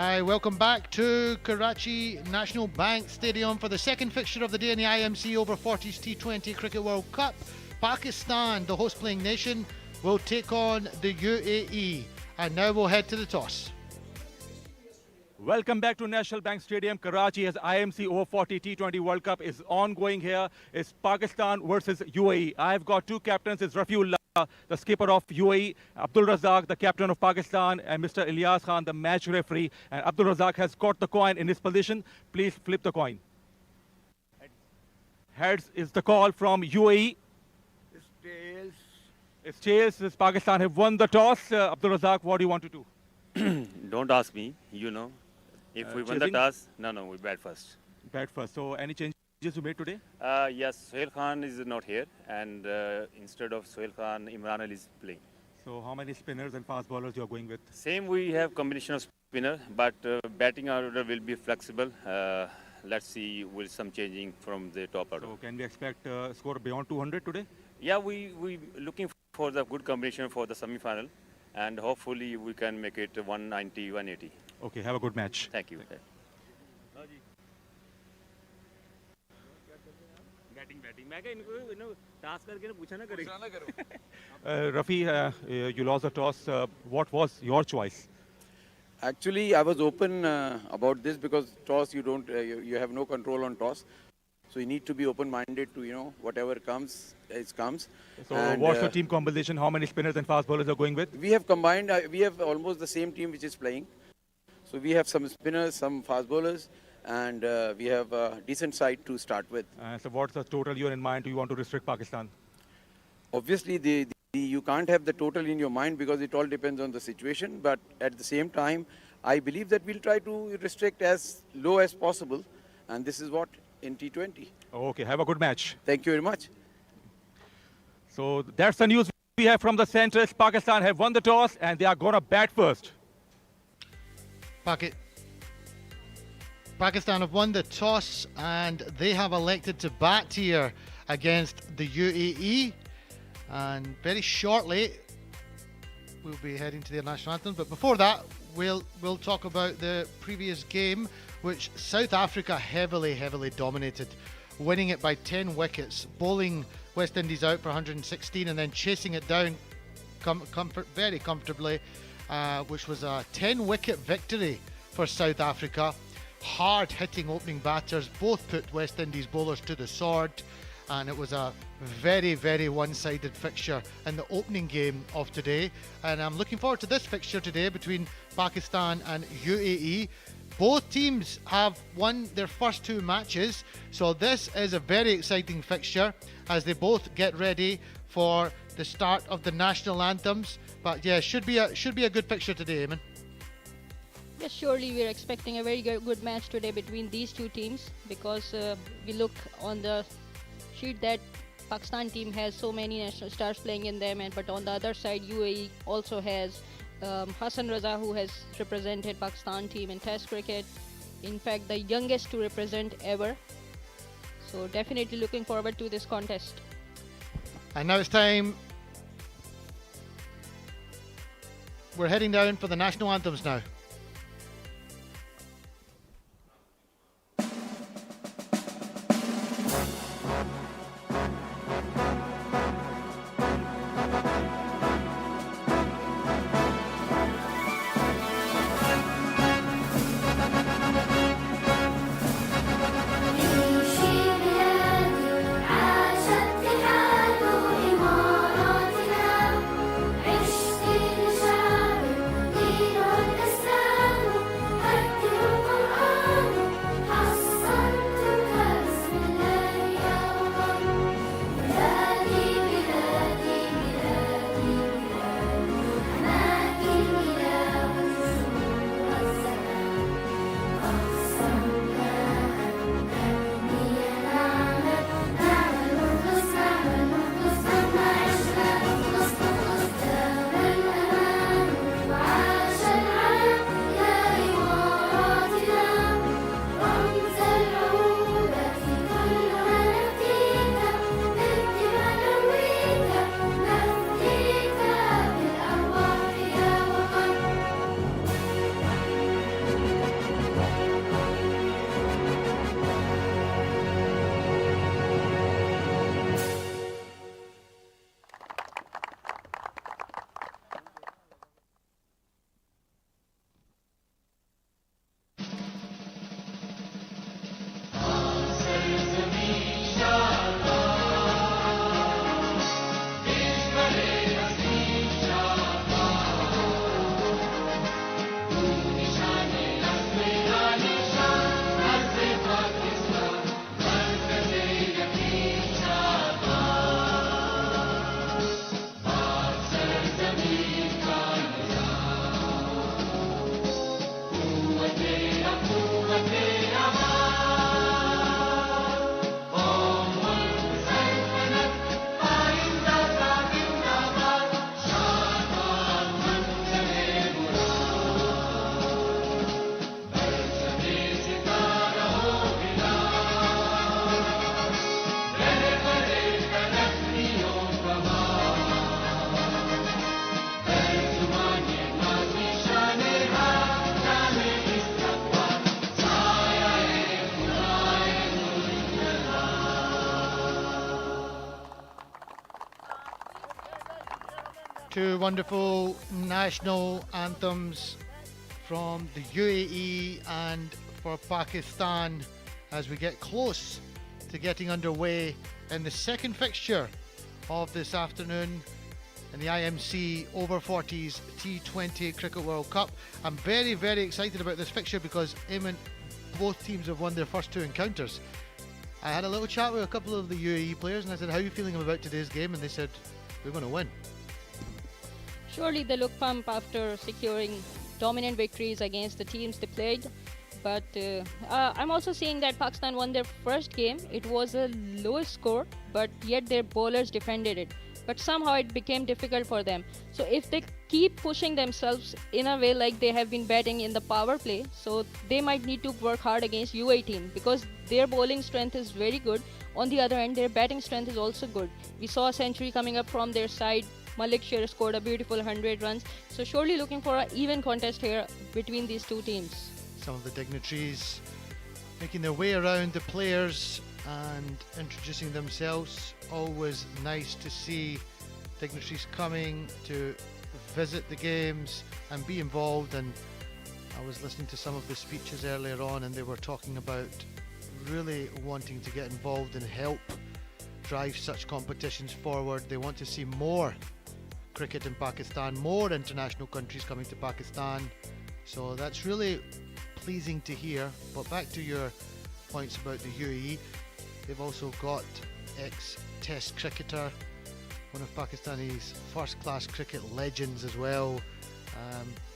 Hi, welcome back to Karachi National Bank Stadium for the second fixture of the day in the IMC Over-40s T20 Cricket World Cup. Pakistan, the host playing nation, will take on the UAE. And now we'll head to the toss. Welcome back to National Bank Stadium, Karachi, as IMC Over-40 T20 World Cup is ongoing here. It's Pakistan versus UAE. I've got two captains. It's Rafiullah, the skipper of UAE, Abdul Razak, the captain of Pakistan, and Mr. Ilyas Khan, the match referee. And Abdul Razak has got the coin in his position. Please flip the coin. Heads is the call from UAE. It's tails. It's tails. As Pakistan have won the toss. Abdul Razak, what do you want to do? Don't ask me, you know. If we win the toss, no, we bat first. Bat first. So any changes you made today? Yes, Sohail Khan is not here, and instead of Sohail Khan, Imran Ali is playing. So how many spinners and fast bowlers you are going with? Same, we have combination of spinner, but batting order will be flexible. Let's see with some changing from the top order. So can we expect a score beyond 200 today? Yeah, we looking for the good combination for the semi-final, and hopefully we can make it 190, 180. Okay, have a good match. Thank you. Rafi, you lost the toss. What was your choice? Actually, I was open about this because toss you have no control on toss, so you need to be open-minded to whatever comes, it comes. So and, what's your team composition? How many spinners and fast bowlers are going with? We have combined. We have almost the same team which is playing. So we have some spinners, some fast bowlers, and we have a decent side to start with. So what's the total you have in mind? Do you want to restrict Pakistan? Obviously, you can't have the total in your mind because it all depends on the situation. But at the same time, I believe that we'll try to restrict as low as possible. And this is what in T20. Okay, have a good match. Thank you very much. So that's the news we have from the centres. Pakistan have won the toss and they are going to bat first. Pakistan have won the toss and they have elected to bat here against the UAE. And very shortly, we'll be heading to their national anthem. But before that, we'll talk about the previous game, which South Africa heavily dominated, winning it by 10 wickets, bowling West Indies out for 116 and then chasing it down very comfortably, which was a 10-wicket victory for South Africa. Hard-hitting opening batters, both put West Indies bowlers to the sword, and it was a very one-sided fixture in the opening game of today. And I'm looking forward to this fixture today between Pakistan and UAE. Both teams have won their first two matches, so this is a very exciting fixture as they both get ready for the start of the national anthems. But yeah, should be a good fixture today, Eamon. Yes, surely we are expecting a very good match today between these two teams because we look on the sheet that Pakistan team has so many national stars playing in them, but on the other side UAE also has Hassan Raza, who has represented Pakistan team in Test cricket, in fact the youngest to represent ever. So definitely looking forward to this contest. And now it's time. We're heading down for the national anthems now. عشت الشعب دين الإسلام Two wonderful national anthems from the UAE and for Pakistan as we get close to getting underway in the second fixture of this afternoon in the IMC Over-40s T20 Cricket World Cup. I'm very, very excited about this fixture because both teams have won their first two encounters. I had a little chat with a couple of the UAE players and I said, how are you feeling about today's game? And they said, we're going to win. Surely they look pumped after securing dominant victories against the teams they played. But I'm also seeing that Pakistan won their first game. It was a low score, but yet their bowlers defended it. But somehow it became difficult for them. So if they keep pushing themselves in a way like they have been batting in the power play, so they might need to work hard against UAE team because their bowling strength is very good. On the other hand, their batting strength is also good. We saw a century coming up from their side. Malik Shear scored a beautiful 100 runs. So surely looking for an even contest here between these two teams. Some of the dignitaries making their way around the players and introducing themselves. Always nice to see dignitaries coming to visit the games and be involved. And I was listening to some of the speeches earlier on and they were talking about really wanting to get involved and help drive such competitions forward. They want to see more cricket in Pakistan, more international countries coming to Pakistan. So that's really pleasing to hear. But back to your points about the UAE, they've also got ex-test cricketer, one of Pakistani's first-class cricket legends as well,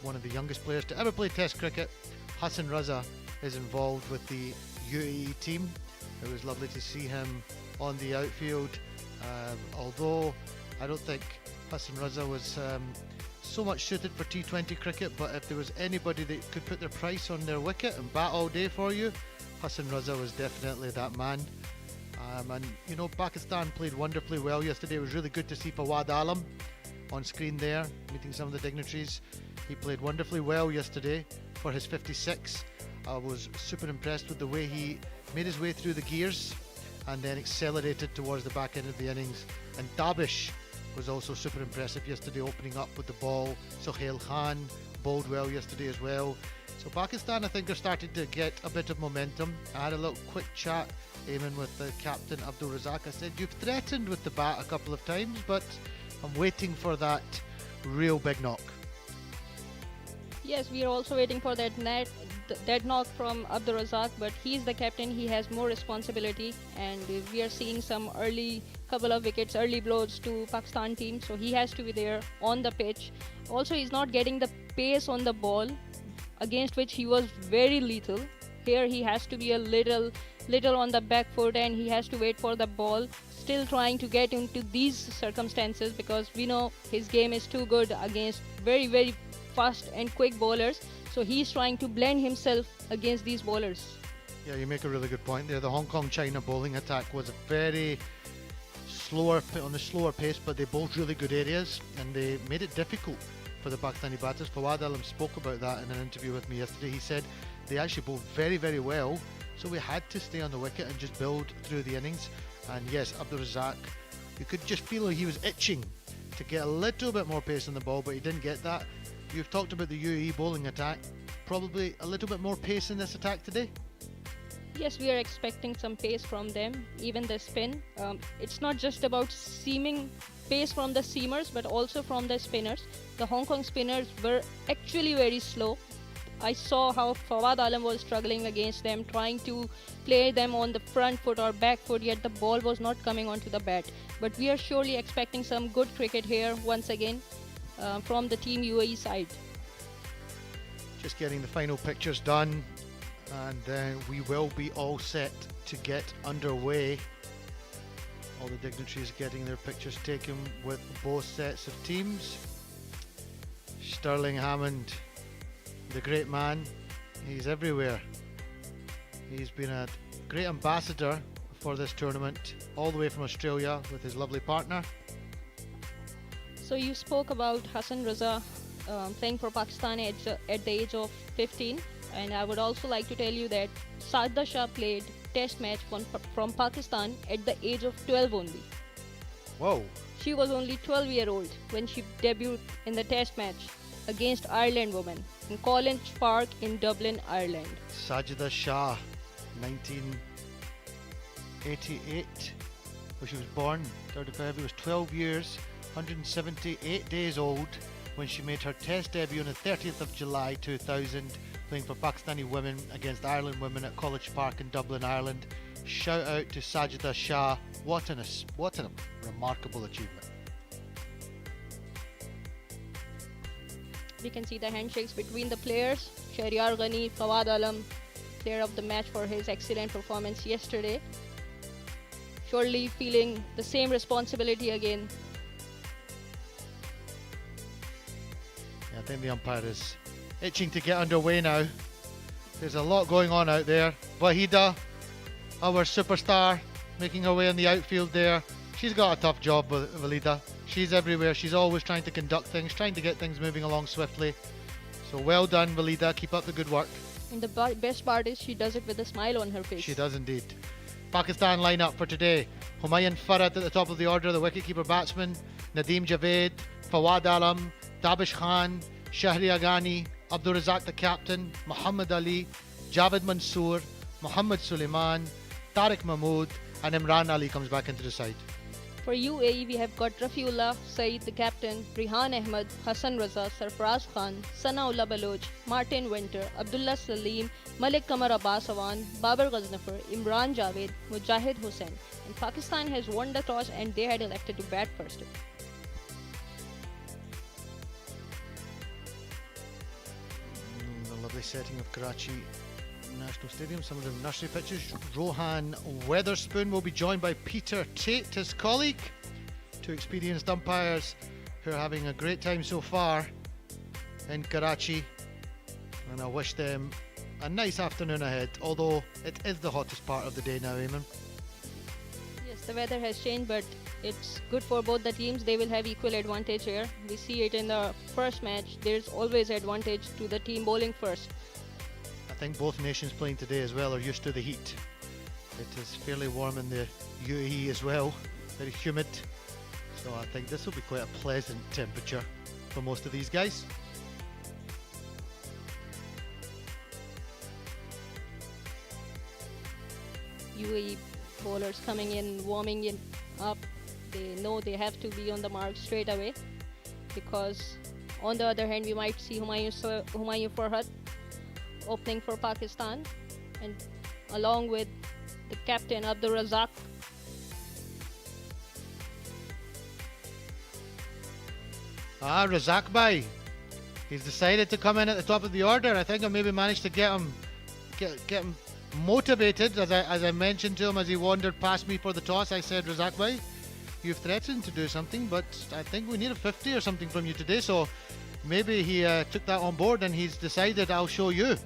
one of the youngest players to ever play test cricket. Hassan Raza is involved with the UAE team. It was lovely to see him on the outfield, although I don't think Hassan Raza was so much suited for T20 cricket, but if there was anybody that could put their price on their wicket and bat all day for you, Hassan Raza was definitely that man. And you know, Pakistan played wonderfully well yesterday. It was really good to see Fawad Alam on screen there, meeting some of the dignitaries. He played wonderfully well yesterday for his 56. I was super impressed with the way he made his way through the gears and then accelerated towards the back end of the innings. And Dabish was also super impressive yesterday, opening up with the ball. Sohail Khan bowled well yesterday as well. So Pakistan, I think, are starting to get a bit of momentum. I had a little quick chat, Eamon, with the captain, Abdul Razak. I said, you've threatened with the bat a couple of times, but I'm waiting for that real big knock. Yes, we are also waiting for that knock from Abdul Razak, but he's the captain, he has more responsibility, and we are seeing some couple of wickets, early blows to Pakistan team, so he has to be there on the pitch. Also, he's not getting the pace on the ball, against which he was very lethal. Here he has to be a little on the back foot and he has to wait for the ball, still trying to get into these circumstances because we know his game is too good against very, very fast and quick bowlers. So he's trying to blend himself against these bowlers. Yeah, you make a really good point there. The Hong Kong-China bowling attack was very slower, on the slower pace, but they bowled really good areas and they made it difficult for the Pakistani batters. Fawad Alam spoke about that in an interview with me yesterday. He said they actually bowled very, very well, so we had to stay on the wicket and just build through the innings. And yes, Abdul Razak, you could just feel he was itching to get a little bit more pace on the ball, but he didn't get that. You've talked about the UAE bowling attack, probably a little bit more pace in this attack today? Yes, we are expecting some pace from them, even the spin. It's not just about seaming pace from the seamers, but also from the spinners. The Hong Kong spinners were actually very slow. I saw how Fawad Alam was struggling against them, trying to play them on the front foot or back foot, yet the ball was not coming onto the bat. But we are surely expecting some good cricket here once again from the Team UAE side. Just getting the final pictures done, and then we will be all set to get underway. All the dignitaries getting their pictures taken with both sets of teams. Sterling Hammond, the great man, he's everywhere. He's been a great ambassador for this tournament, all the way from Australia with his lovely partner. So you spoke about Hassan Raza playing for Pakistan at the age of 15, and I would also like to tell you that Sadda Shah played test match from Pakistan at the age of 12 only. Whoa. She was only 12-year-old when she debuted in the Test match against Ireland women in College Park in Dublin, Ireland. Sajida Shah, 1988, where she was born, 3rd of February, was 12 years, 178 days old when she made her Test debut on the 30th of July 2000, playing for Pakistani women against Ireland women at College Park in Dublin, Ireland. Shout out to Sajida Shah. What a remarkable achievement. We can see the handshakes between the players. Shahryar Ghani, Fawad Alam, player of the match for his excellent performance yesterday. Surely feeling the same responsibility again. Yeah, I think the umpire is itching to get underway now. There's a lot going on out there. Wahida, our superstar, making her way in the outfield there. She's got a tough job, Walida. She's everywhere. She's always trying to conduct things, trying to get things moving along swiftly. So well done, Walida. Keep up the good work. And the best part is she does it with a smile on her face. She does indeed. Pakistan lineup for today. Humayun Farad at the top of the order, the wicketkeeper batsman. Nadeem Javed, Fawad Alam, Dabish Khan, Shahryar Ghani, Abdul Razak the captain, Muhammad Ali, Javed Mansoor, Muhammad Suleiman, Tariq Mahmood, and Imran Ali comes back into the side. For UAE, we have got Rafiullah Saeed, the captain, Rihan Ahmed, Hassan Raza, Sarfaraz Khan, Sanaullah Baloch, Martin Winter, Abdullah Salim, Malik Kamar Abbas Awan, Babar Ghaznafar, Imran Javed, Mujahid Hussain. And Pakistan has won the toss and they had elected to bat first. The lovely setting of Karachi National Stadium, some of the nursery pitches. Rohan Weatherspoon will be joined by Peter Tate, his colleague. Two experienced umpires who are having a great time so far in Karachi, and I wish them a nice afternoon ahead, although it is the hottest part of the day now, Eamon. Yes, the weather has changed, but it's good for both the teams. They will have equal advantage here. We see it in the first match. There's always advantage to the team bowling first. I think both nations playing today as well are used to the heat. It is fairly warm in the UAE as well, very humid. So I think this will be quite a pleasant temperature for most of these guys. UAE bowlers coming in, warming in up. They know they have to be on the mark straight away, because on the other hand we might see Humayun Farhad opening for Pakistan, and along with the captain Abdul Razak. Razak bhai, he's decided to come in at the top of the order. I think I maybe managed to get him motivated. As I mentioned to him as he wandered past me for the toss, I said, Razak bhai, you've threatened to do something, but I think we need a 50 or something from you today. So maybe he took that on board and he's decided, I'll show you.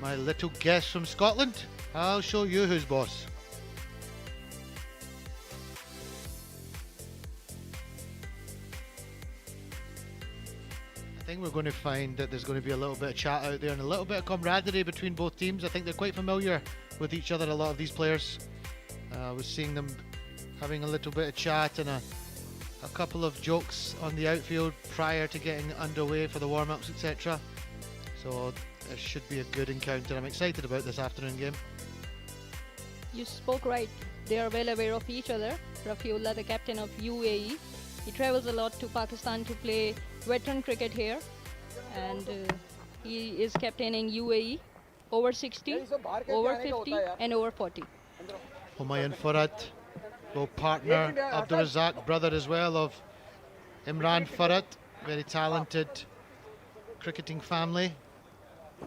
My little guest from Scotland, I'll show you who's boss. I think we're going to find that there's going to be a little bit of chat out there and a little bit of camaraderie between both teams. I think they're quite familiar with each other, a lot of these players. I was seeing them having a little bit of chat and a couple of jokes on the outfield prior to getting underway for the warm-ups, etc. So it should be a good encounter. I'm excited about this afternoon game. You spoke right. They are well aware of each other. Rafiullah, the captain of UAE, he travels a lot to Pakistan to play veteran cricket here, and he is captaining UAE over 60, over 50 and over 40. Humayun Farad will partner Abdul Razak, brother as well of Imran Farad, very talented cricketing family.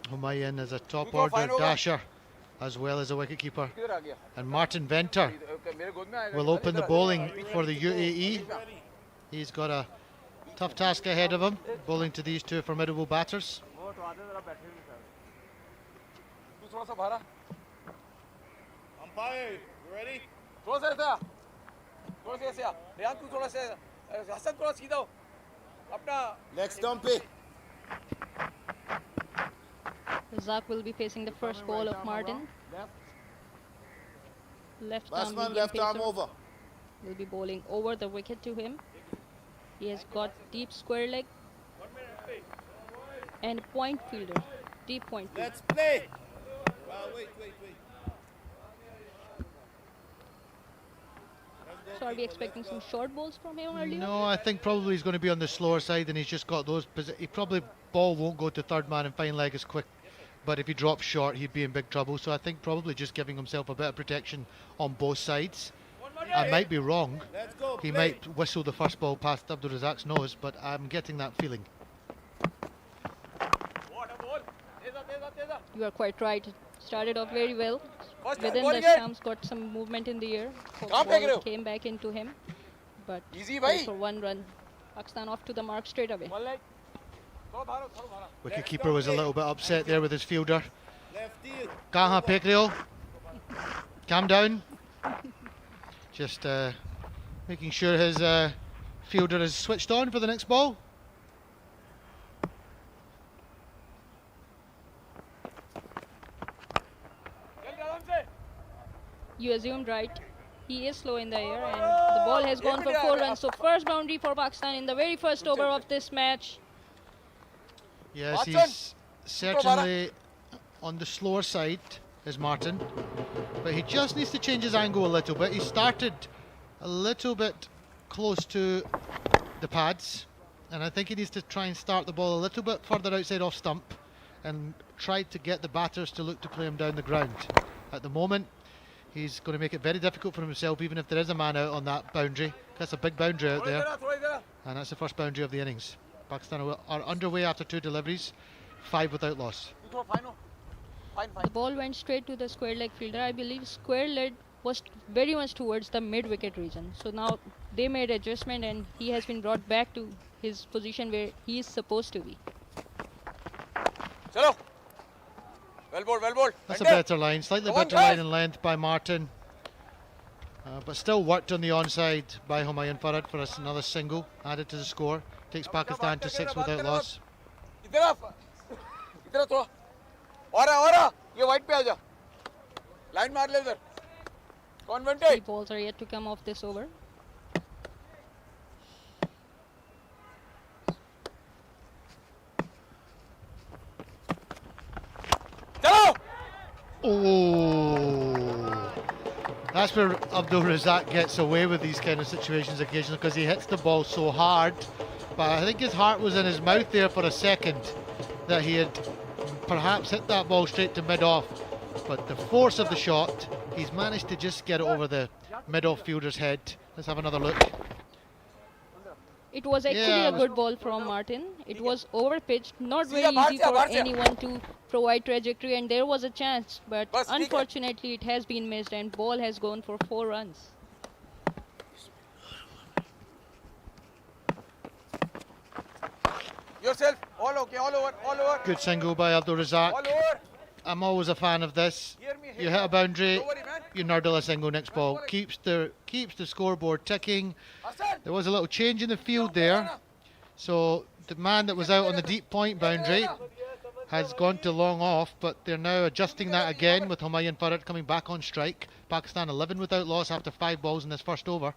Humayun is a top order dasher as well as a wicketkeeper. And Martin Venter will open the bowling for the UAE. He's got a tough task ahead of him, bowling to these two formidable batters. Umpire, you ready? Next stumpy. Razak will be facing the first ball of Martin. Left arm Batsman, medium left arm pacer. over. will be bowling over the wicket to him. He has got deep square leg and point fielder, deep point fielder. Let's play. Wait. So are we expecting some short balls from him earlier? No, I think probably he's going to be on the slower side, and he's just got those. He probably ball won't go to third man and fine leg as quick. But if he drops short, he'd be in big trouble. So I think probably just giving himself a bit of protection on both sides. I might be wrong. Let's go. He play. might whistle the first ball past Abdul Razak's nose, but I'm getting that feeling. You are quite right. It started off very well. Within the stumps, got some movement in the air. Ball came back into him. But goes for 1 run. Pakistan off to the mark straight away. Wicketkeeper was a little bit upset there with his fielder. Left heel. Kaha Pekriel, calm down. Just making sure his fielder is switched on for the next ball. You assumed right. He is slow in the air and the ball has gone for 4 runs. So first boundary for Pakistan in the very first over of this match. Yes, he's certainly on the slower side, is Martin. But he just needs to change his angle a little bit. He started a little bit close to the pads. And I think he needs to try and start the ball a little bit further outside off stump. And try to get the batters to look to play him down the ground. At the moment, he's going to make it very difficult for himself, even if there is a man out on that boundary. That's a big boundary out there. And that's the first boundary of the innings. Pakistan are underway after 2 deliveries, 5 without loss. The ball went straight to the square leg fielder. I believe square leg was very much towards the mid wicket region. So now they made adjustment and he has been brought back to his position where he is supposed to be. Chalo. Well bowled. That's a better line, slightly better line in length by Martin. But still worked on the onside by Humayun Farad for another single added to the score. Takes Pakistan to 6 without loss. इधर थोड़ा और ये white पे आजा line मार ले इधर 3 balls are yet to come off this over. चलो Oh, that's where Abdul Razak gets away with these kind of situations occasionally, because he hits the ball so hard. But I think his heart was in his mouth there for a second, that he had perhaps hit that ball straight to mid-off. But the force of the shot, he's managed to just get it over the mid-off fielder's head. Let's have another look. It was actually a good ball from Martin. It was over-pitched, not very easy for anyone to provide trajectory, and there was a chance, but unfortunately it has been missed and ball has gone for 4 runs. yourself all okay all over Good single by Abdul Razak. all over I'm always a fan of this. hear me You hit a boundary, Don't worry, man. you nurdle a single next ball. Keeps the scoreboard ticking. Hassan There was a little change in the field there. So the man that was out on the deep point boundary has gone to long off, but they're now adjusting that again with Humayun Farad coming back on strike. Pakistan 11 without loss after 5 balls in this first over.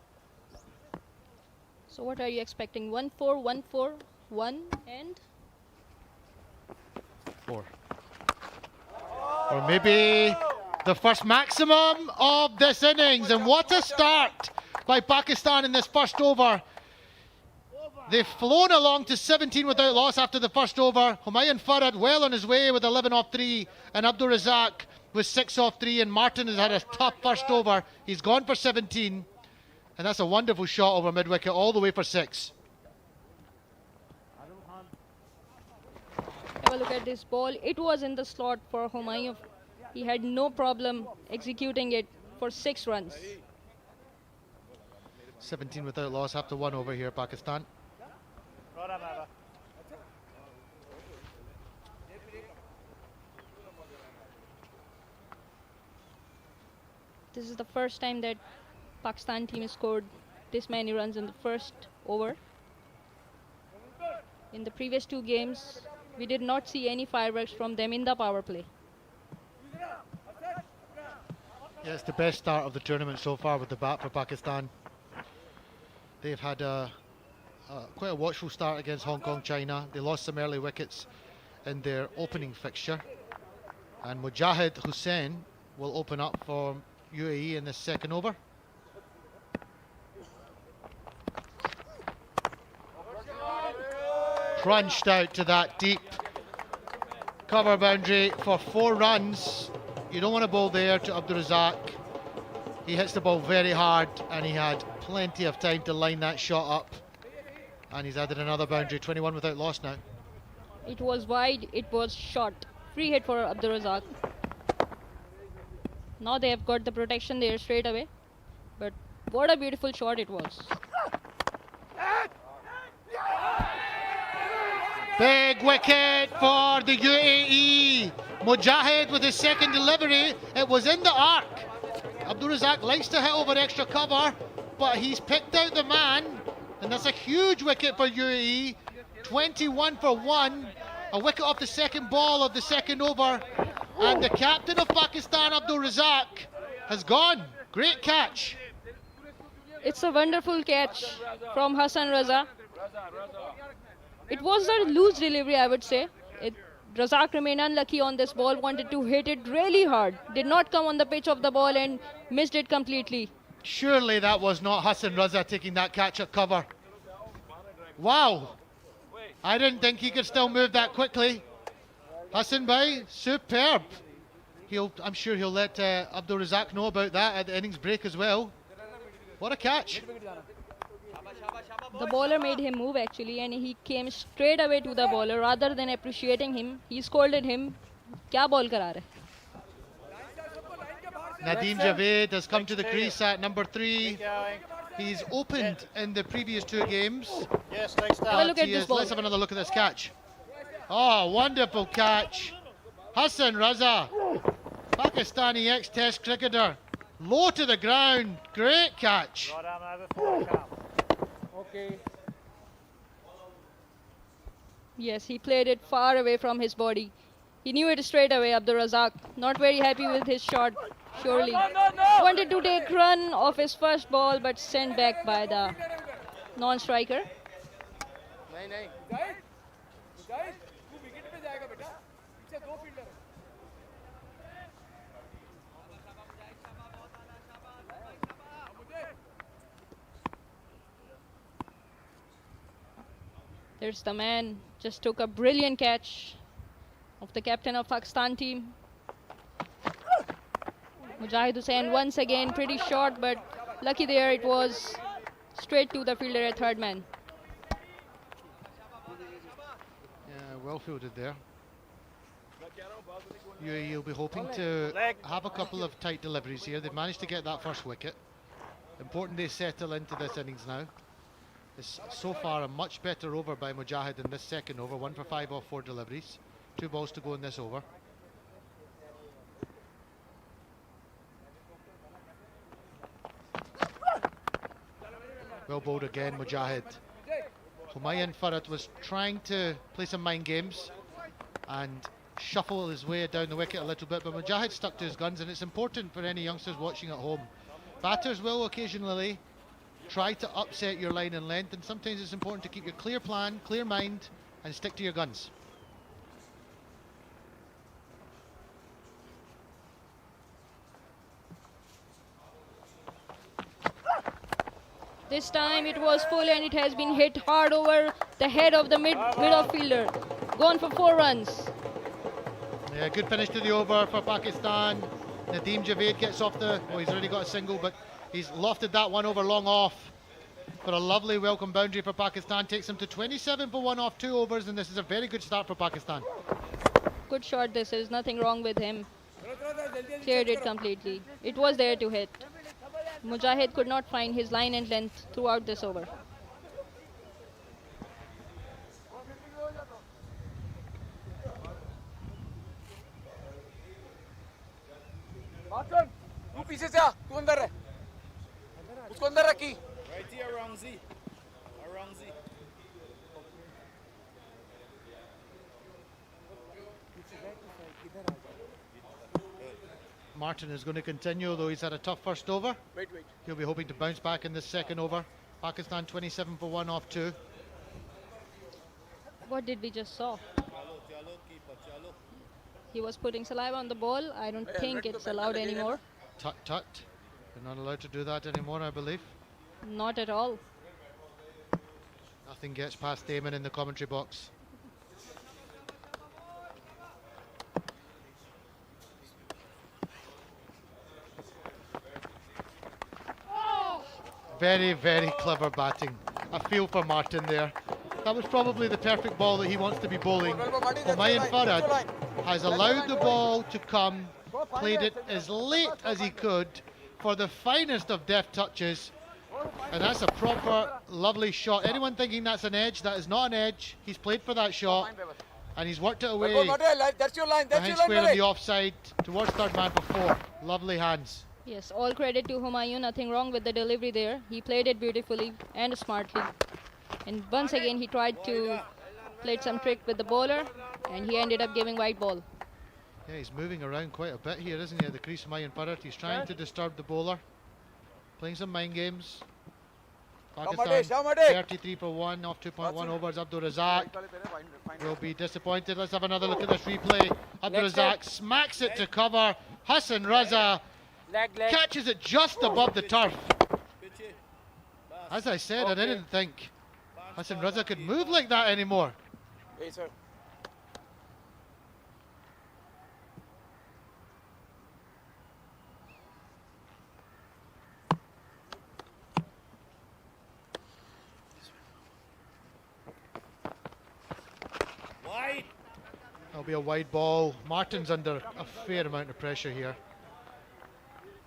So what are you expecting? 1-4, 1-4, 1 and 4. Or maybe the first maximum of this innings. And what a start by Pakistan in this first over. They've flown along to 17 without loss after the first over. Humayun Farad well on his way with 11 off 3, and Abdul Razak with 6 off 3, and Martin has had a tough first over. He's gone for 17, and that's a wonderful shot over mid-wicket all the way for 6. have a look at this ball. It was in the slot for Humayun. He had no problem executing it for 6 runs. 17 without loss after 1 over here, Pakistan. This is the first time that Pakistan team has scored this many runs in the first over. In the previous 2 games, we did not see any fireworks from them in the power play. Yeah, it's the best start of the tournament so far with the bat for Pakistan. they've had quite a watchful start against Hong Kong, China. They lost some early wickets in their opening fixture. And Mujahid Hussain will open up for UAE in this second over. Crunched out to that deep cover boundary for 4 runs. You don't want to bowl there to Abdul Razak. He hits the ball very hard and he had plenty of time to line that shot up. And he's added another boundary, 21 without loss now. It was wide, it was short. Free hit for Abdul Razak. Now they have got the protection there straight away. But what a beautiful shot it was. Big wicket for the UAE. Mujahid with his second delivery. It was in the arc. Abdul Razak likes to hit over extra cover, but he's picked out the man. And that's a huge wicket for UAE. 21 for 1. A wicket off the second ball of the second over. And the captain of Pakistan, Abdul Razak, has gone. Great catch. It's a wonderful catch from Hassan Raza. It was a loose delivery, I would say. Razak remained unlucky on this ball, wanted to hit it really hard. Did not come on the pitch of the ball and missed it completely. Surely that was not Hassan Raza taking that catch at cover. Wow. I didn't think he could still move that quickly. Hassan Bhai, superb. I'm sure he'll let Abdul Razak know about that at the innings break as well. What a catch. The bowler made him move actually, and he came straight away to the bowler rather than appreciating him. He scolded him. Kya ball kara rahe? Nadeem Javed has come to the crease at number 3. He's opened in the previous 2 games. Yes, next Have a look at this ball. Let's have another look at this catch. Oh, wonderful catch. Hassan Raza, Pakistani ex-test cricketer. Low to the ground. Great catch. Yes, he played it far away from his body. He knew it straight away, Abdul Razak. Not very happy with his shot, surely. Wanted to take run off his first ball, but sent back by the non-striker. There's the man, just took a brilliant catch of the captain of Pakistan team. Mujahid Hussain once again pretty short, but lucky there it was straight to the fielder at third man. Yeah, well fielded there. UAE will be hoping to have a couple of tight deliveries here. They've managed to get that first wicket. Important they settle into this innings now. It's so far a much better over by Mujahid in this second over. 1 for 5 off 4 deliveries. 2 balls to go in this over. Well bowled again, Mujahid. Humayun Farad was trying to play some mind games and shuffle his way down the wicket a little bit, but Mujahid stuck to his guns, and it's important for any youngsters watching at home. Batters will occasionally try to upset your line and length, and sometimes it's important to keep your clear plan, clear mind, and stick to your guns. This time it was full and it has been hit hard over the head of the mid-off fielder. Gone for 4 runs. Yeah, good finish to the over for Pakistan. Nadeem Javed gets off he's already got a single, but he's lofted that one over long off for a lovely welcome boundary for Pakistan. Takes him to 27 for 1 off 2 overs, and this is a very good start for Pakistan. Good shot this is, nothing wrong with him. Cleared it completely. It was there to hit. Mujahid could not find his line and length throughout this over. तू पीछे से आ, तू अंदर रह, उसको अंदर रखी। Right here, around Z. Around Z. Martin is going to continue, though he's had a tough first over. Wait. He'll be hoping to bounce back in this second over. Pakistan 27 for 1 off 2. What did we just saw? He was putting saliva on the ball. I don't think it's allowed anymore. Tut tut. You're not allowed to do that anymore, I believe. Not at all. Nothing gets past Damon in the commentary box. Very, very clever batting. I feel for Martin there. That was probably the perfect ball that he wants to be bowling. Humayun Farhad has allowed the ball to come, played it as late as he could for the finest of deft touches. And that's a proper, lovely shot. Anyone thinking that's an edge, that is not an edge. He's played for that shot and he's worked it away That's your line. That's behind your square on line. the offside towards third man for 4. Lovely hands. Yes, all credit to Humayun. Nothing wrong with the delivery there. He played it beautifully and smartly. And once again, he tried to play some trick with the bowler, and he ended up giving white ball. Yeah, he's moving around quite a bit here, isn't he, at the crease, Humayun Farhad. He's trying to disturb the bowler, playing some mind games. Pakistan 33 for 1 off 2.1 overs. Abdul Razak will be disappointed. Let's have another look at this replay. Abdul Razak smacks it to cover. Hassan Raza catches it just above the turf. As I said, I didn't think Hassan Raza could move like that anymore. Hey, sir. Wide. That'll be a wide ball. Martin's under a fair amount of pressure here.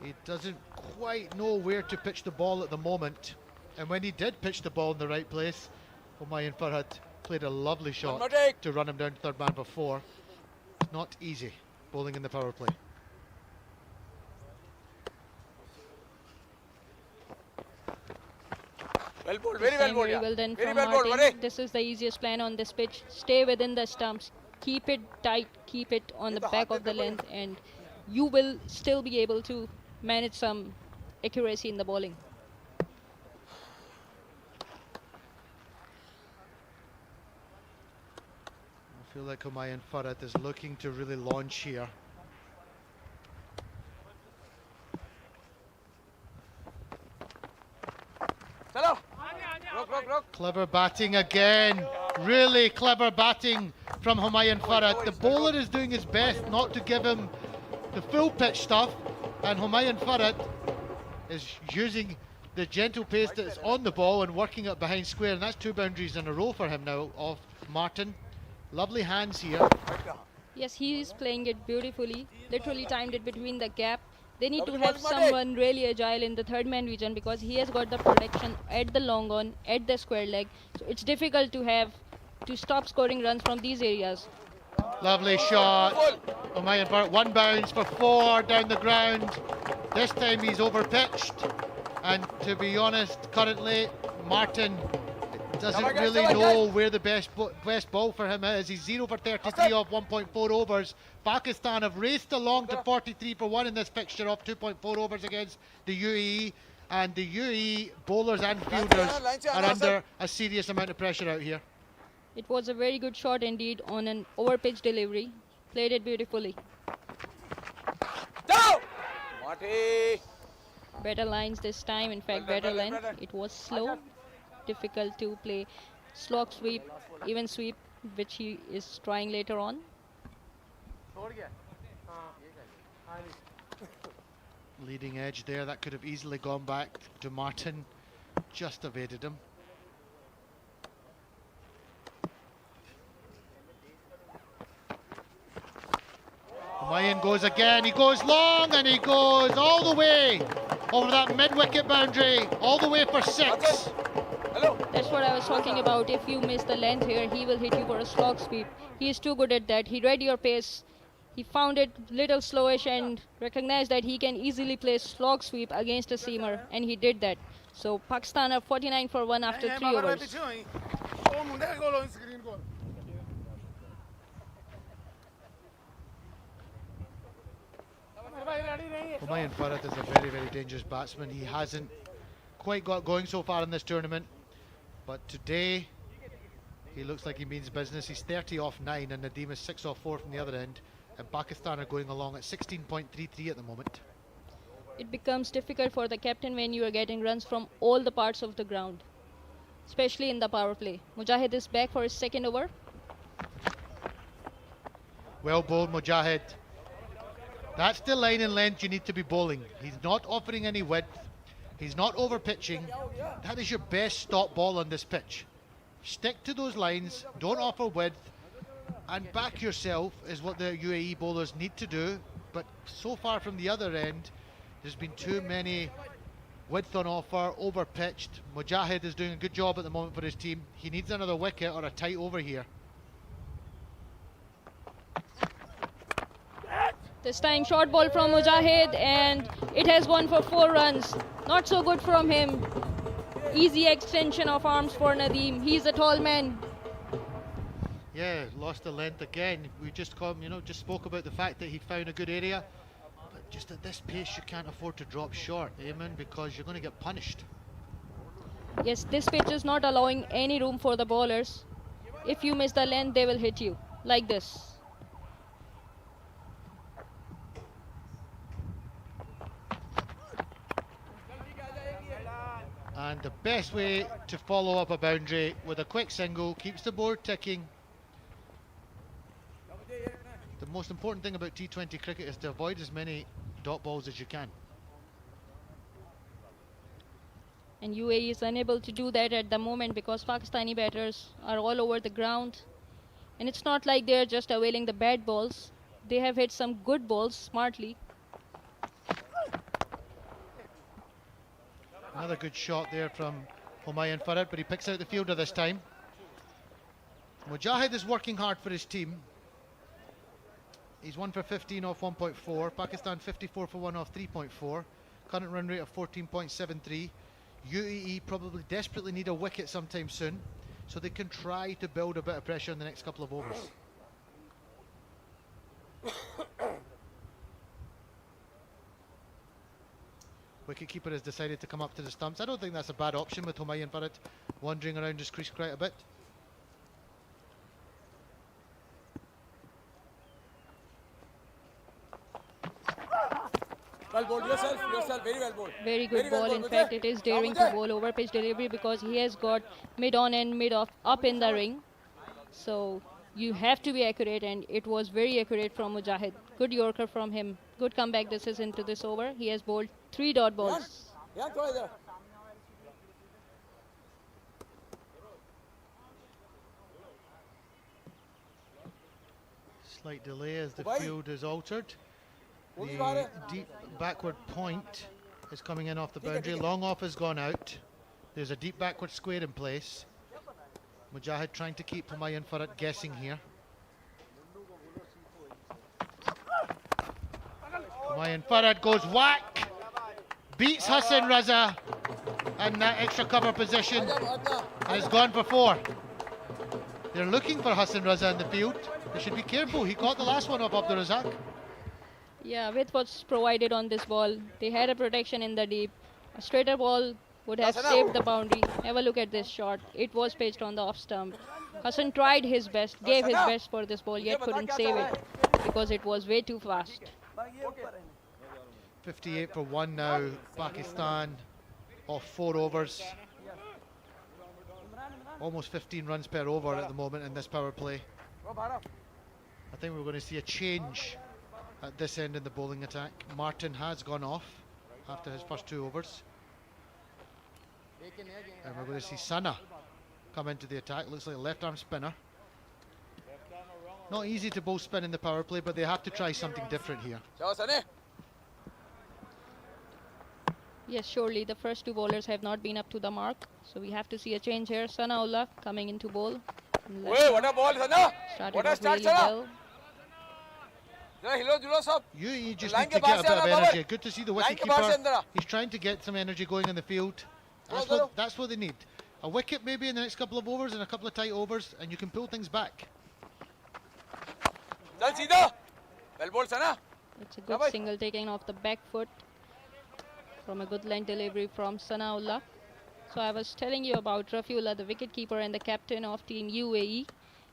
He doesn't quite know where to pitch the ball at the moment. And when he did pitch the ball in the right place, Humayun Farhad played a lovely shot to run him down to third man for 4. It's not easy bowling in the power play. Well bowled, very well bowled. Very well done Very from well bowled, Martin. Vare. This is the easiest plan on this pitch. Stay within the stumps. Keep it tight. Keep it on the back of the length, and you will still be able to manage some accuracy in the bowling. I feel like Humayun Farhad is looking to really launch here. Chalo. Rock. Clever batting again. Really clever batting from Humayun Farhad. The bowler is doing his best not to give him the full pitch stuff, and Humayun Farhad is using the gentle pace that's on the ball and working it behind square, and that's 2 boundaries in a row for him now off Martin. Lovely hands here. Yes, he is playing it beautifully. Literally timed it between the gap. They need to have someone really agile in the third man region because he has got the protection at the long on, at the square leg. So it's difficult to stop scoring runs from these areas. Lovely shot. Humayun Farhad, 1 bounce for 4 down the ground. This time he's over pitched, and to be honest, currently Martin doesn't really know where the best ball for him is. He's 0 for 33 off 1.4 overs. Pakistan have raced along to 43 for 1 in this fixture off 2.4 overs against the UAE, and the UAE bowlers and fielders are under a serious amount of pressure out here. It was a very good shot indeed on an over pitch delivery. Played it beautifully. Down. Marty. Better lines this time, in fact better length. It was slow, difficult to play slog sweep, even sweep, which he is trying later on. Leading edge there, that could have easily gone back to Martin, just evaded him. Humayun goes again, he goes long and he goes all the way over that mid-wicket boundary, all the way for 6. Hello. That's what I was talking about. If you miss the length here, he will hit you for a slog sweep. He is too good at that. He read your pace. He found it little slowish and recognized that he can easily play slog sweep against a seamer, and he did that. So Pakistan are 49 for 1 after 3 overs. Humayun Farhad is a very, very dangerous batsman. He hasn't quite got going so far in this tournament, but today he looks like he means business. He's 30 off 9 and Nadeem is 6 off 4 from the other end, and Pakistan are going along at 16.33 at the moment. It becomes difficult for the captain when you are getting runs from all the parts of the ground, especially in the power play. Mujahid is back for his second over. Well bowled, Mujahid. That's the line and length you need to be bowling. He's not offering any width. He's not over pitching. That is your best stop ball on this pitch. Stick to those lines, don't offer width, and back yourself is what the UAE bowlers need to do. But so far from the other end, there's been too many width on offer, over pitched. Mujahid is doing a good job at the moment for his team. He needs another wicket or a tight over here. This time short ball from Mujahid, and it has gone for 4 runs. Not so good from him. Easy extension of arms for Nadeem. He's a tall man. Yeah, lost the length again. We just just spoke about the fact that he found a good area. But just at this pace, you can't afford to drop short, Eamon, because you're going to get punished. Yes, this pitch is not allowing any room for the bowlers. If you miss the length, they will hit you like this. And the best way to follow up a boundary with a quick single keeps the board ticking. The most important thing about T20 cricket is to avoid as many dot balls as you can. And UAE is unable to do that at the moment because Pakistani batters are all over the ground. And it's not like they're just availing the bad balls. They have hit some good balls smartly. Another good shot there from Humayun Farad, but he picks out the fielder this time. Mujahid is working hard for his team. He's 1 for 15 off 1.4. Pakistan 54 for 1 off 3.4. Current run rate of 14.73. UAE probably desperately need a wicket sometime soon, so they can try to build a bit of pressure in the next couple of overs. Wicketkeeper has decided to come up to the stumps. I don't think that's a bad option with Humayun Farad wandering around his crease quite a bit. Well bowled, yourself, very well bowled. Very good Very well ball. bowled, In fact, Vijay. it is daring to bowl over pitch delivery because he has got mid on and mid off up in the ring. So you have to be accurate, and it was very accurate from Mujahid. Good Yorker from him. Good comeback this is into this over. He has bowled 3 dot balls. Yeah, थोड़ा इधर. Slight delay as the Bhai. field is altered. Bowling The baar hai. deep backward point is coming in off the boundary. Long off has gone out. There's a deep backward square in place. Mujahid trying to keep Humayun Farad guessing here. Humayun Farad goes whack, beats Hassan Raza in that extra cover position, and has gone for 4. They're looking for Hassan Raza in the field. They should be careful. He caught the last one off Abdul Razak. Yeah, with what's provided on this ball, they had a protection in the deep. A straighter ball would have saved the boundary. Have a look at this shot. It was pitched on the off stump. Hassan tried his best, gave his best for this ball, yet couldn't save it because it was way too fast. 58 for 1 now. Pakistan off 4 overs. Almost 15 runs per over at the moment in this power play. I think we're going to see a change at this end in the bowling attack. Martin has gone off after his first 2 overs. And we're going to see Sana come into the attack. Looks like a left arm spinner. Not easy to bowl spin in the power play, but they have to try something different here. Chao, Sane. Yes, surely the first 2 bowlers have not been up to the mark. So we have to see a change here. Sanaullah coming into bowl. Wait, what a ball, Sana. Started What a off start, really Sana. well. Jara hilo julo sab. UAE just Line need to ke bahar get a se bit of aana, energy. Babar. Good to see the Line ke bahar se wicketkeeper. andar aa. He's trying to get some energy going in the field. Hello. That's what they need. A wicket maybe in the next couple of overs and a couple of tight overs, and you can pull things back. Chal seedha. Well bowled, Sana. It's a good bhai. single taken off the back foot from a good line delivery from Sanaullah. So I was telling you about Rafiullah, the wicketkeeper and the captain of Team UAE.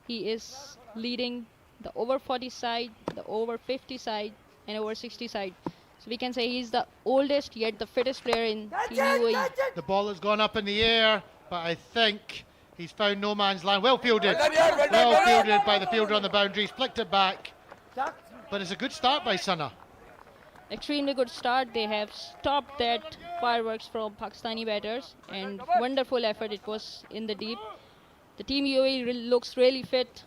He is leading the over 40 side, the over 50 side, and over 60 side. So we can say he's the oldest yet the fittest player in Team UAE. The ball has gone up in the air, but I think he's found no man's land. Well fielded. Well fielded by the fielder on the boundaries. Flicked it back. But it's a good start by Sana. Extremely good start. They have stopped that fireworks from Pakistani batters, and wonderful effort it was in the deep. The Team UAE looks really fit.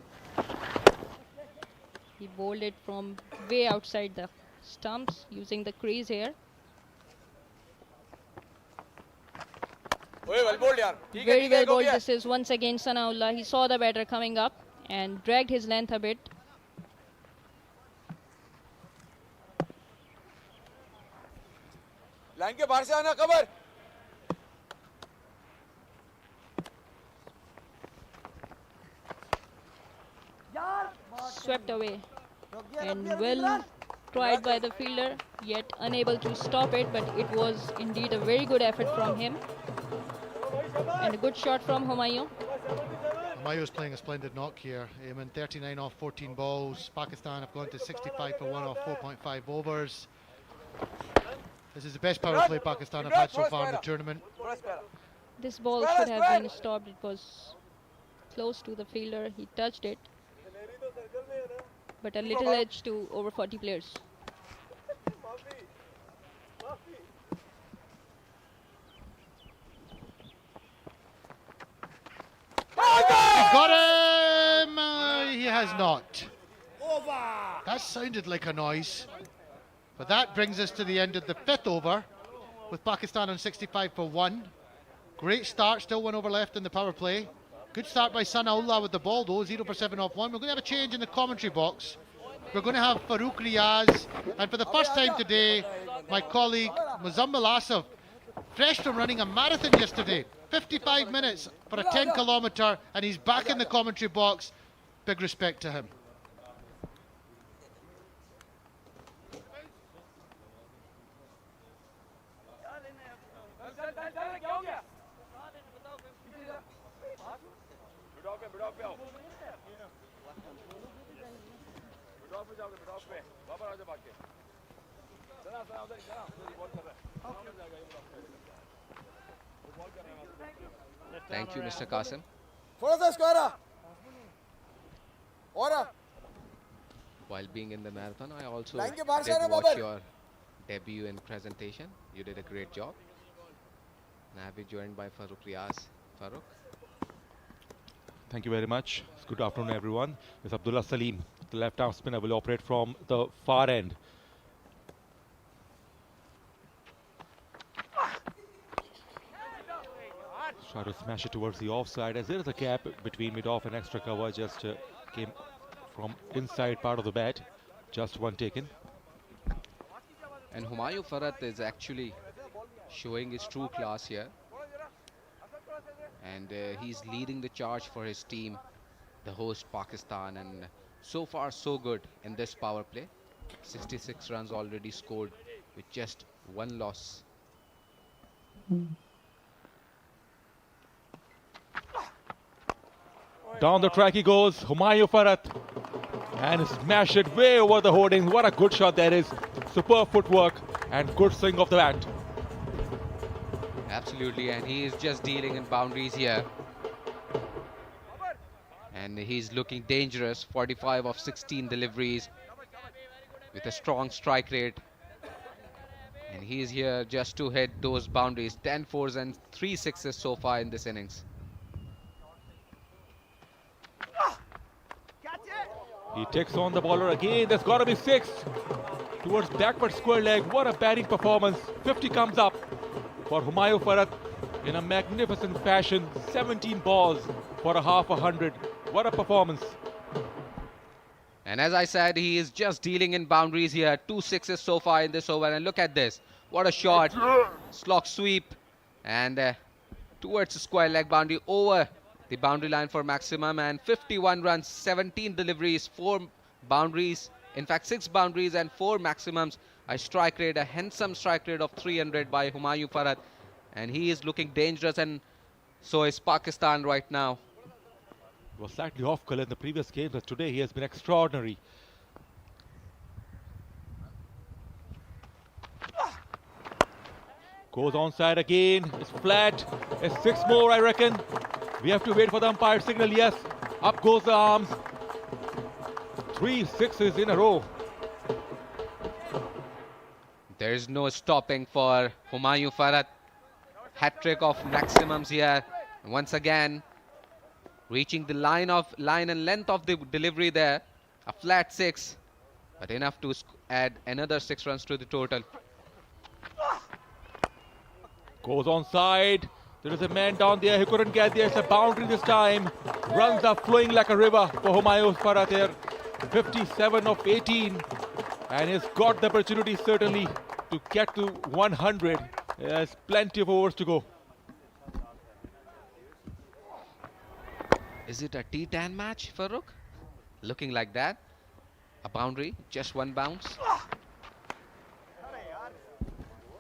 He bowled it from way outside the stumps using the crease here. Very well bowled. This is once again Sanaullah. He saw the batter coming up and dragged his length a bit. Line के बाहर से आना cover Swept away and well tried by the fielder, yet unable to stop it, but it was indeed a very good effort from him and a good shot from Humayun. Humayun's playing a splendid knock here. Aiming 39 off 14 balls. Pakistan have gone to 65 for 1 off 4.5 overs. This is the best power play Pakistan have had so far in the tournament. This ball should have been stopped. It was close to the fielder. He touched it, but a little edge to over 40 players. He's got him! He has not. That sounded like a noise. But that brings us to the end of the 5th over with Pakistan on 65 for 1. Great start, still 1 over left in the power play. Good start by Sanaullah with the ball though, 0 for 7 off 1. We're going to have a change in the commentary box. We're going to have Farooq Riaz, and for the first time today, my colleague Muzammil Asif, fresh from running a marathon yesterday, 55 minutes for a 10 kilometre, and he's back in the commentary box. Big respect to him. Thank you, Mr. Qasim. While being in the marathon, I also did watch your debut and presentation. You did a great job. And I've been joined by Farooq Riaz. Farooq. Thank you very much. Good afternoon, everyone. It's Abdullah Salim. The left-arm spinner will operate from the far end. Try to smash it towards the offside, as there is a gap between mid-off and extra cover. Just came from inside part of the bat. Just one taken. And Humayun Farhat is actually showing his true class here. And he's leading the charge for his team, the host Pakistan, and so far so good in this power play. 66 runs already scored with just 1 loss. Down the track he goes, Humayun Farhat, and smash it way over the hoarding. What a good shot that is. Superb footwork and good swing of the bat. Absolutely, and he is just dealing in boundaries here. And he's looking dangerous. 45 of 16 deliveries with a strong strike rate. And he's here just to hit those boundaries. 10 fours and 3 sixes so far in this innings. He takes on the bowler again. There's got to be 6 towards backward square leg. What a batting performance. 50 comes up for Humayun Farhat in a magnificent fashion. 17 balls for a half 100. What a performance. And as I said, he is just dealing in boundaries here. 2 sixes so far in this over. And look at this. What a shot. Slog sweep. And towards the square leg boundary, over the boundary line for maximum. And 51 runs, 17 deliveries, 4 boundaries. In fact, 6 boundaries and 4 maximums. A strike rate, a handsome strike rate of 300 by Humayun Farhat. and he is looking dangerous, and so is Pakistan right now. Was slightly off color in the previous games, but today he has been extraordinary. Goes onside again. It's flat. It's 6 more, I reckon. We have to wait for the umpire signal. Yes, up goes the arms. 3 sixes in a row. There is no stopping for Humayun Farhat. Hat-trick of maximums here. Once again, reaching the line and length of the delivery there. A flat 6, but enough to add another 6 runs to the total. Goes onside. There is a man down there. He couldn't get there. It's a boundary this time. Runs are flowing like a river for Humayun Farhat here. 57 of 18. And he's got the opportunity certainly to get to 100. There's plenty of overs to go. Is it a T10 match, Farooq? Looking like that. A boundary, just 1 bounce.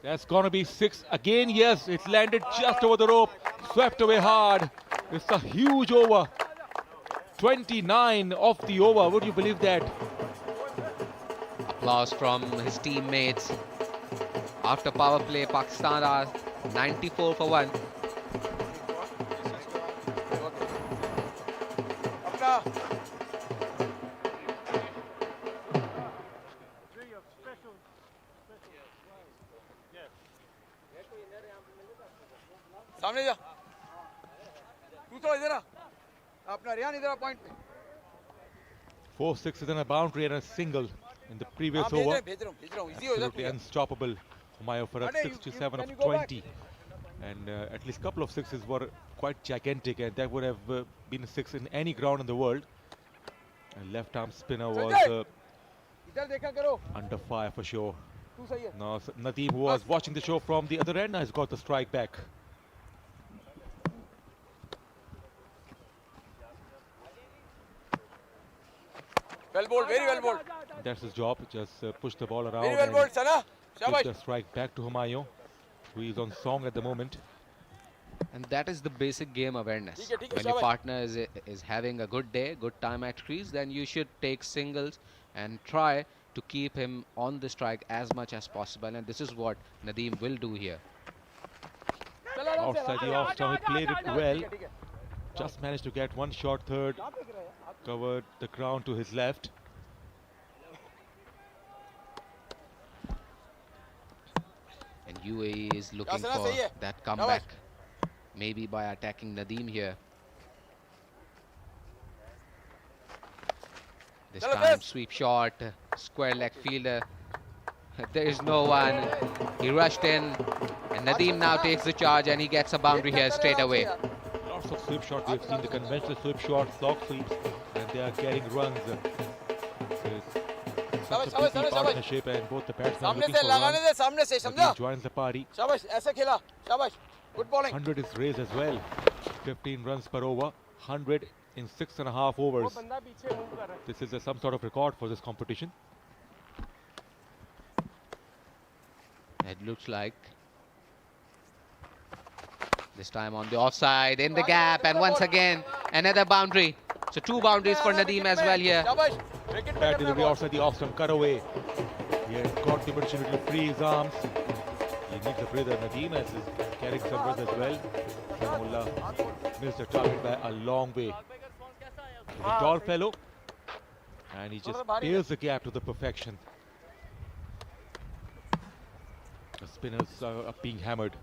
That's gonna be 6 again. Yes, it's landed just over the rope, swept away hard. It's a huge over. 29 of the over. Would you believe that? Applause from his teammates. After power play, Pakistan are 94 for 1. सामने जा तू थोड़ा इधर आ अपना रियान इधर आ point पे 4 sixes and a boundary and a single in the previous हाँ, over. भेज रहा हूँ इजी हो Absolutely जा unstoppable. Humayun Farhat 67 of 20. And at least a couple of sixes were quite gigantic, and that would have been a 6 in any ground in the world. And left arm spinner was इधर देखा करो under fire for sure. तू सही है Now Nadeem, who was watching the show from the other end, has got the strike back. well bowled very well bowled That's his job, just push the ball around very well and bowled Sana give शाबाश the strike back to Humayun, who is on song at the moment. And that is the basic game awareness. ठीक है, When your शाबाश। partner is having a good day, good time at crease, then you should take singles and try to keep him on the strike as much as possible. And this is what Nadeem will do here. Outside the off stump, he played it well. Just managed to get one short third, covered the ground to his left. And UAE is looking Sana, for sahi hai. that comeback, maybe by attacking Nadeem here. This Chalo, time best. sweep shot, square leg fielder. There is no one. He rushed in, and Nadeem now takes the charge, and he gets a boundary here straight away. Lots of sweep shots. We've seen the conventional sweep shots, lock sweeps, and they are getting runs. It's such a शाबाश, busy शाबाश, शाबाश। partnership, and both the batsmen सामने looking से for लगाने runs. दे सामने से समझा Nadeem joins the party. शाबाश ऐसे खेला शाबाश good bowling 100 is raised as well. 15 runs per over. 100 in 6.5 overs. This is some sort of record for this competition. It looks like this time on the offside, in the gap, and once again another boundary. So 2 boundaries for Nadeem as well here. शाबाश wicket पे Bad करना delivery ball। outside the off stump, cut away. He has got the opportunity to free his arms. He needs a breather. Nadeem is carrying some runs as well. Samullah missed the target by a long way. He's a tall fellow, and he just pails the gap to the perfection. The spinners are being hammered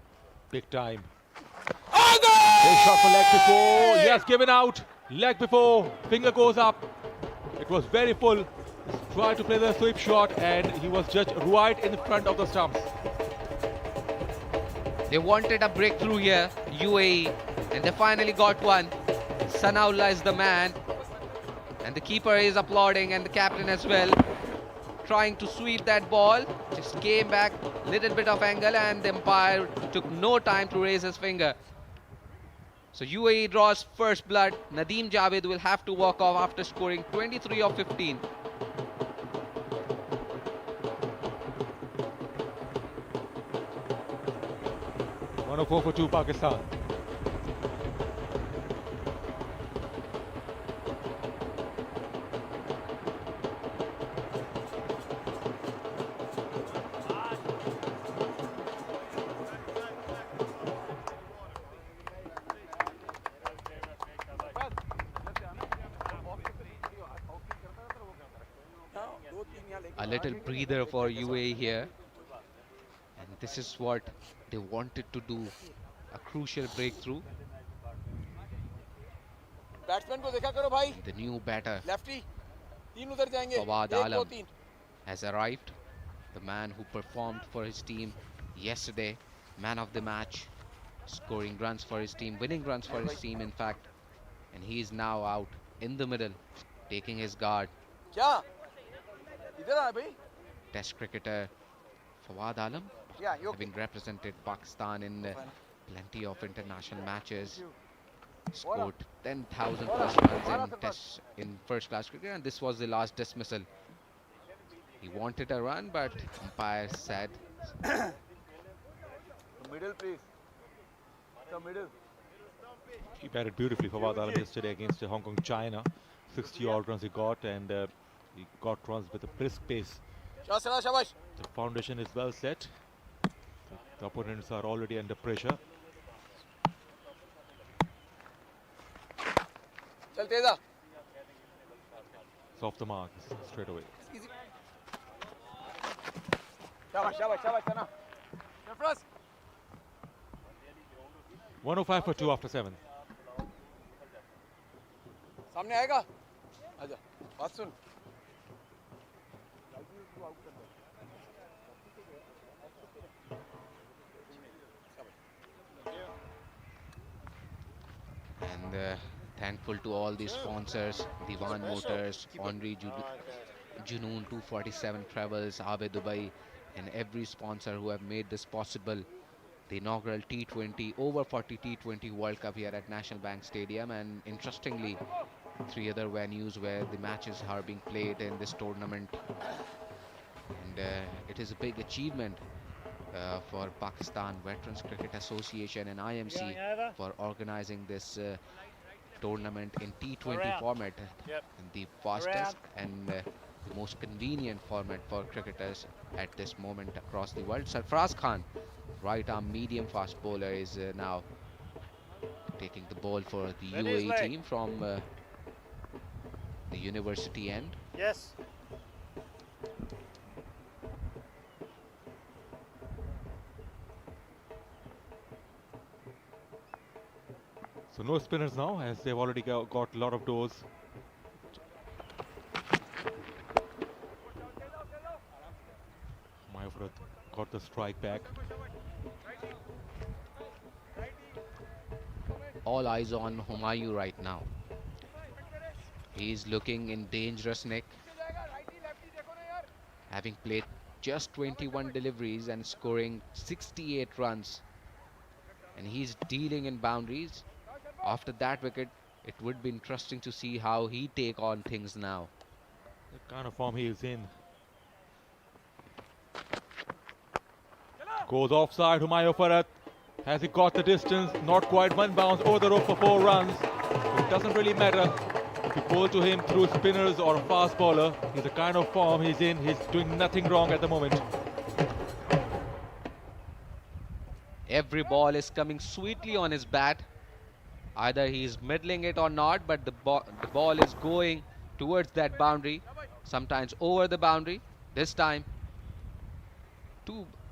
big time. Big shot for leg before. Yes, given out. Leg before. Finger goes up. It was very full. Tried to play the sweep shot, and he was judged right in front of the stumps. They wanted a breakthrough here, UAE, and they finally got one. Sanaullah is the man, and the keeper is applauding, and the captain as well, trying to sweep that ball. Just came back, little bit of angle, and the umpire took no time to raise his finger. So UAE draws first blood. Nadeem Javed will have to walk off after scoring 23 of 15. 104 for 2 Pakistan. A little breather for UAE here. And this is what they wanted to do. A crucial breakthrough. Batsman को देखा करो भाई. The new batter, lefty 3 उधर जाएंगे. Fawad 1 2 Alam, 3. has arrived. The man who performed for his team yesterday. Man of the match. Scoring runs for his team, winning runs for his team in fact. And he is now out in the middle, taking his guard. क्या? इधर आ भाई. Test cricketer Fawad Alam, Yeah, you having represented Pakistan in plenty of international matches, scored 10,000 plus runs in tests in first class cricket, and this was the last dismissal. He wanted a run, but umpire said Middle please. The middle. He batted beautifully for Fawad Alam yesterday against Hong Kong China. 60 odd runs he got, and he got runs with a brisk pace. शाबाश. The foundation is well set. The opponents are already under pressure. चल Teja. It's off the mark straight away. शाबाश तना. Reference. 105 for 2 after 7. सामने आएगा. आजा. बात सुन. and thankful to all the sponsors, Diwan Motors, Henri Junoon 247 Travels, Abe Dubai, and every sponsor who have made this possible. The inaugural T20 Over-40 T20 World Cup here at National Bank Stadium, and interestingly 3 other venues where the matches are being played in this tournament, and it is a big achievement for Pakistan Veterans Cricket Association and IMC for organizing this tournament in T20 format, and the fastest and the most convenient format for cricketers at this moment across the world. Sarfraz Khan, right arm medium fast bowler, is now taking the ball for the UAE team from the university end. Yes. So no spinners now, as they've already got a lot of doors. Mayavrat got the strike back. All eyes on Humayu right now. He's looking in dangerous nick, having played just 21 deliveries and scoring 68 runs, and he's dealing in boundaries. After that wicket, it would be interesting to see how he take on things now. The kind of form he is in. Goes offside, Humayun Farhat. Has he got the distance? Not quite. One bounce over the rope for 4 runs. It doesn't really matter if you bowl to him through spinners or a fast bowler. He's the kind of form he's in. He's doing nothing wrong at the moment. Every ball is coming sweetly on his bat. Either he's middling it or not, but the ball is going towards that boundary, sometimes over the boundary. This time,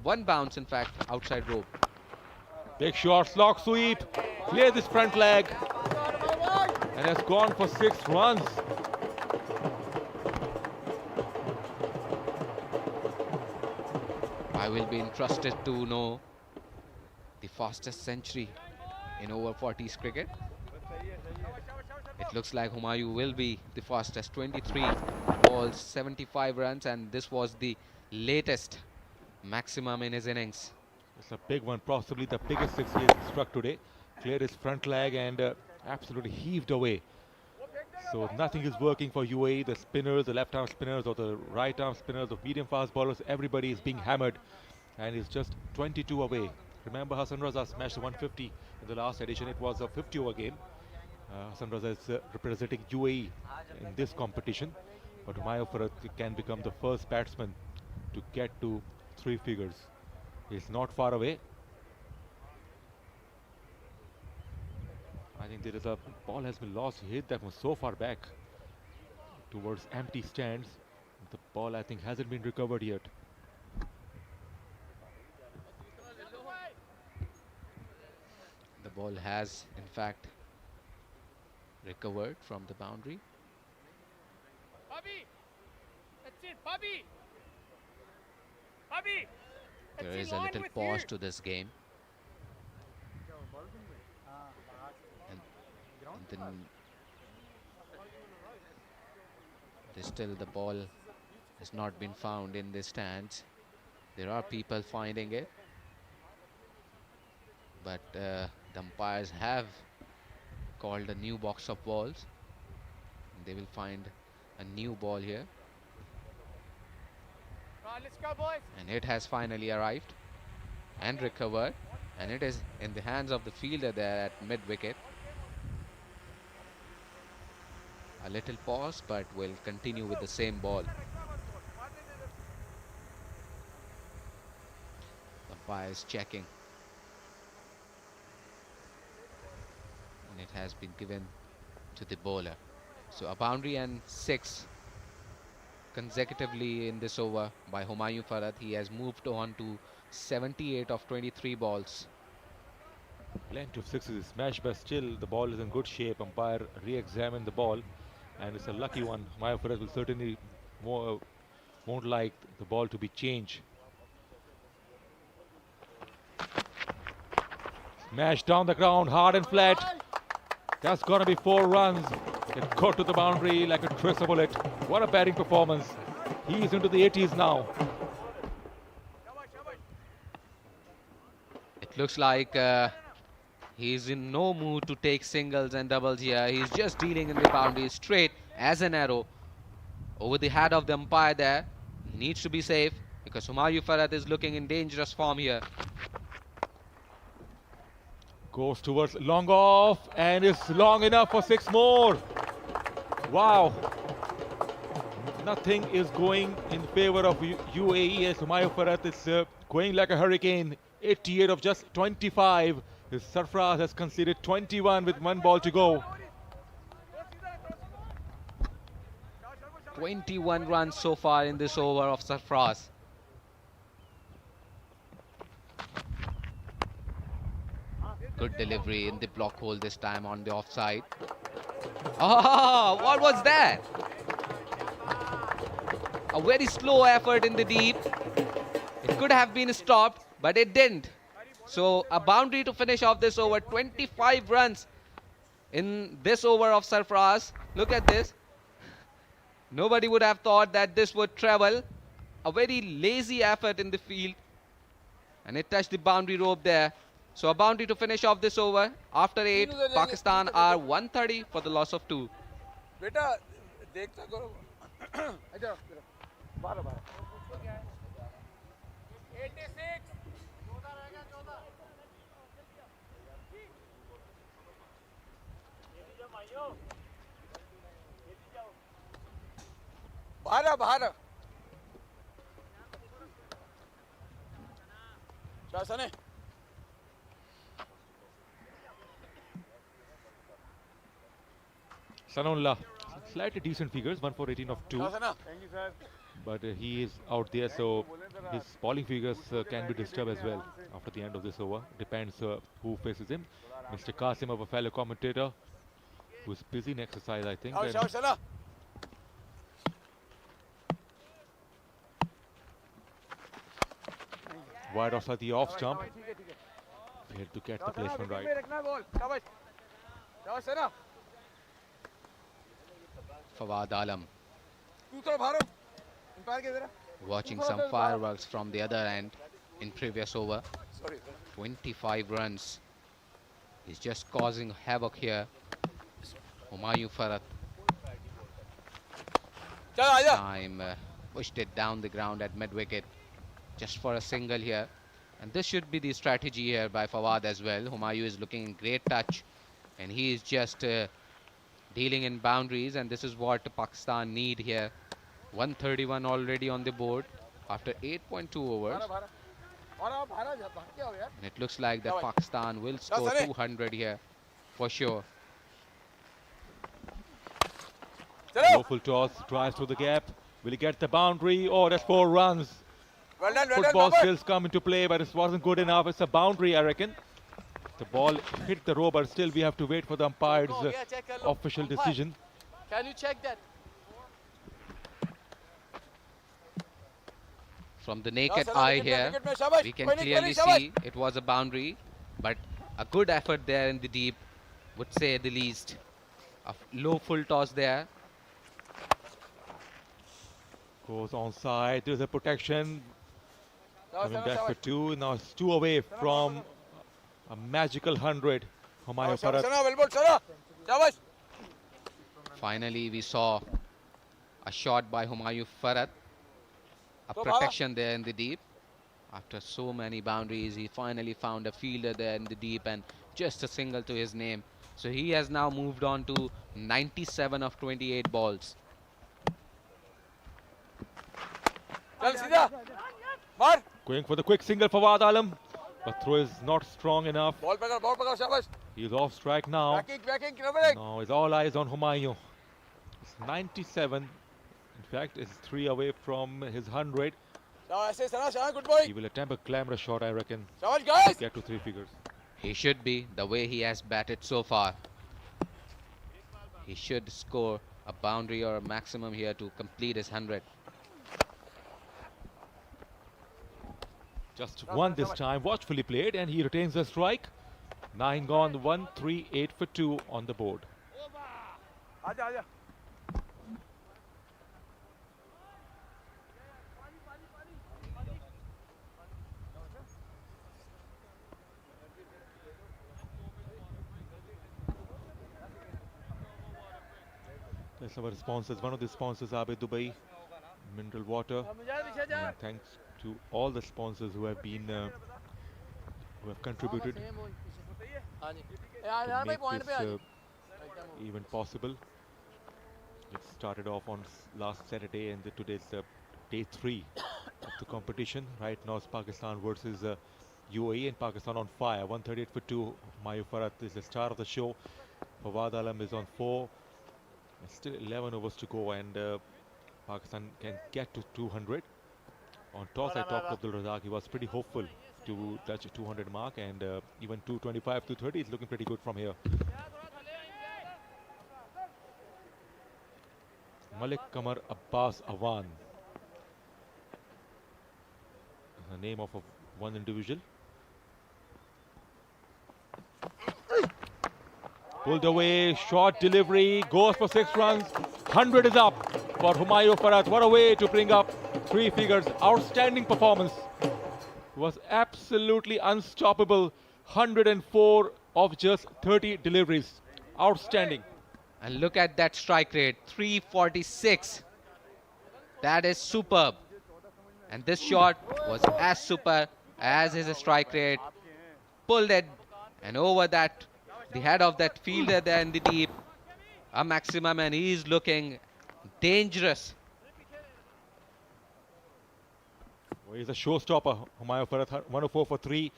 one bounce in fact, outside rope. Big shot, slog sweep, clear this front leg, and has gone for 6 runs. I will be interested to know the fastest century in over-40s cricket. It looks like Humayun will be the fastest. 23 balls, 75 runs, and this was the latest maximum in his innings. It's a big one, possibly the biggest 6 he has struck today. Cleared his front leg and absolutely heaved away. So nothing is working for UAE. The spinners, the left-arm spinners or the right-arm spinners, the medium-fast bowlers, everybody is being hammered, and is just 22 away Remember, Hassan Raza smashed 150 in the last edition. It was a 50-over game. Hassan Raza is representing UAE in this competition. But Humayun Farhat can become the first batsman to get to 3 figures. He's not far away. I think there is a ball has been lost. He hit that one so far back towards empty stands. The ball, I think, hasn't been recovered yet. The ball has, in fact, recovered from the boundary. Bobby! That's it, Bobby! Bobby! There is a little pause to this game. And then still the ball has not been found in the stands. There are people finding it, but the umpires have called a new box of balls. They will find a new ball here. Let's go, boys. And it has finally arrived and recovered, and it is in the hands of the fielder there at mid-wicket. A little pause, but will continue with the same ball. The umpire is checking, and it has been given to the bowler. So a boundary and 6 consecutively in this over by Humayun Farhat. He has moved on to 78 of 23 balls. Plenty of sixes smashed, but still the ball is in good shape. Umpire re-examined the ball, and it's a lucky one. Humayun Farhat will certainly won't like the ball to be changed. Smashed down the ground, hard and flat. That's gonna be 4 runs. It got to the boundary like a tracer bullet. What a batting performance. He's into the 80s now. It looks like he's in no mood to take singles and doubles here. He's just dealing in the boundary straight as an arrow over the head of the umpire there. He needs to be safe because Humayun Farhat is looking in dangerous form here. Goes towards long off, and it's long enough for 6 more. Wow. Nothing is going in favor of UAE as Humayun Farhat is going like a hurricane. 88 of just 25. His Sarfraz has conceded 21 with 1 ball to go. 21 runs so far in this over of Sarfraz. Good delivery in the block hole this time on the offside. Oh, what was that? A very slow effort in the deep. It could have been stopped, but it didn't. So a boundary to finish off this over. 25 runs in this over of Sarfraz. Look at this. Nobody would have thought that this would travel. A very lazy effort in the field. And it touched the boundary rope there. So a boundary to finish off this over. After 8, Pakistan are 130 for the loss of 2. बेटा देखता करो इधर 12 86. 12 चल सने Sanullah, slightly decent figures, 1 for 18 of 2. But he is out there, so his bowling figures can be disturbed as well after the end of this over. Depends who faces him. Mr. Qasim, of a fellow commentator, who's busy in exercise, I think. Wide outside the off stump. Failed to get the placement right. Fawad Alam watching some fireworks from the other end in previous over. 25 runs. He's just causing havoc here. Humayun Farhat time pushed it down the ground at mid-wicket just for a single here. And this should be the strategy here by Fawad as well. Humayun is looking in great touch, and he is just dealing in boundaries, and this is what Pakistan need here. 131 already on the board after 8.2 overs. And it looks like that Pakistan will score 200 here for sure. Lawful toss, drives through the gap. Will he get the boundary? Oh, that's 4 runs. Well done, Football Babar. skills come into play, but it wasn't good enough. It's a boundary, I reckon. The ball hit the row, but still we have to wait for the umpire's official decision. Can you check that? From the naked eye here, we can clearly see it was a boundary, but a good effort there in the deep, would say the least. A low full toss there. Goes onside. There's a protection. Coming back for 2. Now it's 2 away from a magical 100. Humayun Farhat. Finally, we saw a shot by Humayun Farhat. A protection there in the deep. After so many boundaries, he finally found a fielder there in the deep and just a single to his name. So he has now moved on to 97 of 28 balls. Going for the quick single for Fawad Alam. But throw is not strong enough. He's off strike now. Now it's all eyes on Humayun. It's 97. In fact, it's 3 away from his 100. He will attempt a glamorous shot, I reckon. To get to 3 figures. He should be, the way he has batted so far. He should score a boundary or a maximum here to complete his 100. Just 1 this time, watchfully played, and he retains the strike. 9 gone, 1, 3, 8 for 2 on the board. That's our sponsors. One of the sponsors, Abid Dubai, Mineral Water. And thanks to all the sponsors who have been, who have contributed to make this event possible. It started off on last Saturday, and today's day 3 of the competition. Right now it's Pakistan versus UAE, and Pakistan on fire. 138 for 2. Humayun Farhat is the star of the show. Fawad Alam is on 4. Still 11 overs to go, and Pakistan can get to 200. On toss, I talked to Abdul Razak. He was pretty hopeful to touch a 200 mark, and even 225 to 30 is looking pretty good from here. Malik Kamar Abbas Awan, the name of one individual. Pulled away, short delivery, goes for 6 runs. 100 is up for Humayun Farhat. What a way to bring up 3 figures. Outstanding performance. Was absolutely unstoppable. 104 of just 30 deliveries. Outstanding. And look at that strike rate, 346. That is superb. And this shot was as super as his strike rate. Pulled it, and over that, the head of that fielder there in the deep, a maximum, and he is looking dangerous. Well, he's a showstopper. Humayun Farhat, 104 for 3.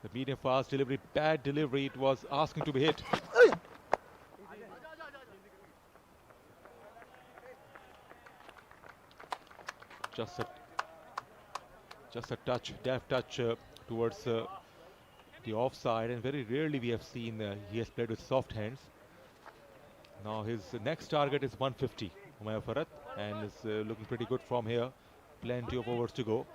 The medium fast delivery, bad delivery. It was asking to be hit. Just a touch, deft touch towards the offside, and very rarely we have seen he has played with soft hands. Now his next target is 150, Humayun Farhat, and is looking pretty good from here. Plenty of overs to go.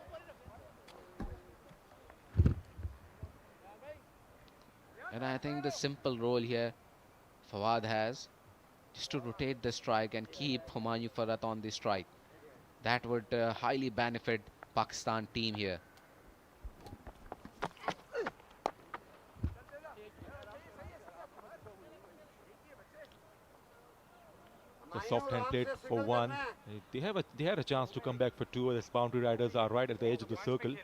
And I think the simple role here Fawad has, just to rotate the strike and keep Humayun Farhat on the strike. That would highly benefit Pakistan team here. The soft hand played for 1. They had a chance to come back for 2. The boundary riders are right at the edge of the circle,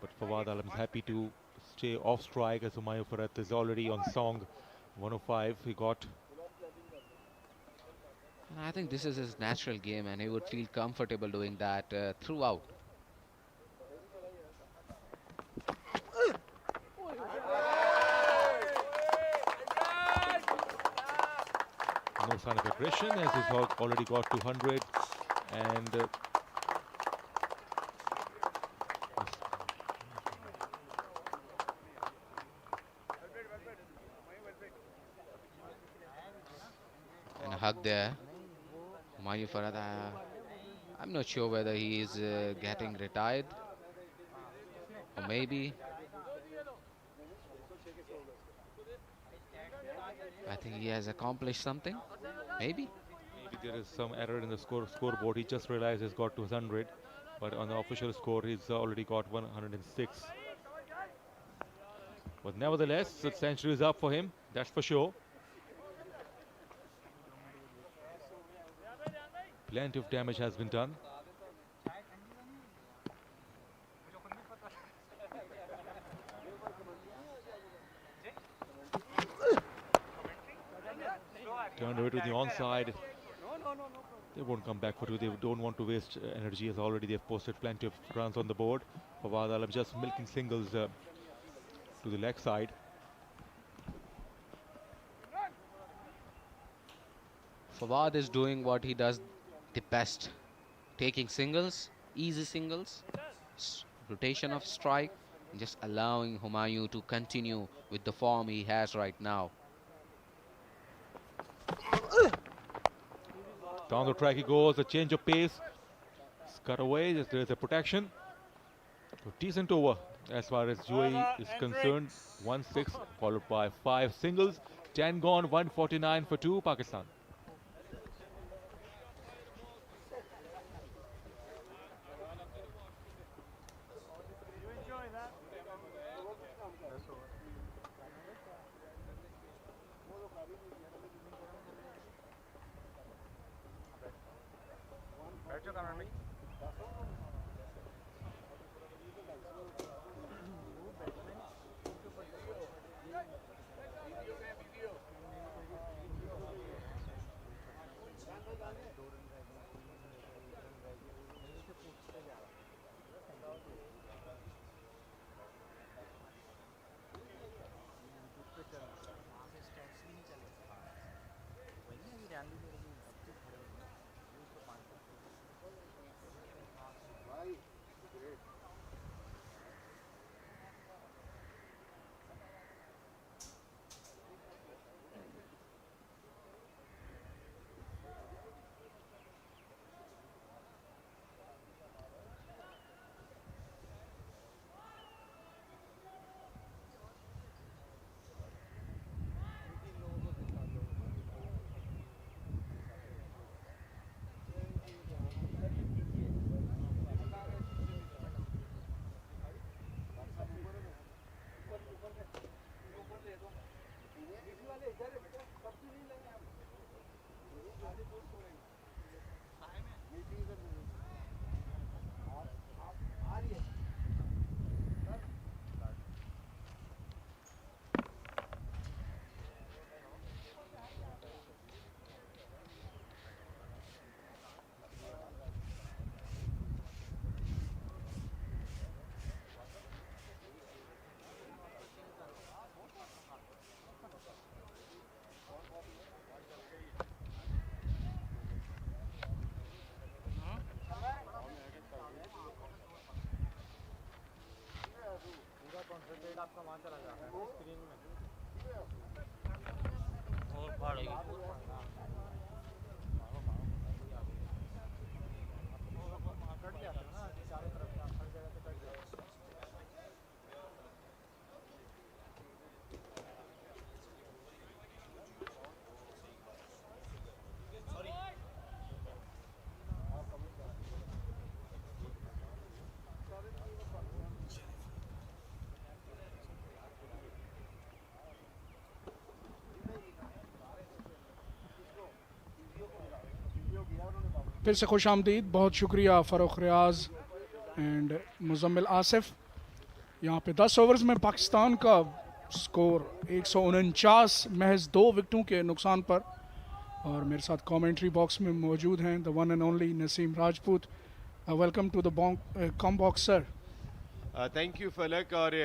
But Fawad Alam is happy to stay off strike as Humayun Farhat is already on song. 105 he got. And I think this is his natural game and he would feel comfortable doing that throughout. No sign of aggression as he's already got 200 and and a hug there. Humayun Farhat, I'm not sure whether he is getting retired or maybe. I think he has accomplished something. Maybe. Maybe there is some error in the scoreboard. He just realized he's got 200, but on the official score he's already got 106. But nevertheless, the century is up for him, that's for sure. Plenty of damage has been done. Turned away to the onside. They won't come back for two. They don't want to waste energy as already they've posted plenty of runs on the board. Fawad Alam just milking singles to the leg side. Fawad is doing what he does the best. Taking singles, easy singles, rotation of strike, and just allowing Humayun to continue with the form he has right now. Down the track he goes, a change of pace. Cut away, there is a protection. So decent over as far as UAE is concerned. 1-6 followed by 5 singles. 10 gone, 149 for 2 Pakistan. फिर से खुश आमदीद बहुत शुक्रिया फ़ारूक रियाज and Muzammil Asif यहाँ पे 10 overs में पाकिस्तान का स्कोर 149 महज 2 विकेटों के नुकसान पर। और मेरे साथ कमेंट्री बॉक्स में मौजूद हैं the one and only Naseem Rajput. Welcome to the comm box sir. Thank you Falak. और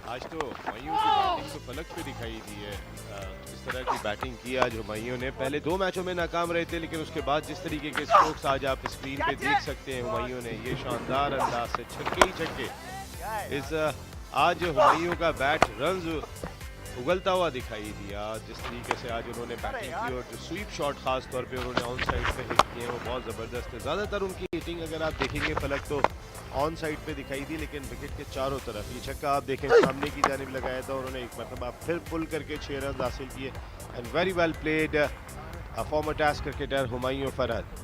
आज तो हुमायूं की बैटिंग तो फलक पे दिखाई दी है। इस तरह की बैटिंग की आज हुमायूं ने। पहले 2 मैचों में नाकाम रहे थे, लेकिन उसके बाद जिस तरीके के स्ट्रोक्स आज आप स्क्रीन पे देख सकते हैं हुमायूं ने, ये शानदार अंदाज से छक्के ही छक्के। इस आज हुमायूं का बैट रन्स उगलता हुआ दिखाई दिया। जिस तरीके से आज उन्होंने बैटिंग की और जो स्वीप शॉट खास तौर पे उन्होंने ऑन साइड पे हिट किए वो बहुत ज़बरदस्त है। ज़्यादातर उनकी हिटिंग अगर आप देखेंगे फलक तो ऑन साइड पे दिखाई दी, लेकिन विकेट के चारों तरफ। ये छक्का आप देखें सामने की जानिब लगाया था, उन्होंने एक मरतबा फिर पुल करके 6 रन हासिल किए। And very well played former test cricketer Humayun Farhat.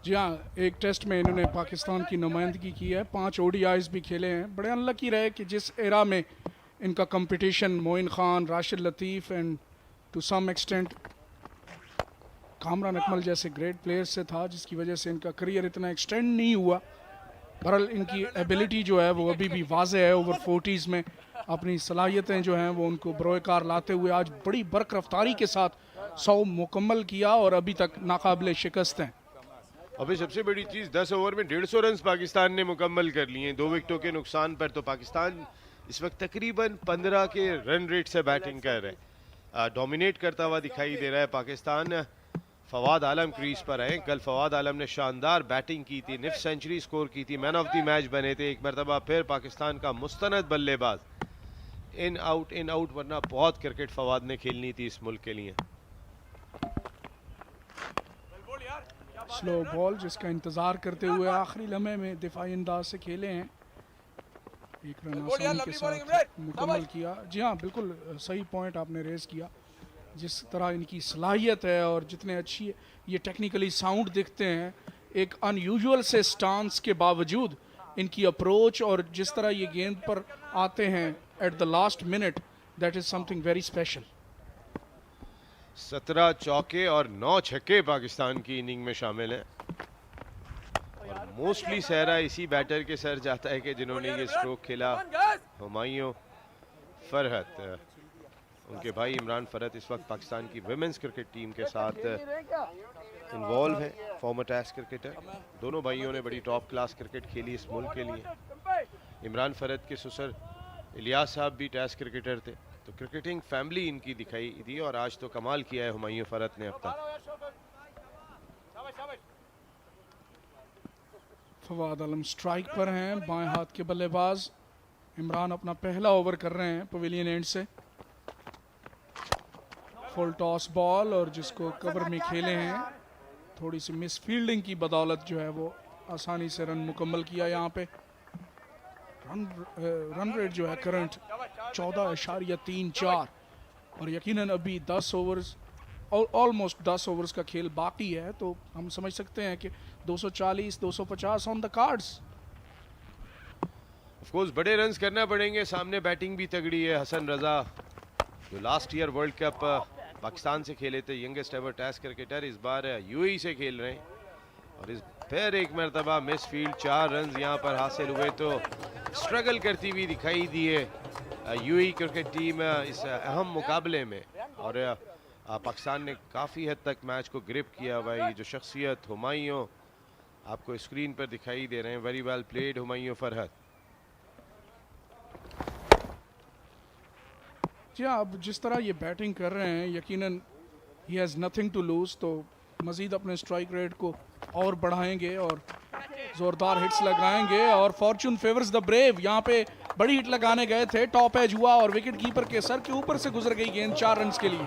जी हाँ, एक टेस्ट में इन्होंने पाकिस्तान की नुमाइंदगी की है, 5 ODIs भी खेले हैं। बड़े अनलकी रहे कि जिस एरा में इनका competition Moin Khan, Rashid Latif and to some extent Kamran Akmal जैसे ग्रेट प्लेयर्स से था, जिसकी वजह से इनका करियर इतना एक्सटेंड नहीं हुआ। बहरहाल इनकी एबिलिटी जो है वो अभी भी वाज़े है। ओवर 40s में अपनी सलाहियतें जो हैं वो उनको बरोकार लाते हुए आज बड़ी बरक रफ्तारी के साथ 100 मुकम्मल किया और अभी तक नाकाबिले शिकस्त हैं। अभी सबसे बड़ी चीज़ 10 ओवर में 150 रन पाकिस्तान ने मुकम्मल कर लिए हैं 2 विकेटों के नुकसान पर। तो पाकिस्तान इस वक्त तकरीबन 15 के रन रेट से बैटिंग कर रहे हैं। डोमिनेट करता हुआ दिखाई दे रहा है पाकिस्तान। फवाद आलम क्रीज पर हैं। कल फवाद आलम ने शानदार बैटिंग की थी, निफ सेंचुरी स्कोर की थी, मैन ऑफ द मैच बने थे। एक मरतबा फिर पाकिस्तान का मुस्तनद बल्लेबाज। इन आउट, वरना बहुत क्रिकेट फवाद ने खेलनी थी इस मुल्क के लिए। स्लो बॉल जिसका इंतज़ार करते हुए आखिरी लम्हे में दिफाई अंदाज से खेले हैं। एक रन आसानी के साथ मुकम्मल किया। जी हाँ, बिल्कुल सही पॉइंट आपने रेज किया। जिस तरह इनकी सलाहियत है और जितने अच्छी ये टेक्निकली साउंड दिखते हैं, एक अनयूजुअल से स्टांस के बावजूद इनकी अप्रोच और जिस तरह ये गेंद पर आते हैं at the last minute, that is something very special. 17 चौके और 9 छक्के पाकिस्तान की इनिंग में शामिल हैं। और मोस्टली सहरा इसी बैटर के सर जाता है कि जिन्होंने ये स्ट्रोक खेला, हुमायूं फरहत। उनके भाई इमरान फरहत इस वक्त पाकिस्तान की विमेंस क्रिकेट टीम के साथ इन्वॉल्व है, फॉर्मर टेस्ट क्रिकेटर। दोनों भाइयों ने बड़ी टॉप क्लास क्रिकेट खेली इस मुल्क के लिए। इमरान फरहत के ससुर इलियास साहब भी टेस्ट क्रिकेटर थे, तो क्रिकेटिंग फैमिली इनकी दिखाई दी। और आज तो कमाल किया है हुमायूं फरहत ने अब तक। फवाद आलम स्ट्राइक पर हैं, बाएं हाथ के बल्लेबाज। इमरान अपना पहला ओवर कर रहे हैं पवेलियन एंड से। फुल टॉस बॉल और जिसको कवर में खेले हैं, थोड़ी सी मिस फील्डिंग की बदौलत जो है वो आसानी से रन मुकम्मल किया। यहाँ पे रन रेट जो है करंट 14.34 और यकीनन अभी 10 ओवर्स ऑलमोस्ट 10 ओवर्स का खेल बाकी है, तो हम समझ सकते हैं कि 240 250 on the cards. Of course बड़े रन्स करना पड़ेंगे, सामने बैटिंग भी तगड़ी है। हसन रजा जो last year world cup Pakistan से खेले थे, यंगेस्ट एवर टेस्ट क्रिकेटर, इस बार यूएई से खेल रहे हैं। और इस फिर एक मरतबा मिस फील्ड, 4 रन यहाँ पर हासिल हुए। तो स्ट्रगल करती हुई दिखाई दी है यूएई क्रिकेट टीम इस अहम मुकाबले में। और पाकिस्तान ने काफ़ी हद तक मैच को ग्रिप किया हुआ है। ये जो शख्सियत हुमायूं आपको स्क्रीन पर दिखाई दे रहे हैं, very well played Humayun Farhat. जी हाँ, अब जिस तरह ये बैटिंग कर रहे हैं, यकीनन he has nothing to lose, तो मज़ीद अपने स्ट्राइक रेट को और बढ़ाएंगे और ज़ोरदार हिट्स लगाएंगे। और फॉर्चून फेवर्स द ब्रेव, यहाँ पे बड़ी हिट लगाने गए थे, टॉप एज हुआ और विकेट कीपर के सर के ऊपर से गुजर गई गेंद 4 रन के लिए।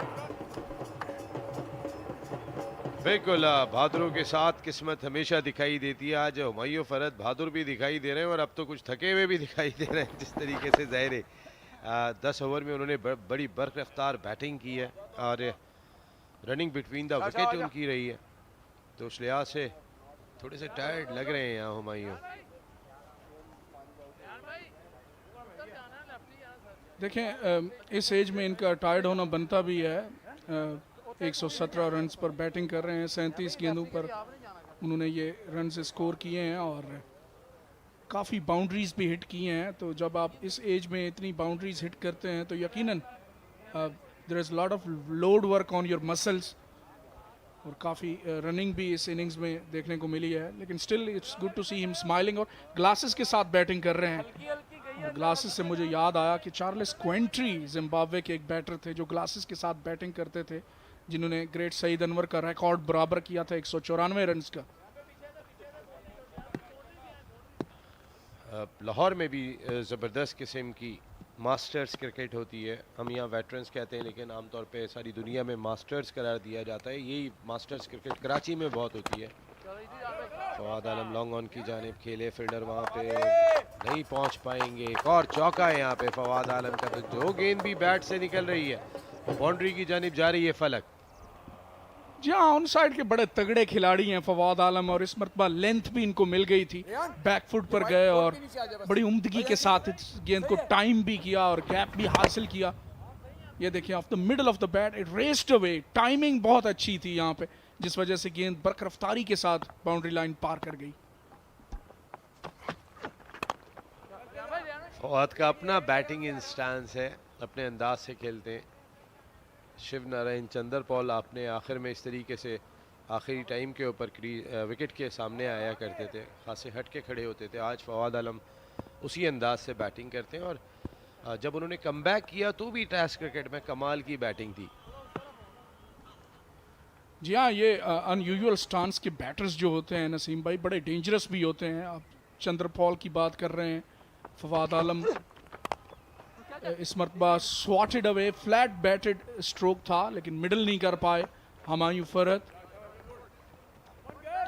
बिल्कुल, बहादुरों के साथ किस्मत हमेशा दिखाई देती है। आज हुमायूं फरहत बहादुर भी दिखाई दे रहे हैं और अब तो कुछ थके हुए भी दिखाई दे रहे हैं। जिस तरीके से ज़ाहिर है 10 ओवर में उन्होंने बड़ी बर्क रफ्तार बैटिंग की है और रनिंग बिटवीन द विकेट उनकी रही है, तो उस लिहाज से थोड़े से टायर्ड लग रहे हैं यहाँ हुमायूं। देखें, इस एज में इनका टायर्ड होना बनता भी है। 117 रन्स पर बैटिंग कर रहे हैं, 37 गेंदों पर उन्होंने ये रन स्कोर किए हैं और काफ़ी बाउंड्रीज भी हिट की हैं, तो जब आप इस एज में इतनी बाउंड्रीज हिट करते हैं तो यकीनन there is lot of load work on your muscles, और काफ़ी रनिंग भी इस इनिंग्स में देखने को मिली है, लेकिन still it's good to see him smiling और ग्लासेस के साथ बैटिंग कर रहे हैं। और ग्लासेस से मुझे याद आया कि चार्ल्स क्वेंट्री जिम्बाब्वे के एक बैटर थे जो ग्लासेस के साथ बैटिंग करते थे, जिन्होंने ग्रेट सईद अनवर का रिकॉर्ड बराबर किया था 194 रन का। लाहौर में भी ज़बरदस्त किस्म की मास्टर्स क्रिकेट होती है। हम यहाँ वेटरन्स कहते हैं, लेकिन आमतौर पे सारी दुनिया में मास्टर्स करार दिया जाता है। यही मास्टर्स क्रिकेट कराची में बहुत होती है। फवाद आलम लॉन्ग ऑन की जानिब खेले, फील्डर वहाँ पे नहीं पहुँच पाएंगे। एक और चौका है यहाँ पे फवाद आलम का, तो जो गेंद भी बैट से निकल रही है बाउंड्री की जानिब जा रही है फलक। जी हाँ, ऑन साइड के बड़े तगड़े खिलाड़ी हैं फवाद आलम, और इस मरतबा लेंथ भी इनको मिल गई थी, बैकफुट पर गए और बड़ी उम्दगी के साथ इस गेंद को टाइम भी किया और गैप भी हासिल किया। ये देखिए of the middle of the bat it raised away, timing बहुत अच्छी थी यहाँ पे, जिस वजह से गेंद बरकरफ्तारी के साथ बाउंड्री लाइन पार कर गई। फवाद का अपना बैटिंग इंस्टांस है, अपने अंदाज से खेलते हैं। शिव नारायण चंद्रपॉल आपने आखिर में इस तरीके से आखिरी टाइम के ऊपर विकेट के सामने आया करते थे, खासे हट के खड़े होते थे। आज फवाद आलम उसी अंदाज से बैटिंग करते हैं, और जब उन्होंने कमबैक किया तो भी टेस्ट क्रिकेट में कमाल की बैटिंग थी। जी हाँ, ये अनयूजुअल स्टांस के बैटर्स जो होते हैं नसीम भाई, बड़े डेंजरस भी होते हैं। आप चंद्रपॉल की बात कर रहे हैं, फवाद आलम इस मरतबा स्वॉटेड अवे, फ्लैट बैटेड स्ट्रोक था लेकिन मिडल नहीं कर पाए हमायूं फरहत।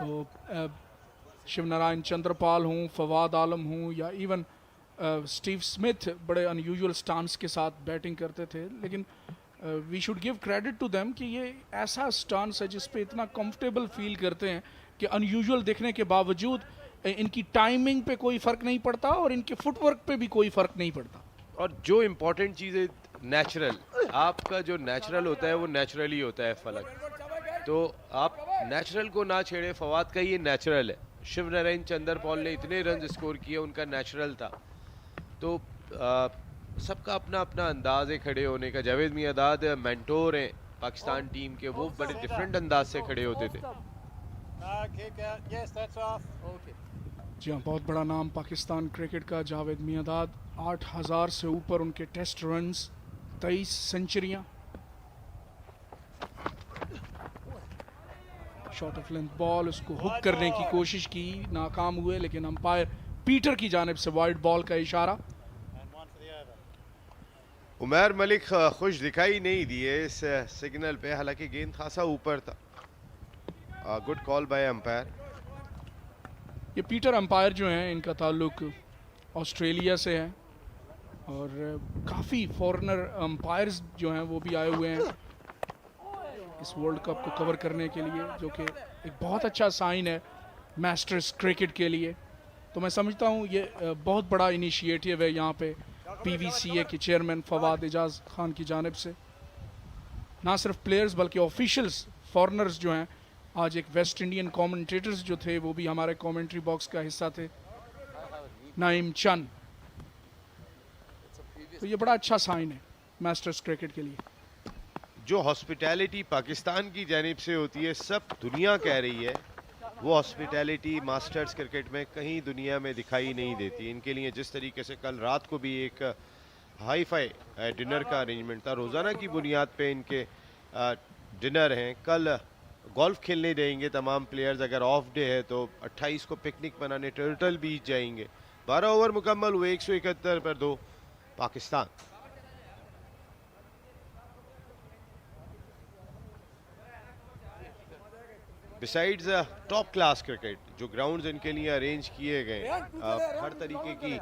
तो शिव नारायण चंद्रपाल हूँ, फवाद आलम हूँ, या इवन स्टीव स्मिथ बड़े अनयूजुअल स्टांस के साथ बैटिंग करते थे, लेकिन we should give credit to them कि ये ऐसा स्टांस है जिस पे इतना कंफर्टेबल फील करते हैं कि अनयूजुअल दिखने के बावजूद इनकी टाइमिंग पे कोई फ़र्क नहीं पड़ता और इनके फुटवर्क पे भी कोई फ़र्क नहीं पड़ता। और जो इम्पोर्टेंट चीज़ है नेचुरल, आपका जो नेचुरल होता है वो नेचुरली होता है फलक, तो आप नेचुरल को ना छेड़े। फवाद का ये नेचुरल है। शिव नारायण चंद्रपॉल ने इतने रन स्कोर किए, उनका नेचुरल था। तो सबका अपना अपना अंदाज है खड़े होने का। जावेद मियादाद मेंटोर हैं पाकिस्तान टीम के, वो बड़े डिफरेंट अंदाज से खड़े होते थे। जी हाँ, बहुत बड़ा नाम पाकिस्तान क्रिकेट का जावेद मियादाद, 8000 से ऊपर उनके टेस्ट रन्स, 23 सेंचुरियाँ। शॉट ऑफ लेंथ बॉल, उसको हुक करने की कोशिश की, नाकाम हुए, लेकिन अंपायर पीटर की जानिब से वाइड बॉल का इशारा। उमर मलिक खुश दिखाई नहीं दिए इस सिग्नल पे, हालांकि गेंद खासा ऊपर था। Good call bye umpire. ये पीटर अंपायर जो हैं, इनका ताल्लुक ऑस्ट्रेलिया से है और काफ़ी फॉरेनर अंपायर्स जो हैं वो भी आए हुए हैं इस वर्ल्ड कप को कवर करने के लिए, जो कि एक बहुत अच्छा साइन है मास्टर्स क्रिकेट के लिए। तो मैं समझता हूँ ये बहुत बड़ा इनिशिएटिव है यहाँ पे PVCA के चेयरमैन फवाद एजाज खान की जानिब से। ना सिर्फ प्लेयर्स बल्कि ऑफिशियल्स, फॉरेनर्स जो हैं, आज एक वेस्ट इंडियन कमेंटेटर्स जो थे वो भी हमारे कमेंट्री बॉक्स का हिस्सा थे, नाइम चंद। तो ये बड़ा अच्छा साइन है मास्टर्स क्रिकेट के लिए। जो हॉस्पिटैलिटी पाकिस्तान की जानिब से होती है, सब दुनिया कह रही है, वो हॉस्पिटैलिटी मास्टर्स क्रिकेट में कहीं दुनिया में दिखाई नहीं देती। इनके लिए जिस तरीके से कल रात को भी एक हाई फाई डिनर का अरेंजमेंट था, रोज़ाना की बुनियाद पे इनके डिनर हैं। कल गोल्फ खेलने जाएंगे तमाम प्लेयर्स, अगर ऑफ डे है तो 28 को पिकनिक मनाने टर्टल बीच जाएंगे। 12 ओवर मुकम्मल हुए, 171 पर 2 Pakistan. Besides top class cricket, जो ग्राउंड्स इनके लिए अरेंज किए गए, हर तरीके की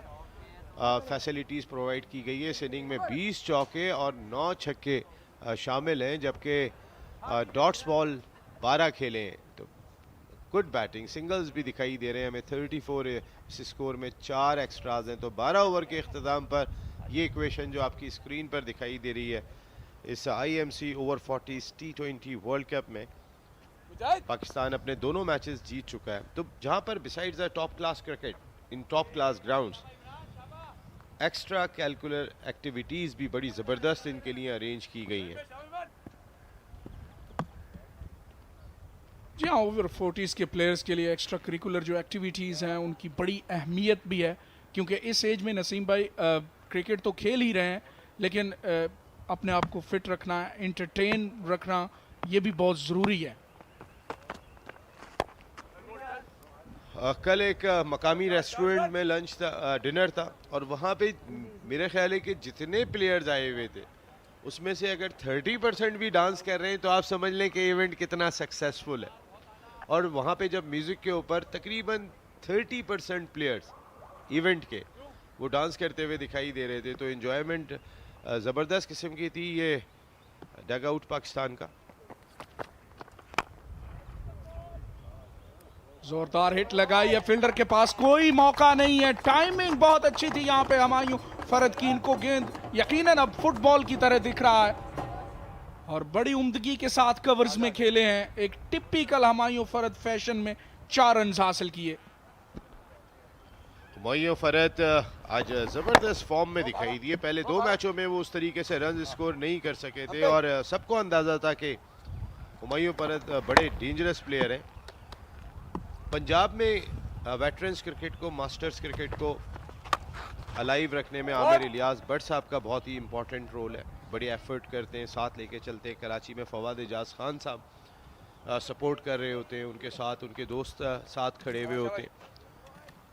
फैसिलिटीज़ प्रोवाइड की गई है। इस इनिंग में 20 चौके और 9 छक्के शामिल हैं, जबकि डॉट्स बॉल 12 खेले हैं। तो गुड बैटिंग, सिंगल्स भी दिखाई दे रहे हैं हमें। 34 इस स्कोर में 4 एक्स्ट्राज हैं। तो 12 ओवर के अख्ताम पर ये इक्वेशन जो आपकी स्क्रीन पर दिखाई दे रही है, इस IMC Over-40s T20 world cup में पाकिस्तान अपने दोनों मैचेस जीत चुका है। तो जहां पर besides top class cricket in top class grounds extracurricular activities भी बड़ी ज़बरदस्त इनके लिए अरेंज की गई हैं। जी हाँ, ओवर 40s के प्लेयर्स के लिए एक्स्ट्रा करिकुलर जो एक्टिविटीज़ हैं उनकी बड़ी अहमियत भी है, क्योंकि इस एज में नसीम भाई क्रिकेट तो खेल ही रहे हैं, लेकिन अपने आप को फिट रखना, एंटरटेन रखना, ये भी बहुत ज़रूरी है। कल एक मकामी रेस्टोरेंट में लंच था, डिनर था, और वहाँ पे मेरे ख्याल है कि जितने प्लेयर्स आए हुए थे उसमें से अगर 30% भी डांस कर रहे हैं तो आप समझ लें कि इवेंट कितना सक्सेसफुल है। और वहाँ पे जब म्यूज़िक के ऊपर तकरीबन 30% प्लेयर्स इवेंट के वो डांस करते हुए दिखाई दे रहे थे, तो एंजॉयमेंट ज़बरदस्त किस्म की थी। ये डग आउट पाकिस्तान का जोरदार हिट लगाई है, फील्डर के पास कोई मौका नहीं है, टाइमिंग बहुत अच्छी थी यहाँ पे हमायूं फरद की। इनको गेंद यकीनन अब फुटबॉल की तरह दिख रहा है और बड़ी उम्दगी के साथ कवर्स में खेले हैं। एक टिपिकल हमायूं फरद फैशन में 4 रन हासिल किए। हुमायूं फरद आज ज़बरदस्त फॉर्म में दिखाई दिए। पहले 2 मैचों में वो उस तरीके से रन स्कोर नहीं कर सके थे और सबको अंदाज़ा था कि हुमायूं फरद बड़े डेंजरस प्लेयर हैं। पंजाब में वेटरन्स क्रिकेट को, मास्टर्स क्रिकेट को अलाइव रखने में आमिर इलियास भट्ट साहब का बहुत ही इंपॉर्टेंट रोल है। बड़ी एफर्ट करते हैं, साथ लेके चलते हैं। कराची में फवाद खान साहब सपोर्ट कर रहे होते हैं, उनके साथ उनके दोस्त साथ खड़े हुए होते हैं।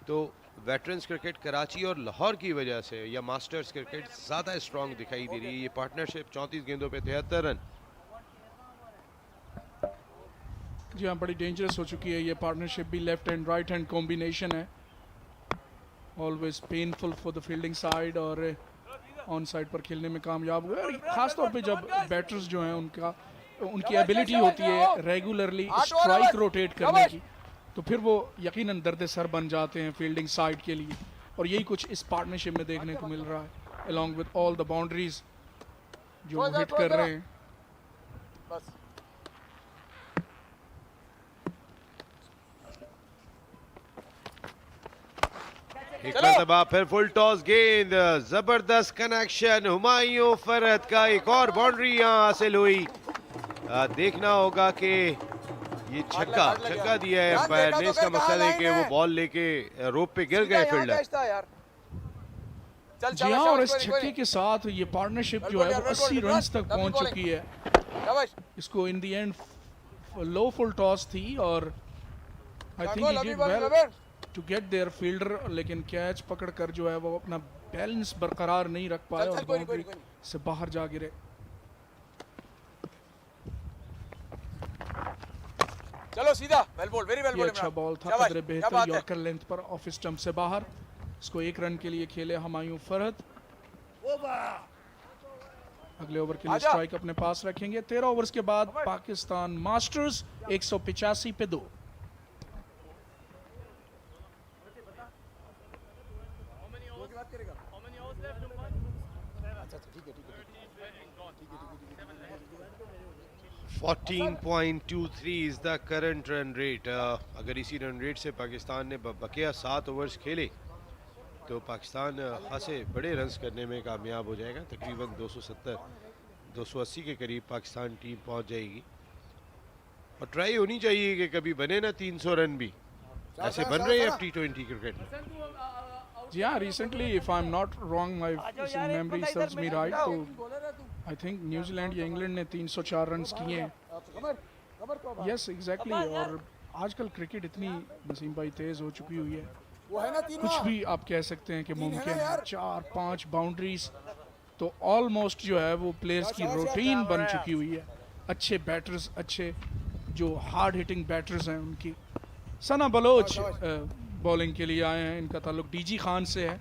तो वेटरन्स क्रिकेट कराची और लाहौर की वजह से या मास्टर्स क्रिकेट ज़्यादा स्ट्रॉन्ग दिखाई दे रही है। ये पार्टनरशिप 34 गेंदों पे 73 रन। जी हाँ, बड़ी डेंजरस हो चुकी है ये पार्टनरशिप भी। Left and right hand combination है, always painful for the fielding side, और ऑन साइड पर खेलने में कामयाब हुए। और खास तौर पे जब बैटर्स जो हैं उनकी एबिलिटी होती है रेगुलरली स्ट्राइक रोटेट करने की, तो फिर वो यकीनन दर्द सर बन जाते हैं फील्डिंग साइड के लिए। और यही कुछ इस पार्टनरशिप में देखने को मिल रहा है, along with all the boundaries जो वो हिट कर रहे हैं। एक मरतबा फिर फुल टॉस गेंद, जबरदस्त कनेक्शन, हुमायूं फरद का एक और बाउंड्री यहाँ हासिल हुई। देखना होगा कि ये छक्का दिया है एम्पायर ने। इसका मकसद है कि वो बॉल लेके रोप पे गिर गए फील्डर। जी हाँ, और इस छक्के के साथ ये पार्टनरशिप जो है वो 80 रन तक पहुंच चुकी है। इसको in the end low full toss थी और I think he did well to get there fielder, लेकिन कैच पकड़कर जो है वो अपना बैलेंस बरकरार नहीं रख पाए और बाउंड्री से बाहर जा गिरे। चलो सीधा, well ball, very well ball. अच्छा बॉल था, कदरे बेहतर यॉर्कर लेंथ पर ऑफ स्टंप से बाहर। इसको 1 रन के लिए खेले हुमायूं फरद। अगले ओवर के लिए स्ट्राइक अपने पास रखेंगे। 13 ओवर्स के बाद पाकिस्तान मास्टर्स 185 पे 2। है 14.23 is the current run rate. अगर इसी रन रेट से पाकिस्तान ने बकिया 7 ओवर्स खेले तो पाकिस्तान खासे बड़े रन्स करने में कामयाब हो जाएगा। तकरीबन 270-280 के करीब पाकिस्तान टीम पहुंच जाएगी। और ट्राई होनी चाहिए कि कभी बने ना 300 रन भी, ऐसे बन रहे हैं T20 क्रिकेट में। जी हाँ, recently if I am not wrong, my memory serves me right, तो आई थिंक न्यूजीलैंड या इंग्लैंड ने 304 रन किए हैं। Yes exactly. और आजकल क्रिकेट इतनी नसीम भाई तेज हो चुकी हुई है, कुछ भी आप कह सकते हैं कि मुमकिन है। 4-5 बाउंड्रीज तो ऑलमोस्ट जो है वो प्लेयर्स की रूटीन बन चुकी हुई है। अच्छे बैटर्स, अच्छे जो हार्ड हिटिंग बैटर्स हैं उनकी। सना बलोच बॉलिंग के लिए आए हैं, इनका ताल्लुक डीजी खान से है,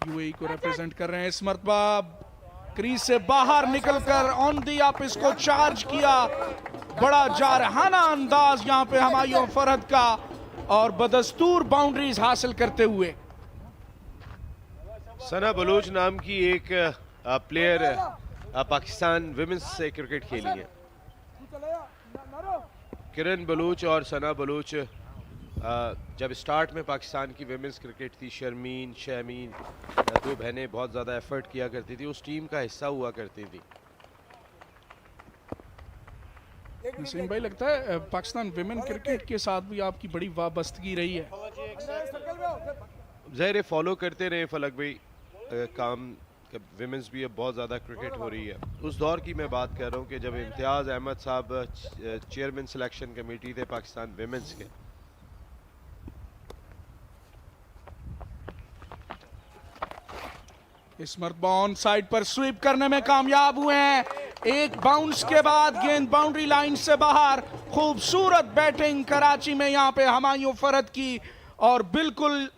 यूएई को रिप्रेजेंट कर रहे हैं। इस मरतबा क्रीज से बाहर निकलकर ऑन दी आप इसको चार्ज किया, बड़ा जारहाना अंदाज यहाँ पे हुमायूं फरद का, और बदस्तूर बाउंड्रीज हासिल करते हुए। सना बलोच नाम की एक प्लेयर पाकिस्तान विमेंस से क्रिकेट खेली है। किरण बलोच और सना बलोच जब स्टार्ट में पाकिस्तान की विमेंस क्रिकेट थी, शर्मीन, शमीन, दो बहनें बहुत ज़्यादा एफर्ट किया करती थी, उस टीम का हिस्सा हुआ करती थी। नसीम भाई, लगता है पाकिस्तान विमेन क्रिकेट के साथ भी आपकी बड़ी वाबस्तगी रही है। ज़ाहिर फॉलो करते रहे फलक भाई काम, विमेंस भी अब बहुत ज़्यादा क्रिकेट हो रही है। उस दौर की मैं बात कर रहा हूँ कि जब इम्तियाज़ अहमद साहब चेयरमैन सिलेक्शन कमेटी थे पाकिस्तान विमेंस के। इस मरतबा ऑन साइड पर स्वीप करने में कामयाब हुए हैं। एक बाउंस के बाद गेंद बाउंड्री लाइन से बाहर। खूबसूरत बैटिंग कराची में यहाँ पे हुमायूं फरहत की, और बिल्कुल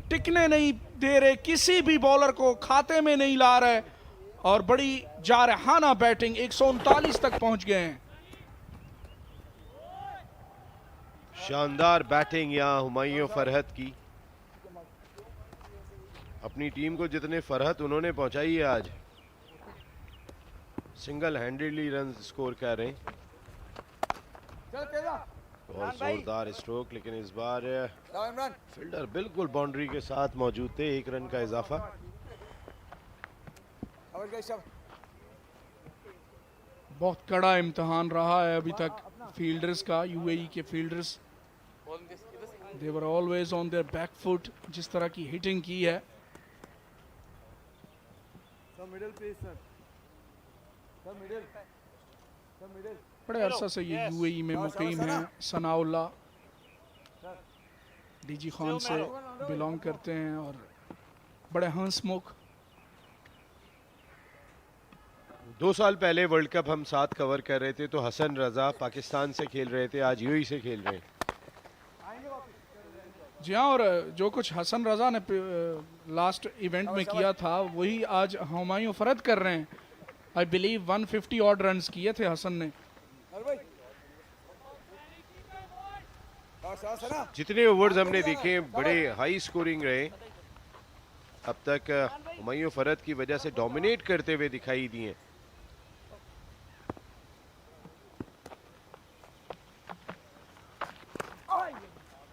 टिकने नहीं दे रहे, किसी भी बॉलर को खाते में नहीं ला रहे, और बड़ी जारहाना बैटिंग। 139 तक पहुंच गए हैं। शानदार बैटिंग यहाँ हुमायूं फरहत की। अपनी टीम को जितने फरहत उन्होंने पहुंचाई है आज, सिंगल हैंडेडली रन स्कोर कर रहे हैं। बहुत जोरदार स्ट्रोक, लेकिन इस बार फील्डर बिल्कुल बाउंड्री के साथ मौजूद थे। 1 रन का इजाफा। बहुत कड़ा इम्तिहान रहा है अभी तक फील्डर्स का। यूएई के fielders, they were always on their back foot. जिस तरह की हिटिंग की है, बड़े अरसा से ये यूएई में मुकीम हैं। सनाउल्ला डीजी खान से बिलोंग करते हैं और बड़े हंसमुख। 2 साल पहले वर्ल्ड कप हम साथ कवर कर रहे थे, तो हसन रजा पाकिस्तान से खेल रहे थे, आज यूएई से खेल रहे हैं। जी हाँ, और जो कुछ हसन रजा ने लास्ट इवेंट में किया था, वही आज हुमायूं फरहत कर रहे हैं। आई बिलीव 150 ऑड रन किए थे हसन ने। जितने ओवर्स हमने देखे बड़े हाई स्कोरिंग रहे अब तक। हुमायूं फरहत की वजह से डोमिनेट करते हुए दिखाई दिए।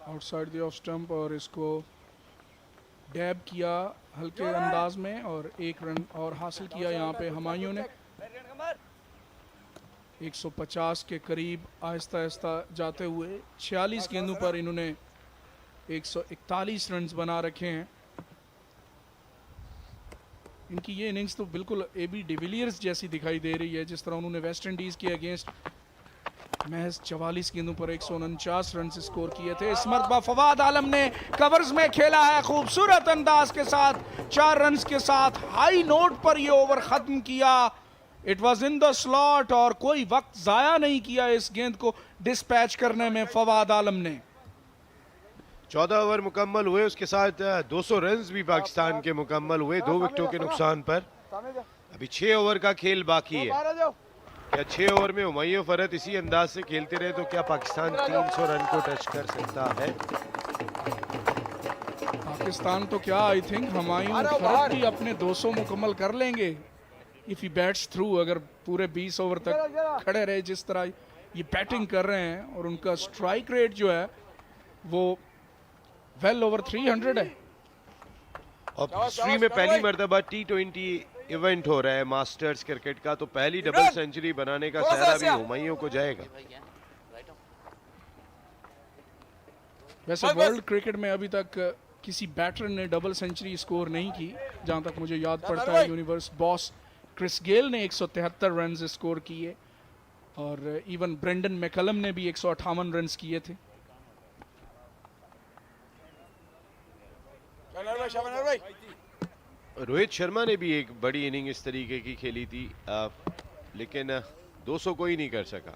आउटसाइड द ऑफ स्टंप, और इसको डैब किया हल्के अंदाज में, और 1 रन और हासिल किया यहाँ पे हुमायूं ने। 150 के करीब आहिस्ता आहिस्ता जाते हुए 46 गेंदों पर इन्होंने 141 रन बना रखे हैं। इनकी ये इनिंग्स तो बिल्कुल एबी डिविलियर्स जैसी दिखाई दे रही है। जिस तरह उन्होंने वेस्ट इंडीज के अगेंस्ट महज 44 गेंदों पर 149 रन स्कोर किए थे। इस मरतबा फवाद आलम ने कवर्स में खेला है खूबसूरत अंदाज के साथ। 4 रन के साथ हाई नोट पर ये ओवर खत्म किया। It was in the slot, और कोई वक्त जाया नहीं किया इस गेंद को डिस्पैच करने में फवाद आलम ने। 14 ओवर मुकम्मल हुए, उसके साथ 200 रन भी पाकिस्तान के मुकम्मल हुए 2 विकेटों के नुकसान पर। अभी 6 ओवर का खेल बाकी है। क्या 6 ओवर में हुमायूं फरहत इसी अंदाज से खेलते रहे तो क्या पाकिस्तान 300 रन को टच कर सकता है? पाकिस्तान तो क्या, आई थिंक हुमायूं फरहत भी अपने 200 मुकम्मल कर लेंगे इफ ही बैट्स थ्रू। अगर पूरे 20 ओवर तक खड़े रहे जिस तरह ये बैटिंग कर रहे हैं, और उनका स्ट्राइक रेट जो है वो वेल ओवर 300 है। और हिस्ट्री में पहली मर्तबा T20 इवेंट हो रहा है मास्टर्स क्रिकेट का, तो पहली डबल सेंचुरी बनाने का सहरा भी हुमायूं को जाएगा। वैसे वर्ल्ड क्रिकेट में अभी तक किसी बैटर ने डबल सेंचुरी स्कोर नहीं की, जहां तक मुझे याद पड़ता है। यूनिवर्स बॉस क्रिस गेल ने 173 रन स्कोर किए, और इवन ब्रेंडन मैकलम ने भी 158 रन किए थे। रोहित शर्मा ने भी एक बड़ी इनिंग इस तरीके की खेली थी, लेकिन 200 कोई नहीं कर सका।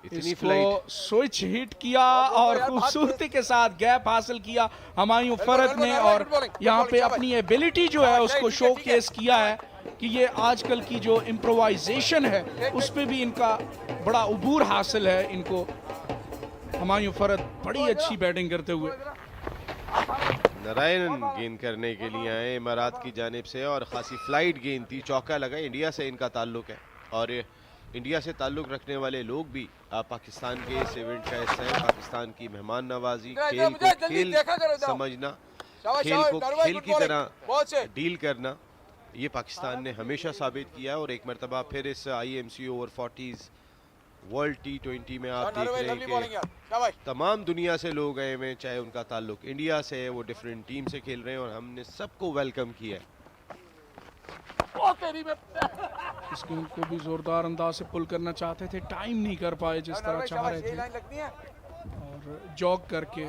इतनी इसको स्विच हिट किया और खूबसूरती के साथ गैप हासिल किया हुमायूं फरहत ने, और यहाँ पे अपनी एबिलिटी जो है उसको शोकेस किया है कि ये आजकल की जो इम्प्रोवाइजेशन है उस पे भी इनका बड़ा उबूर हासिल है। इनको हुमायूं फरहत बड़ी अच्छी बैटिंग करते हुए। नारायण गेंद करने के लिए आए इमारात की जानिब से, और खासी फ्लाइट गेंद थी, चौका लगा। इंडिया से इनका ताल्लुक है, और इंडिया से ताल्लुक़ रखने वाले लोग भी पाकिस्तान के इस इवेंट का हिस्सा हैं। पाकिस्तान की मेहमान नवाजी, खेल को खेल समझना, खेल को खेल की तरह डील करना, ये पाकिस्तान ने हमेशा साबित किया है। और एक मरतबा फिर इस IMC Over-40s वर्ल्ड T20 में आप देख रहे हैं कि तमाम दुनिया से लोग आए हुए हैं, चाहे उनका ताल्लुक इंडिया से है, वो डिफरेंट टीम से खेल रहे हैं और हमने सबको वेलकम किया है। इस गेंद को भी जोरदार अंदाज से पुल करना चाहते थे, टाइम नहीं कर पाए जिस तरह चाह रहे थे और जॉग करके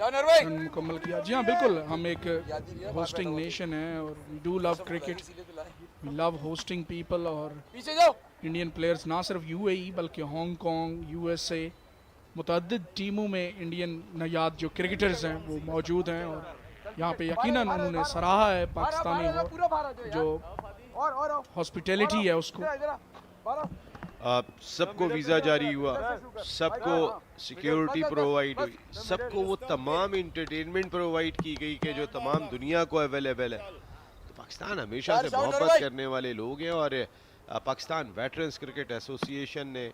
रन मुकम्मल किया। जी हाँ, बिल्कुल, हम एक होस्टिंग नेशन है और we do love cricket, we love hosting people. और इंडियन प्लेयर्स ना सिर्फ UAE बल्कि हांगकांग, USA, मुतअद्दिद टीमों में इंडियन नयाद जो क्रिकेटर्स हैं वो मौजूद हैं और यहाँ पे यकीनन उन्होंने सराहा है पाकिस्तानी जो हॉस्पिटैलिटी है उसको। सबको वीज़ा जारी हुआ, सबको सिक्योरिटी प्रोवाइड हुई, सबको वो तमाम इंटरटेनमेंट प्रोवाइड की गई कि जो तमाम दुनिया को अवेलेबल है। तो पाकिस्तान हमेशा से मोहब्बत करने वाले लोग हैं और पाकिस्तान वेटरन्स क्रिकेट एसोसिएशन ने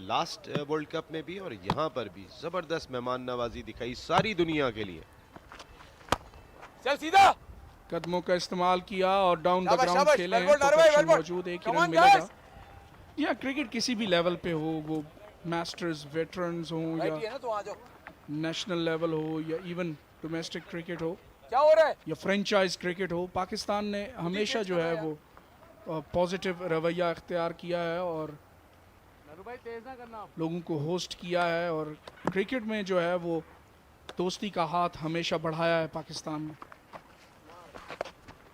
लास्ट वर्ल्ड कप में भी और यहाँ पर भी ज़बरदस्त मेहमान नवाजी दिखाई सारी दुनिया के लिए। चल सीधा कदमों का इस्तेमाल किया और डाउन द ग्राउंड खेले हैं, प्रोटेक्शन मौजूद, एक ही रन मिलेगा। या क्रिकेट किसी भी लेवल पे हो, वो मास्टर्स, वेटरन्स हो या नेशनल लेवल हो या इवन डोमेस्टिक क्रिकेट हो या फ्रेंचाइज क्रिकेट हो, पाकिस्तान ने हमेशा जो है वो पॉजिटिव रवैया इख्तियार किया है और लोगों को होस्ट किया है और क्रिकेट में जो है वो दोस्ती का हाथ हमेशा बढ़ाया है पाकिस्तान में।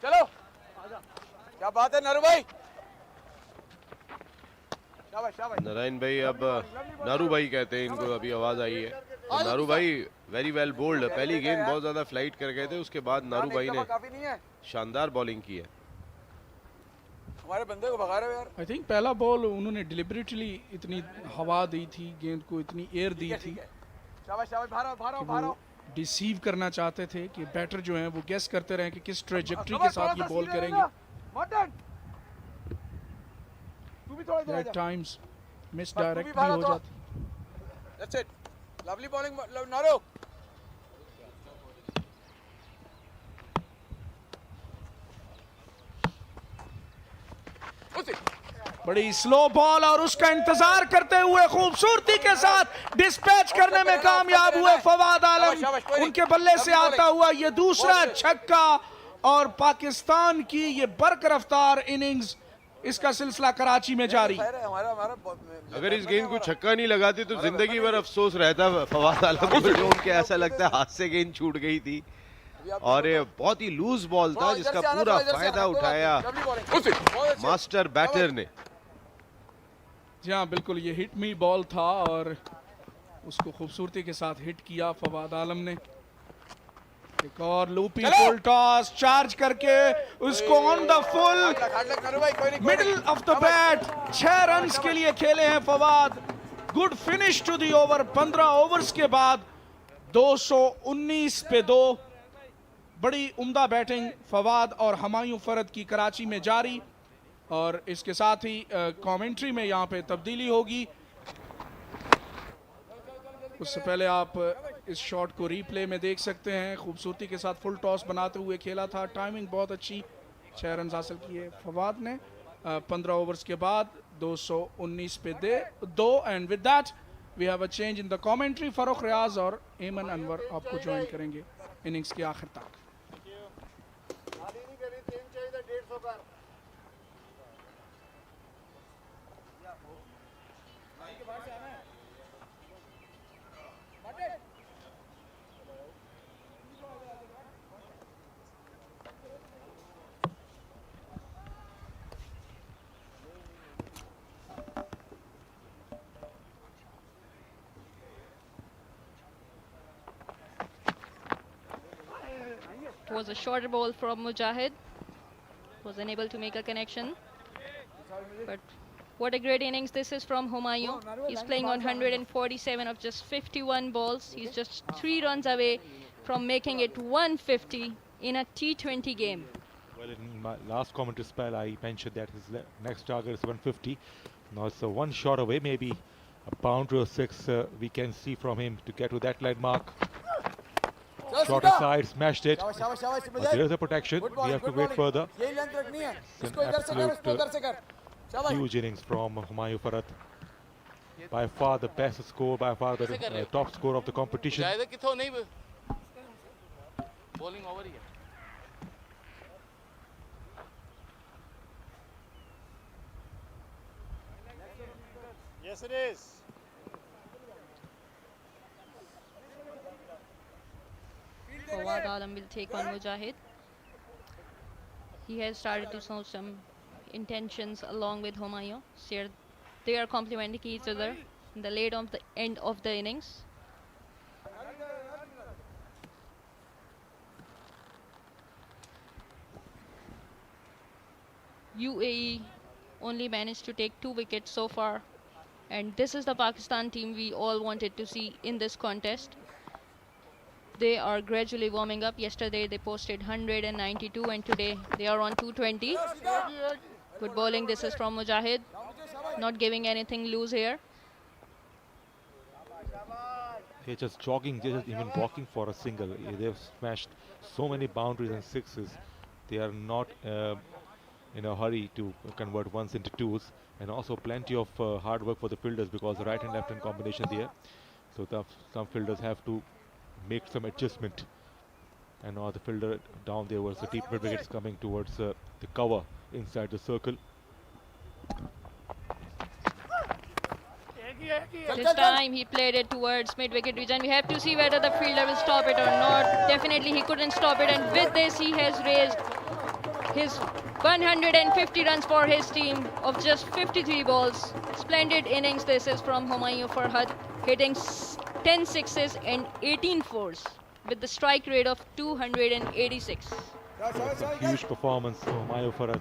चलो, क्या बात है नारू भाई। नारायण भाई, अब नारू भाई कहते हैं इनको, अभी आवाज आई है। तो नारू भाई वेरी वेल बोल्ड, पहली गेंद बहुत ज्यादा फ्लाइट कर गए थे, उसके बाद नारू भाई ने शानदार बॉलिंग की है। हमारे बंदे को भगा रहे हो यार। आई थिंक पहला बॉल उन्होंने डिलिबरेटली इतनी हवा दी थी, गेंद को इतनी एयर दी थी, शाबाश शाबाश, भारो डिसीव करना चाहते थे कि बैटर जो हैं वो गेस करते रहे कि किस ट्रेजेक्टरी के साथ ये बॉल करेंगे। एट टाइम्स मिस डायरेक्ट भी हो जाती। दैट्स इट, लवली बॉलिंग नारो। बड़ी स्लो बॉल और उसका इंतजार करते हुए खूबसूरती के साथ डिस्पैच करने में कामयाब हुए फवाद आलम। उनके बल्ले से आता हुआ ये दूसरा छक्का और पाकिस्तान की ये बरकरफ्तार इनिंग्स, इसका सिलसिला कराची में जारी। अगर इस गेंद को छक्का नहीं लगाते तो जिंदगी भर अफसोस रहता फवाद आलम को, जो उनके ऐसा लगता है हाथ से गेंद छूट गई थी और ये बहुत ही लूज बॉल था जिसका पूरा फायदा उठाया मास्टर बैटर ने। जी हाँ, बिल्कुल, ये हिट मी बॉल था और उसको खूबसूरती के साथ हिट किया फवाद आलम ने। एक और लूपी फुल टॉस चार्ज करके उसको on the full middle of the bat 6 runs के लिए खेले हैं Fawad. Good finish to the over. 15 overs के बाद 219 पे 2। बड़ी उम्दा बैटिंग फवाद और हमायूं फरद की कराची में जारी और इसके साथ ही कमेंट्री में यहाँ पे तब्दीली होगी। उससे पहले आप इस शॉट को रीप्ले में देख सकते हैं। खूबसूरती के साथ फुल टॉस बनाते हुए खेला था, टाइमिंग बहुत अच्छी, 6 रन हासिल किए फवाद ने 15 ओवर्स के बाद 219 पे 2। And with that we have a change in the commentary. Farrukh Riaz और एमन अनवर आपको ज्वाइन करेंगे इनिंग्स के आखिर तक। Was a shorter ball from Mujahid, was unable to make a connection, but what a great innings this is from Humayun. He's playing on 147 of just 51 balls. He's just 3 runs away from making it 150 in a T20 game. Well, in my last commentary spell, I mentioned that his next target is 150. Now it's one shot away, maybe a boundary or 6 we can see from him to get to that line mark. Shot aside, smashed it. But there is a protection. We have to wait further. It's an absolute huge innings from Humayun Farhat. By far the best score, by far the top score of the competition. Yes, it is. Fawad Alam will take on Mujahid. He has started to show some intentions along with Humayun. So they are complementing each other in the late of the end of the innings. UAE only managed to take 2 wickets so far, and this is the Pakistan team we all wanted to see in this contest. They are gradually warming up. Yesterday they posted 192 and today they are on 220. Good bowling. This is from Mujahid. Not giving anything loose here. They're just jogging, they're just even walking for a single. They've smashed so many boundaries and 6s. They are not in a hurry to convert 1s into 2s. And also plenty of hard work for the fielders because the right and left hand combination there. So some fielders have to make some adjustment. And now the fielder down there was the deep mid wickets coming towards the cover inside the circle. This time he played it towards mid-wicket region. We have to see whether the fielder will stop it or not. Definitely he couldn't stop it, and with this he has raised his 150 runs for his team of just 53 balls. Splendid innings this is from Humayun Farhat, hitting 10 sixes and 18 fours with the strike rate of 286. That's a huge performance from Humayun Farhat.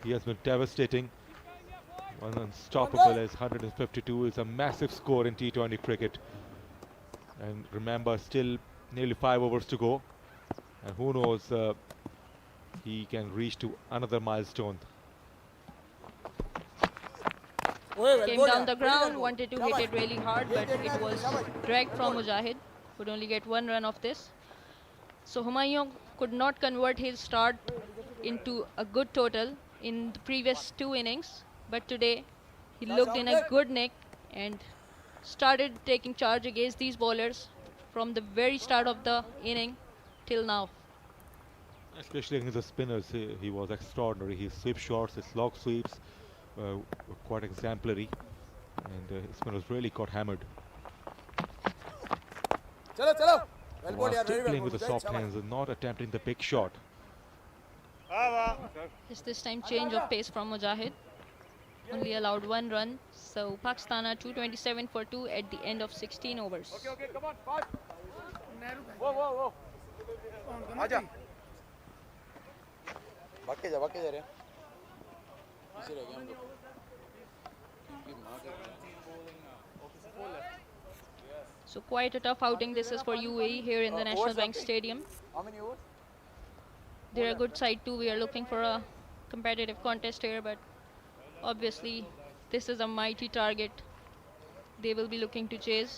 He has been devastating. One unstoppable as 152 is a massive score in T20 cricket. And remember, still nearly 5 overs to go. And who knows, he can reach to another milestone. Came down the ground, wanted to hit it really hard, but it was dragged from Mujahid. Could only get 1 run of this. So Humayun could not convert his start into a good total in the previous 2 innings. But today he looked in a good nick and started taking charge against these bowlers from the very start of the inning till now. Especially against the spinners, he was extraordinary. His sweep shots, his slog sweeps were quite exemplary, and his spinners really got hammered. Still playing with the soft hands and not attempting the big shot. Is this time change of pace from Mujahid? Only allowed 1 run, so Pakistan are 227 for 2 at the end of 16 overs. Okay, come on, fast. Whoa. Aja. भाग जा रहे हैं पीछे रह गए हम लोग So quite a tough outing this is for UAE here in the National Bank Stadium. How many overs? They're a good side too. We are looking for a competitive contest here, but obviously this is a mighty target they will be looking to chase.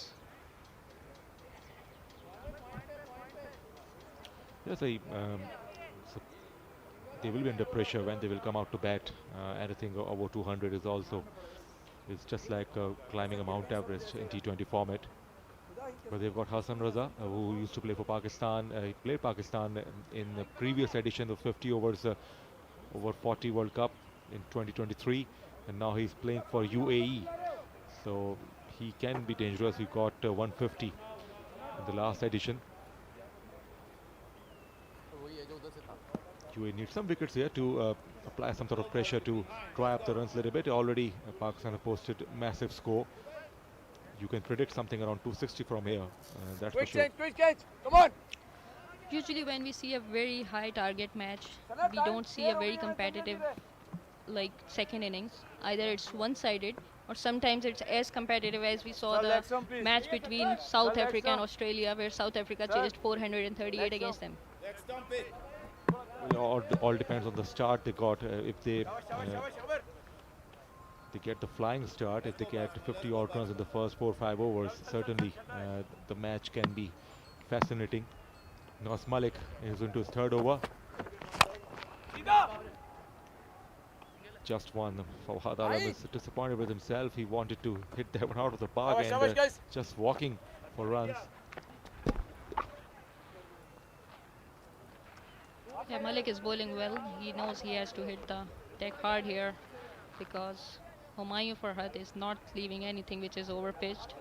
Yes, so they will be under pressure when they will come out to bat. Anything over 200 is also, it's just like climbing a Mount Everest in T20 format. But they've got Hassan Raza, who used to play for Pakistan. He played Pakistan in the previous edition of 50 overs over 40 World Cup in 2023, and now he's playing for UAE. So he can be dangerous. He got 150 in the last edition. UAE needs some wickets here to apply some sort of pressure to dry up the runs a little bit. Already Pakistan have posted massive score. You can predict something around 260 from here, that's for sure. Quick change, come on. Usually when we see a very high target match, we don't see a very competitive like second innings. Either it's one-sided or sometimes it's as competitive as we saw the match between South Africa and Australia, where South Africa chased 438 against them. All depends on the start they got. If they they get the flying start, if they get 50 odd runs in the first 4-5 overs, certainly the match can be fascinating. Nas Malik is into his third over. Just one. Fawad Alam is disappointed with himself. He wanted to hit that one out of the park and just walking for runs. Yeah, Malik is bowling well. He knows he has to hit the deck hard here because Humayun Farhat is not leaving anything which is over pitched.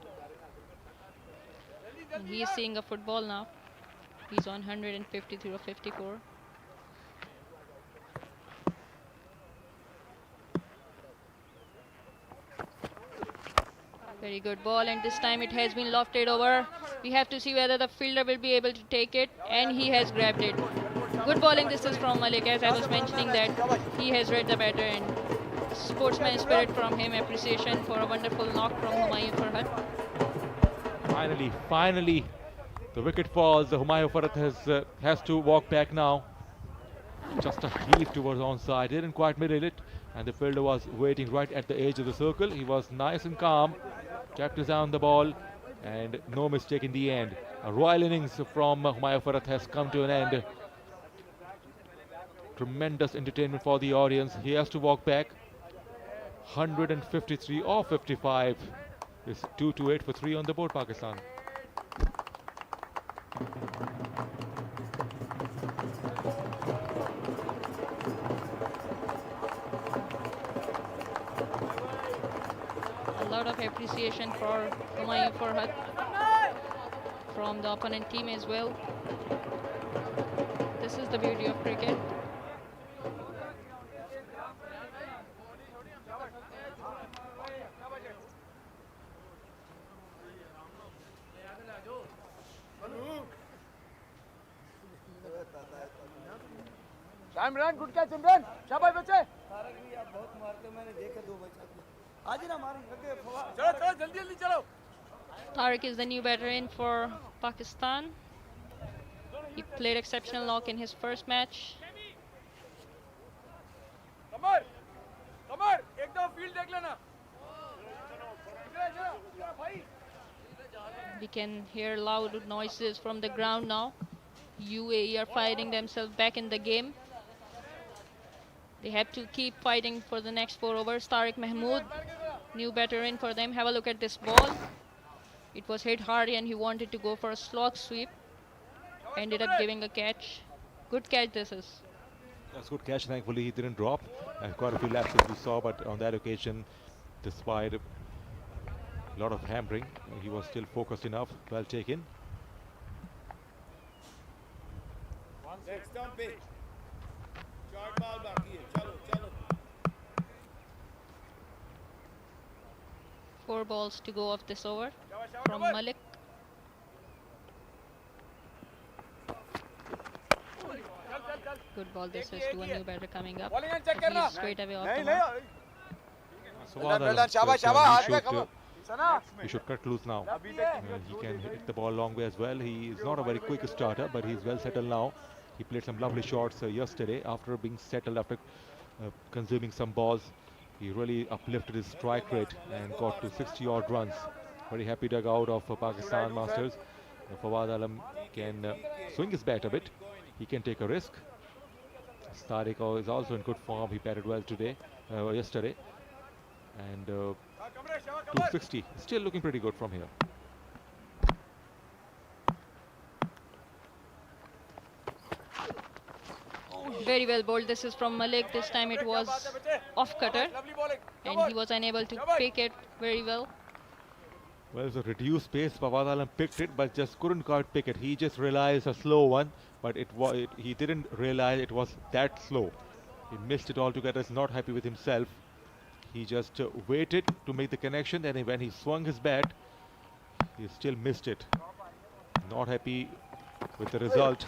And he is seeing a football now. He's on 153 or 54. Very good ball, and this time it has been lofted over. We have to see whether the fielder will be able to take it, and he has grabbed it. Good bowling this is from Malik, as I was mentioning that he has read the batter, and sportsman spirit from him, appreciation for a wonderful knock from Humayun Farhat. Finally, the wicket falls. Humayun Farhat has to walk back now. Just a heave towards onside, didn't quite middle it, and the fielder was waiting right at the edge of the circle. He was nice and calm, kept his eye on the ball, and no mistake in the end. A royal innings from Humayun Farhat has come to an end. Tremendous entertainment for the audience. He has to walk back. 153 or 55 is 2-8 for 3 on the board, Pakistan. A lot of appreciation for Humayun Farhat from the opponent team as well. This is the beauty of cricket. Imran good catch Imran शाबाश बच्चे चलो चलो जल्दी जल्दी चलो Tariq is the new batter in for Pakistan. He played exceptional knock in his first match. कमर कमर एक दो field देख लेना We can hear loud noises from the ground now. UAE are fighting themselves back in the game. They have to keep fighting for the next 4 overs. Tariq Mahmood, new batter in for them. Have a look at this ball. It was hit hard and he wanted to go for a slog sweep. Ended up giving a catch. Good catch this is. That's good catch. Thankfully he didn't drop. And quite a few lapses we saw, but on that occasion, despite a lot of hammering, he was still focused enough. Well taken. Next stump पे short ball बाकी है चलो चलो 4 balls to go off this over from Malik. Good ball this is to a new batter coming up. He's straight away off the mark. He should cut loose now. He can hit the ball long way as well. He is not a very quick starter, but he's well settled now. He played some lovely shots yesterday after being settled, after consuming some balls. He really uplifted his strike rate and got to 60 odd runs. Very happy dugout of Pakistan Masters. Fawad Alam can swing his bat a bit. He can take a risk. Tariq is also in good form. He batted well today, yesterday. And 260, still looking pretty good from here. Very well bowled. This is from Malik. This time it was off cutter and he was unable to pick it very well. Well, it's a reduced pace. Fawad Alam picked it, but just couldn't quite pick it. He just realized a slow one, but he didn't realize it was that slow. He missed it altogether. He's not happy with himself. He just waited to make the connection, and when he swung his bat, he still missed it. Not happy with the result.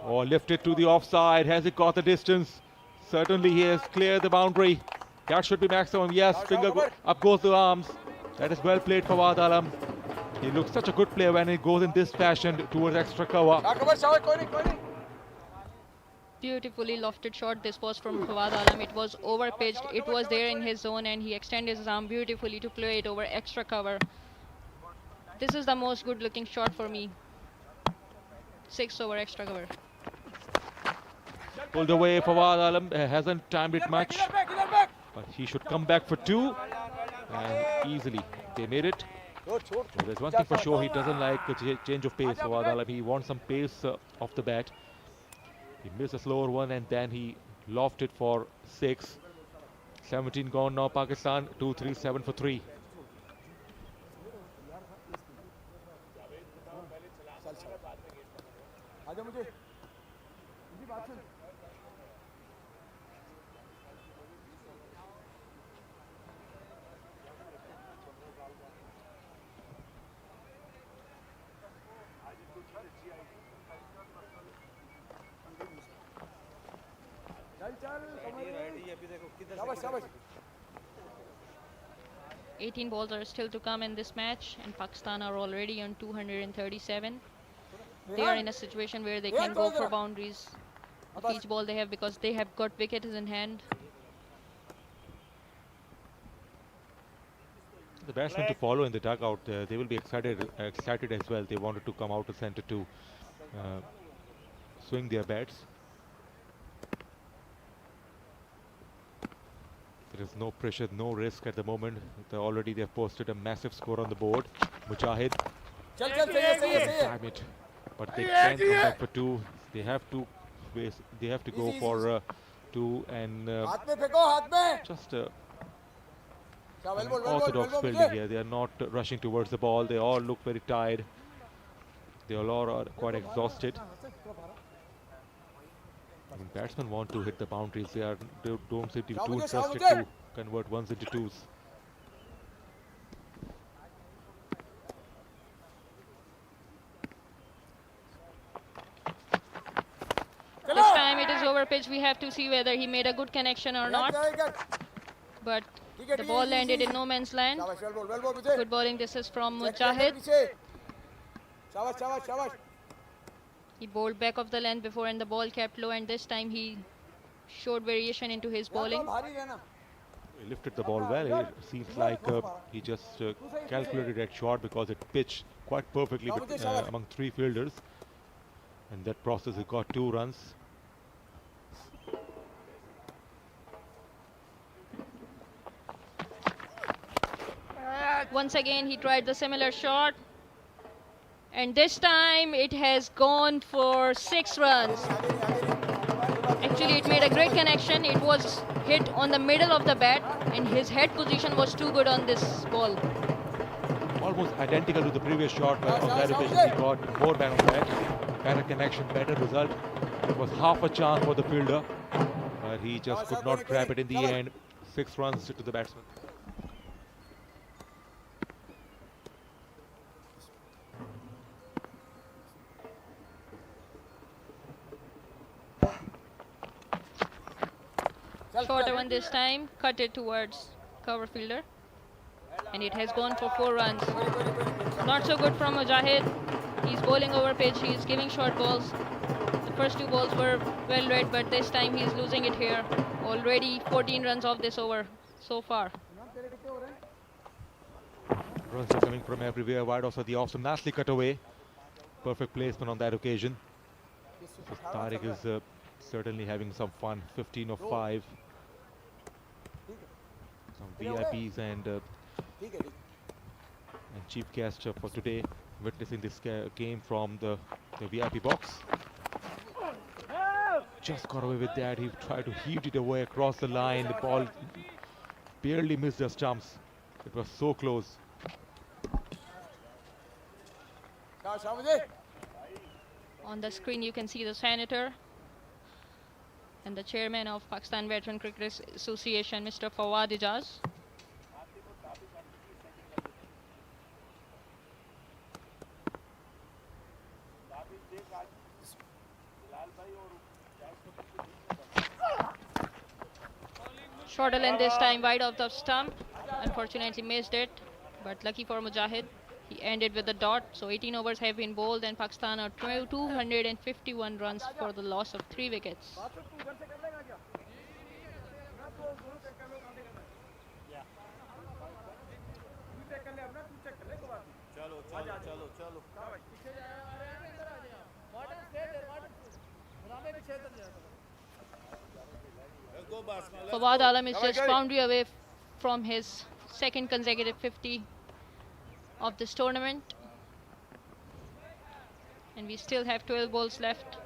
Oh, lifted to the offside. Has it got the distance? Certainly he has cleared the boundary. That should be maximum. Yes, finger up goes the arms. That is well played for Fawad Alam. He looks such a good player when he goes in this fashion towards extra cover. Beautifully lofted shot. This was from Fawad Alam. It was over pitched. It was there in his zone, and he extended his arm beautifully to play it over extra cover. This is the most good looking shot for me. 6 over extra cover. Pulled away. Fawad Alam hasn't timed it much, but he should come back for 2, and easily they made it. So there's one thing for sure, he doesn't like a change of pace. Fawad Alam, he wants some pace off the bat. He missed a slower one, and then he lofted for 6. 17 gone now. Pakistan 2-3-7 for 3. शाबाश 18 balls are still to come in this match, and Pakistan are already on 237. They are in a situation where they can go for boundaries of each ball they have, because they have got wickets in hand. The batsmen to follow in the dugout, they will be excited as well. They wanted to come out to centre to swing their bats. There is no pressure, no risk at the moment. Already they have posted a massive score on the board. Mujahid. Damn it. But they can come back for 2. They have to go for 2, and just orthodox fielding here. They are not rushing towards the ball. They all look very tired. They all are quite exhausted. I mean, batsmen want to hit the boundaries. They don't seem to be too interested to convert ones into 2s. This time it is over pitch. We have to see whether he made a good connection or not. But the ball landed in no man's land. Good bowling. This is from Mujahid. He bowled back of the length before, and the ball kept low, and this time he showed variation into his bowling. He lifted the ball well. It seems like he just calculated that shot, because it pitched quite perfectly among 3 fielders. And that process, he got 2 runs. Once again, he tried the similar shot. And this time it has gone for 6 runs. Actually, it made a great connection. It was hit on the middle of the bat, and his head position was too good on this ball. Almost identical to the previous shot, but on that occasion he got more bang on bat. Better connection, better result. It was half a chance for the fielder, but he just could not grab it in the end. 6 runs to the batsman. Shorter one this time, cut it towards cover fielder, and it has gone for 4 runs. Not so good from Mujahid. He's bowling over pitch, he's giving short balls. The first 2 balls were well read, but this time he's losing it here. Already 14 runs off this over so far. Runs are coming from everywhere. Wide also the off, so nicely cut away. Perfect placement on that occasion. So Tariq is certainly having some fun. 15 of 5. Some VIPs and chief guest for today, witnessing this game from the VIP box. Just got away with that. He tried to heave it away across the line. The ball barely missed the stumps. It was so close. On the screen you can see the senator and the chairman of Pakistan Veteran Cricket Association, Mr. Fawad Alam. Shorter length this time, wide of the stump. Unfortunately missed it, but lucky for Mujahid, He ended with a dot. So 18 overs have been bowled and Pakistan are 251 runs for the loss of 3 wickets. Fawad Alam is just boundary away from his second consecutive 50 of this tournament. And we still have 12 balls left.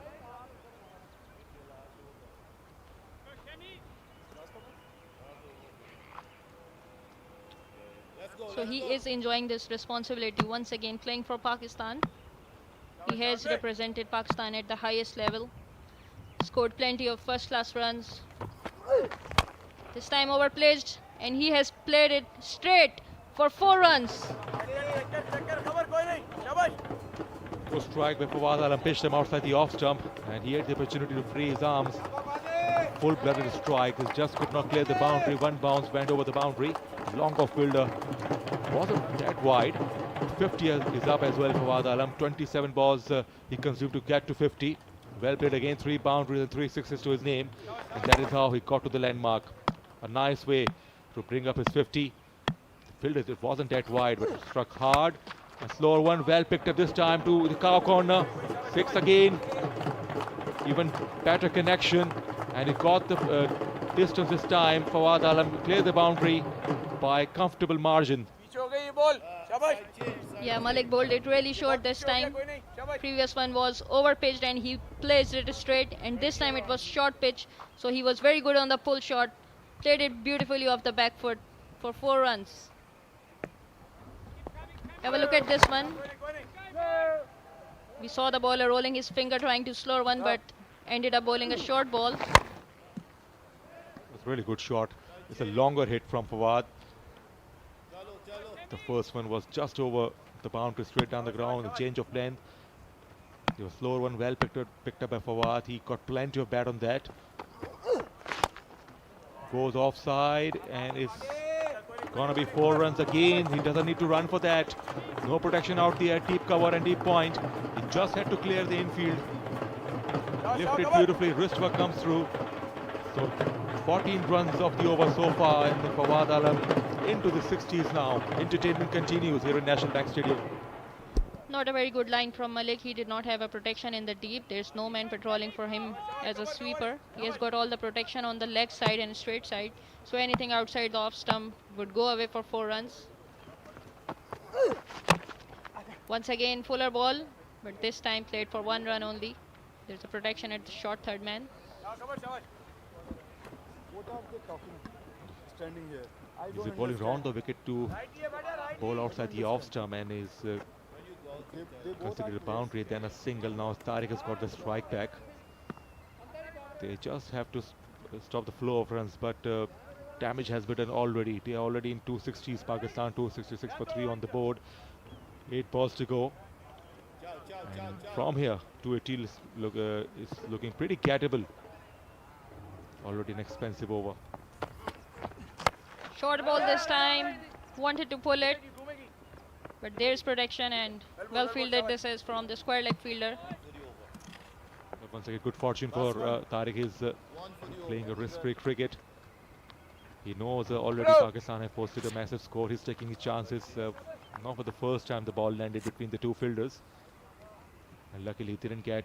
So he is enjoying this responsibility once again, playing for Pakistan. He has represented Pakistan at the highest level, scored plenty of first-class runs. This time overplayed, and he has played it straight for 4 runs. Good strike by Fawad Alam, pitched him outside the off stump, and he had the opportunity to free his arms. Full-blooded strike, he just could not clear the boundary. One bounce went over the boundary. Long off fielder wasn't that wide. 50 is up as well for Fawad Alam. 27 balls he consumed to get to 50. Well played again, 3 boundaries and 3 sixes to his name, and that is how he got to the landmark. A nice way to bring up his 50. Fielded, it wasn't that wide, but it struck hard. A slower one, well picked up this time to the cow corner. 6 again. Even better connection, and he got the distance this time. Fawad Alam cleared the boundary by comfortable margin. Yeah, Malik bowled it really short this time. Previous one was over pitched and he placed it straight, and this time it was short pitch, so he was very good on the pull shot. Played it beautifully off the back foot for 4 runs. Have a look at this one. We saw the bowler rolling his finger trying to slow one, but ended up bowling a short ball. It was a really good shot. It's a longer hit from Fawad. The first one was just over the boundary, straight down the ground, a change of length. The slower one, well picked up by Fawad. He got plenty of bat on that. Goes offside, and it's gonna be 4 runs again. He doesn't need to run for that. No protection out there, deep cover and deep point. He just had to clear the infield. Lifted beautifully, wrist work comes through. So 14 runs of the over so far, and Fawad Alam into the 60s now. Entertainment continues here in National Bank Stadium. Not a very good line from Malik. He did not have a protection in the deep. There's no man patrolling for him as a sweeper. He has got all the protection on the leg side and straight side. So anything outside the off stump would go away for 4 runs. Once again, fuller ball, but this time played for 1 run only. There's a protection at the short third man. He's bowling round the wicket to bowl outside the off stump, and is considered a boundary, then a single. Now Tariq has got the strike back. They just have to stop the flow of runs, but damage has been done already. They are already in 260s. Pakistan 266 for 3 on the board. 8 balls to go. And from here, 280 is looking pretty gettable. Already an expensive over. Short ball this time. Wanted to pull it, but there's protection, and well fielded this is from the square leg fielder. But once again, good fortune for Tariq. He's playing a risk-free cricket. He knows already Pakistan have posted a massive score. He's taking his chances. Not for the first time the ball landed between the 2 fielders. And luckily he didn't get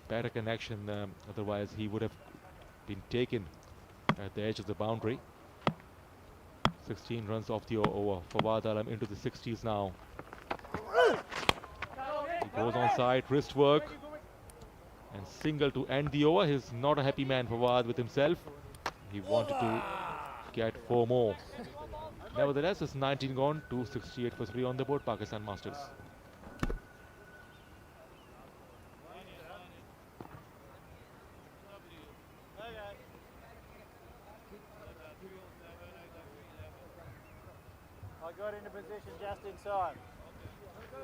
better connection. Otherwise he would have been taken at the edge of the boundary. 16 runs off the over. Fawad Alam into the 60s now. He goes on side, wrist work, and single to end the over. He's not a happy man, Fawad, with himself. He wanted to get 4 more. Nevertheless, it's 19 gone, 268 for 3 on the board, Pakistan Masters.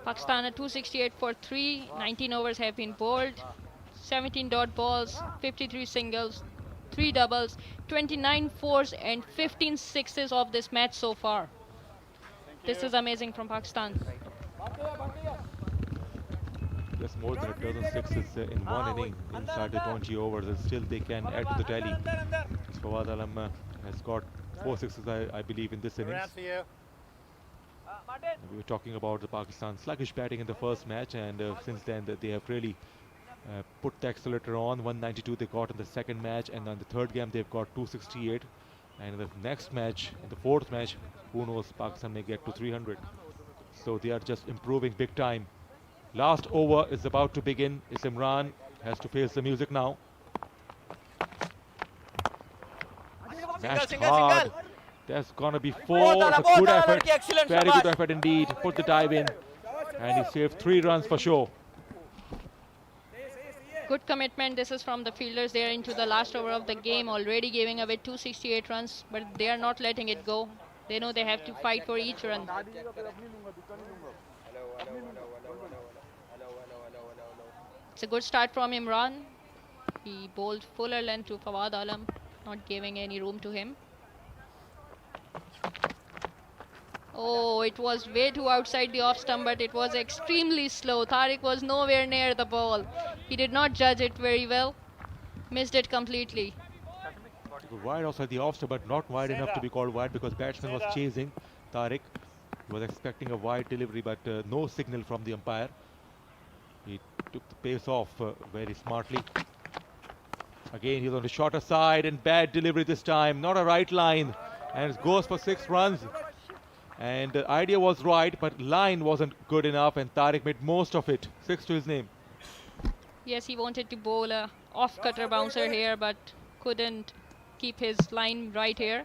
Pakistan at 268 for 3. 19 overs have been bowled. 17 dot balls, 53 singles, 3 doubles, 29 fours and 15 sixes of this match so far. This is amazing from Pakistan. Just more than a dozen sixes in one inning inside the 20 overs, and still they can add to the tally. Fawad Alam has got 4 sixes, I believe, in this innings. We were talking about the Pakistan sluggish batting in the first match, and since then they have really put the accelerator on. 192 they got in the second match, and on the third game they've got 268. And in the next match, in the fourth match, who knows, Pakistan may get to 300. So they are just improving big time. Last over is about to begin. Imran has to face the music now. Smashed hard. That's gonna be 4. It's a good effort. Very good effort indeed. Put the dive in. And he saved 3 runs for sure. Good commitment. This is from the fielders. They are into the last over of the game, already giving away 268 runs, but they are not letting it go. They know they have to fight for each run. It's a good start from Imran. He bowled fuller length to Fawad Alam, not giving any room to him. Oh, it was way too outside the off stump, but it was extremely slow. Tariq was nowhere near the ball. He did not judge it very well. Missed it completely. Wide outside the off stump, but not wide enough to be called wide, because batsman was chasing Tariq. He was expecting a wide delivery, but no signal from the umpire. He took the pace off very smartly. Again, he's on the shorter side, and bad delivery this time. Not a right line, and it goes for 6 runs. And the idea was right, but line wasn't good enough, and Tariq made most of it. 6 to his name. Yes, he wanted to bowl a off-cutter bouncer here, but couldn't keep his line right here.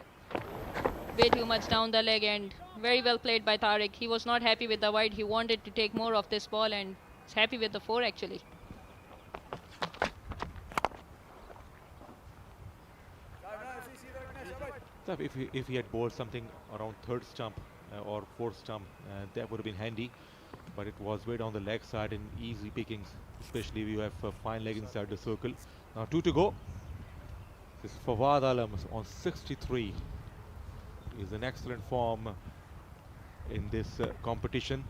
Way too much down the leg, and very well played by Tariq. He was not happy with the wide. He wanted to take more of this ball, and is happy with the 4 actually. So if he had bowled something around third stump or fourth stump, that would have been handy. But it was way down the leg side in easy pickings, especially if you have a fine leg inside the circle. Now 2 to go. This is Fawad Alam on 63. He's in excellent form in this competition.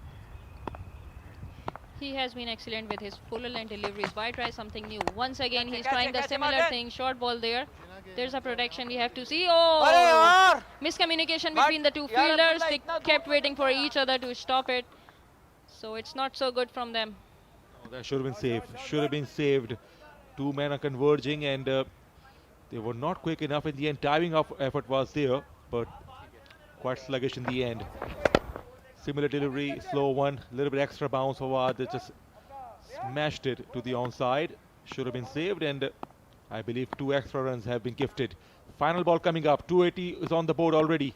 He has been excellent with his fuller length deliveries. Why try something new? Once again, he's trying the similar thing. Short ball there. There's a protection we have to see. Oh! Miscommunication between the two fielders. They kept waiting for each other to stop it. So it's not so good from them. Oh, that should have been saved. Should have been saved. 2 men are converging, and they were not quick enough in the end. Diving effort was there, but quite sluggish in the end. Similar delivery, slow one, a little bit extra bounce. Fawad, they just smashed it to the onside. Should have been saved, and I believe 2 extra runs have been gifted. Final ball coming up. 280 is on the board already.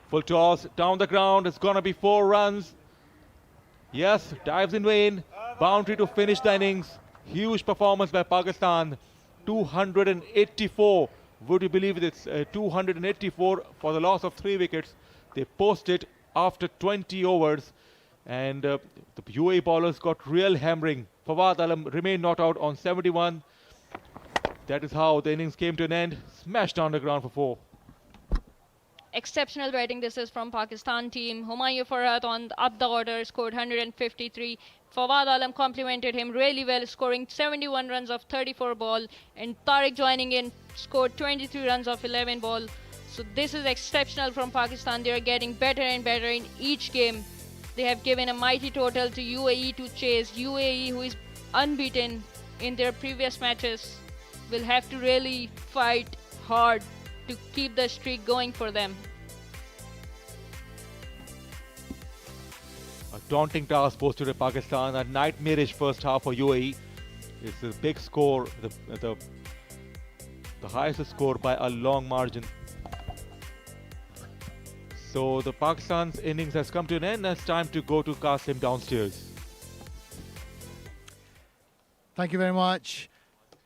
Full toss down the ground. It's gonna be 4 runs. Yes, dives in vain. Boundary to finish the innings. Huge performance by Pakistan. 284. Would you believe it? It's 284 for the loss of 3 wickets. They posted after 20 overs, and the UAE bowlers got real hammering. Fawad Alam remained not out on 71. That is how the innings came to an end. Smashed down the ground for 4. Exceptional batting. This is from Pakistan team. Humayun Farhat on up the order scored 153. Fawad Alam complimented him really well, scoring 71 runs of 34 ball, and Tariq joining in scored 23 runs of 11 ball. So this is exceptional from Pakistan. They are getting better and better in each game. They have given a mighty total to UAE to chase. UAE, who is unbeaten in their previous matches, will have to really fight hard to keep the streak going for them. A daunting task posted to Pakistan. A nightmarish first half for UAE. It's a big score, the highest score by a long margin. So the Pakistan's innings has come to an end. It's time to go to Qasim downstairs. Thank you very much.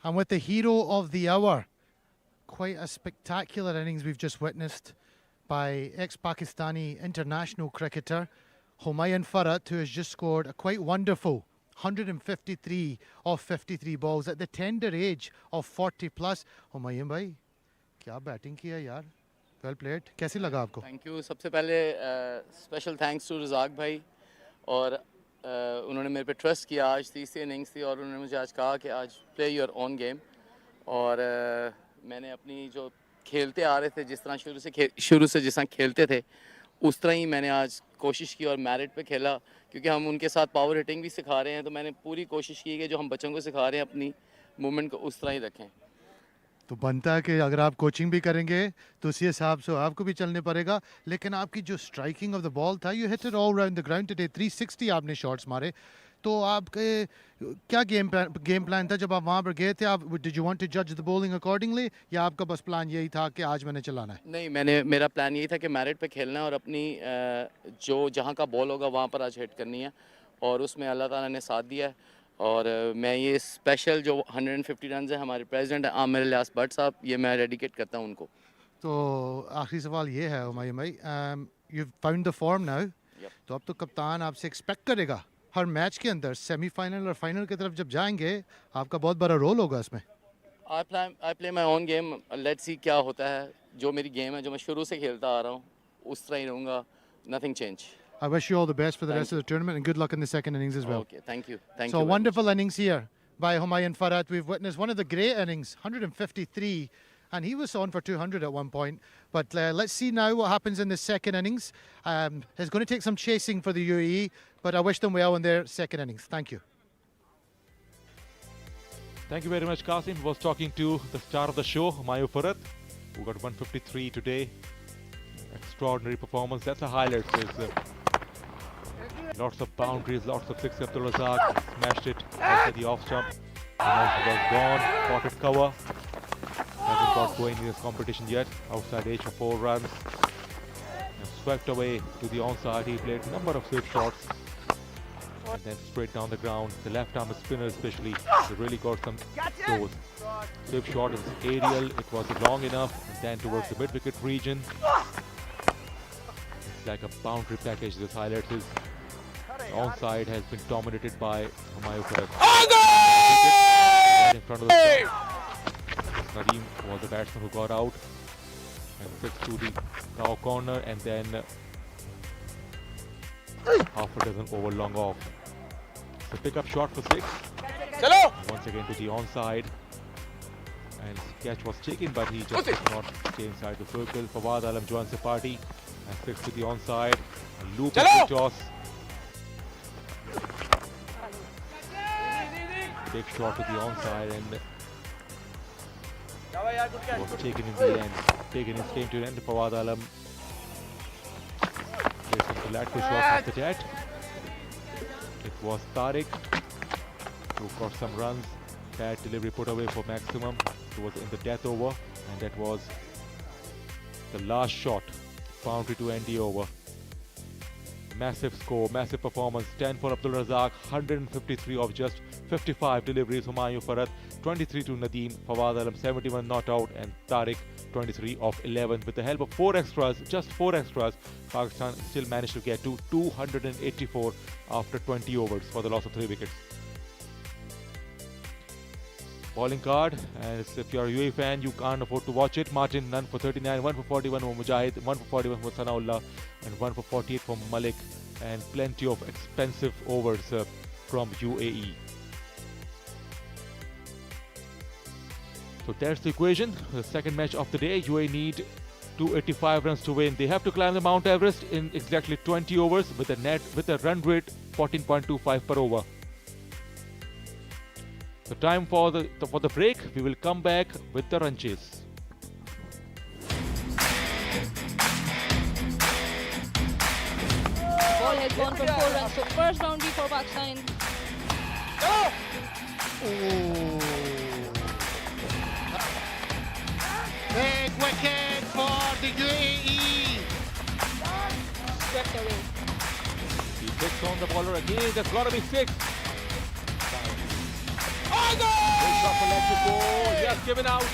And with the hero of the hour, quite a spectacular innings we've just witnessed by ex-Pakistani international cricketer Humayun Farhat, who has just scored a quite wonderful 153 of 53 balls at the tender age of 40 plus. Humayun bhai, kya batting kiya yaar? Well played. कैसी लगा आपको? Thank you. सबसे पहले special thanks to Razzaq भाई, और उन्होंने मेरे पे ट्रस्ट किया. आज तीसरी इनिंग्स थी और उन्होंने मुझे आज कहा कि आज प्ले योर ओन गेम, और मैंने अपनी जो खेलते आ रहे थे, जिस तरह शुरू से जिस तरह खेलते थे उस तरह ही मैंने आज कोशिश की और मेरिट पे खेला, क्योंकि हम उनके साथ पावर हिटिंग भी सिखा रहे हैं. तो मैंने पूरी कोशिश की कि जो हम बच्चों को सिखा रहे हैं अपनी मूवमेंट को उस तरह ही रखें. तो बनता है कि अगर आप कोचिंग भी करेंगे तो उसी हिसाब से आपको भी चलने पड़ेगा. लेकिन आपकी जो स्ट्राइकिंग ऑफ द बॉल था, you hit it all around the ground today. 360 आपने शॉट्स मारे. तो आपके क्या गेम प्लान था जब आप वहाँ पर गए थे? आप डिड यू वांट टू जज द बॉलिंग अकॉर्डिंगली, या आपका बस प्लान यही था कि आज मैंने चलाना है? नहीं, मेरा प्लान यही था कि मेरिट पे खेलना है और अपनी जो जहाँ का बॉल होगा वहाँ पर आज हिट करनी है, और उसमें अल्लाह ताला ने साथ दिया है. और मैं ये स्पेशल जो 150 रन है हमारे प्रेसिडेंट हैं आमिर इलियास भट्ट साहब, ये मैं डेडिकेट करता हूँ उनको. तो आखिरी सवाल ये है हुमायूं भाई, you found the form now, तो अब तो कप्तान आपसे एक्सपेक्ट करेगा हर मैच के अंदर सेमीफाइनल और फाइनल की तरफ जब जाएंगे आपका बहुत बड़ा रोल होगा इसमें. I play my own game. Let's see क्या होता है. जो मेरी गेम है, जो मैं शुरू से खेलता आ रहा हूँ, उस तरह ही रहूँगा. Nothing change. I wish you all the best for the rest of the tournament and good luck in the second innings as well. Okay, thank you. Thank so you. So wonderful innings here by Humayun Farhat. We've witnessed one of the great innings, 153, and he was on for 200 at one point. But let's see now what happens in the second innings. It's going to take some chasing for the UAE, but I wish them well in their second innings. Thank you. Thank you very much, Qasim. Was talking to the star of the show, Humayun Farhat, who got 153 today. Extraordinary performance. That's the highlight. Lots of boundaries, lots of sixes. Abdul Razak smashed it outside the off stump. The was gone. Potted cover. Hasn't got going in this competition yet. Outside edge for 4 runs. And swept away to the onside. He played a number of sweep shots. And then straight down the ground. The left arm spinner especially, they really got some throws. Sweep shot is aerial. It was long enough. And then towards the mid-wicket region. It's like a boundary package. This highlights his onside has been dominated by Humayun Farhat. Right in front of the stump. Nadeem was the batsman who got out and fixed to the cow corner, and then half a dozen over long off. So pick up shot for 6. Once again to the onside. And catch was taken, but he just did not stay inside the circle. Fawad Alam joins the party and 6 to the onside. A loop of the toss. Big shot to the onside, and was taken in the end. Taken his game to end. Fawad Alam played some delightful shots after that. It was Tariq who got some runs. Bad delivery put away for maximum. It was in the death over, and that was the last shot. Boundary to end the over. Massive score, massive performance. 10 for Abdul Razak, 153 of just 55 deliveries. Humayun Farhat, 23 to Nadeem. Fawad Alam, 71 not out, and Tariq, 23 of 11. With the help of 4 extras, just 4 extras, Pakistan still managed to get to 284 after 20 overs for the loss of 3 wickets. Bowling card, and if you're a UAE fan, you can't afford to watch it. Martin, none for 39, 1 for 41 for Mujahid, 1 for 41 for Sanaullah, and 1 for 48 for Malik, and plenty of expensive overs from UAE. So that's the equation. The second match of the day, UAE need 285 runs to win. They have to climb the Mount Everest in exactly 20 overs with a run rate 14.25 per over. So time for the break. We will come back with the run chase. Ball has gone for 4 runs. So first boundary for Pakistan. Big wicket for the UAE. Swept away. He picks on the bowler again. There's got to be 6. Big shot for leg to go. Yes, given out.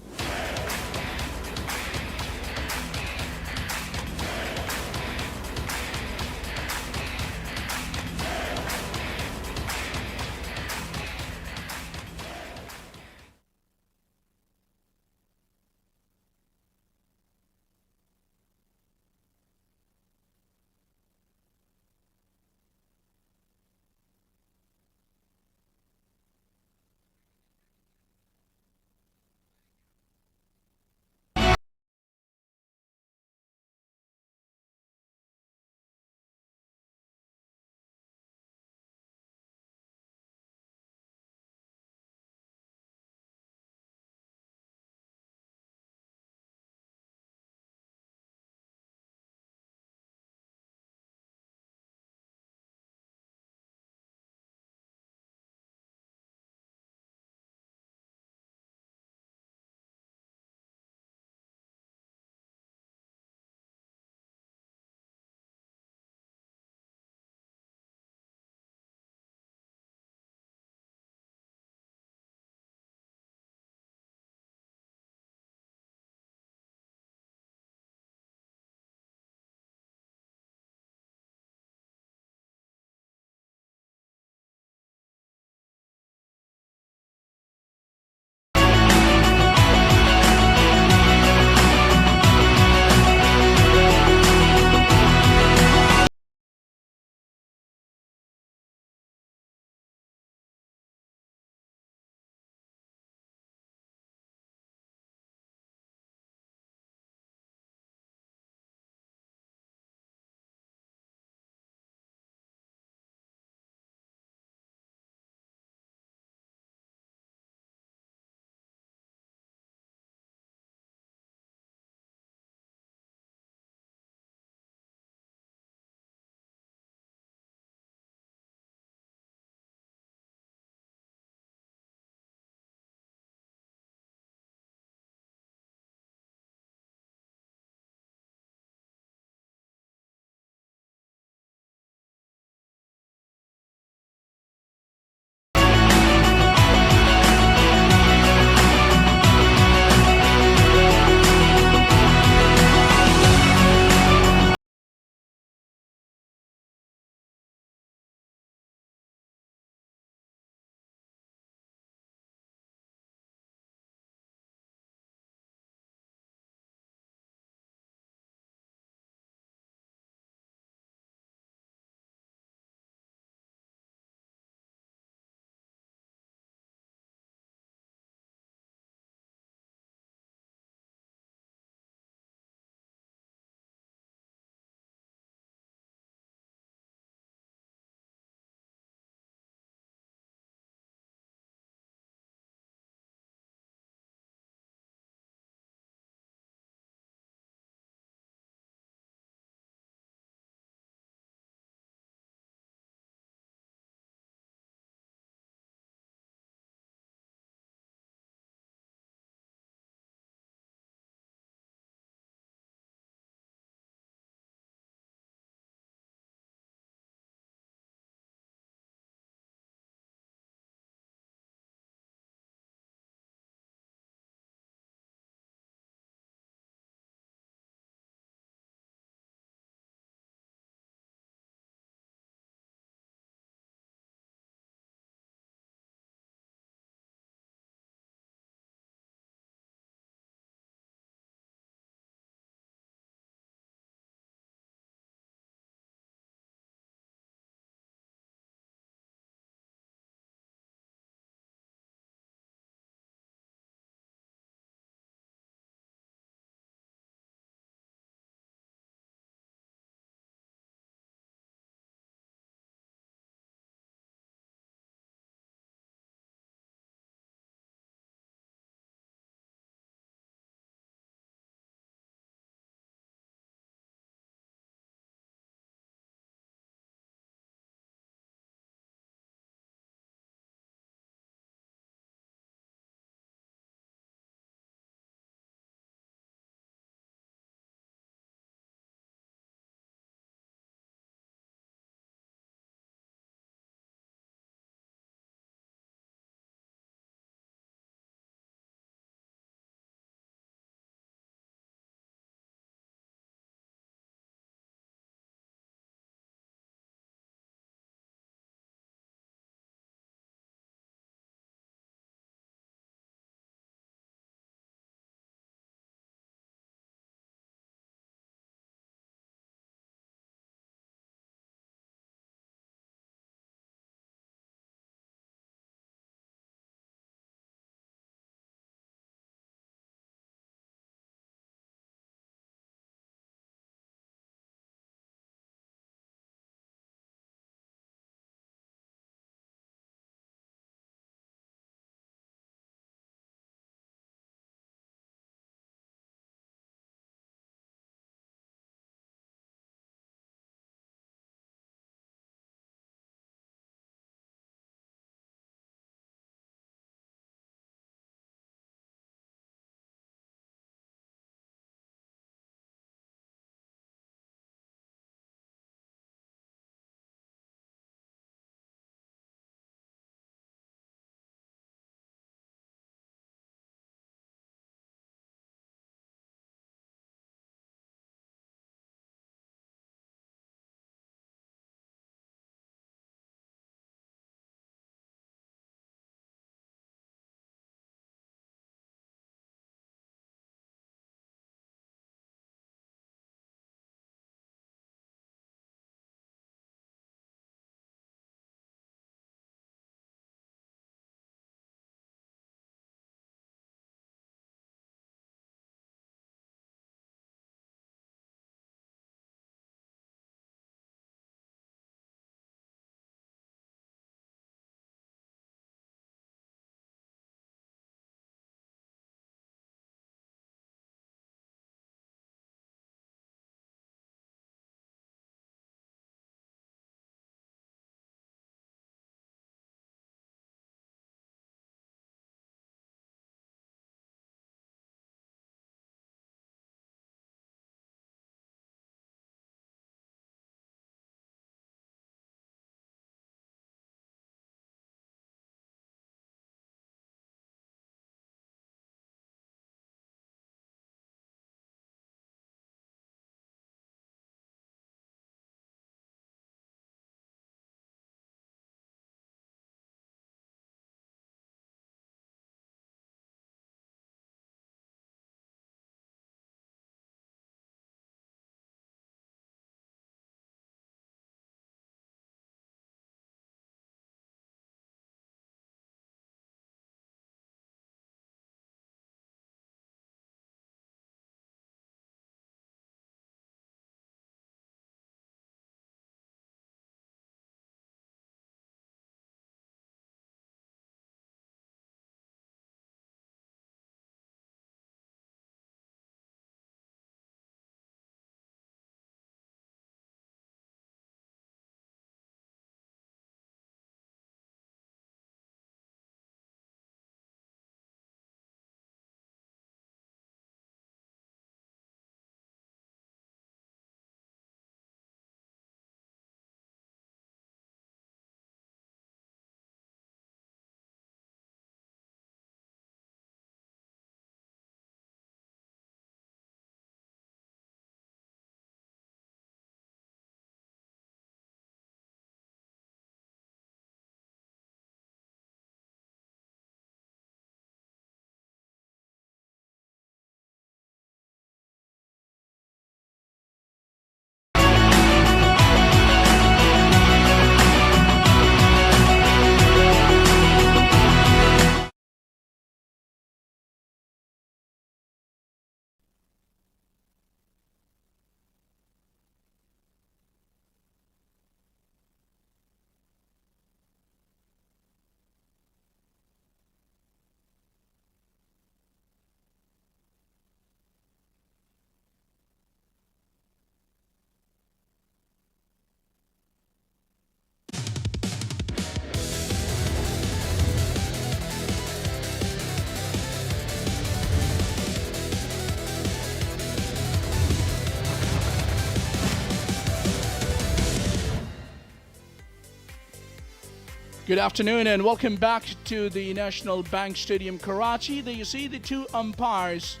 Good afternoon and welcome back to the National Bank Stadium, Karachi. There you see the two umpires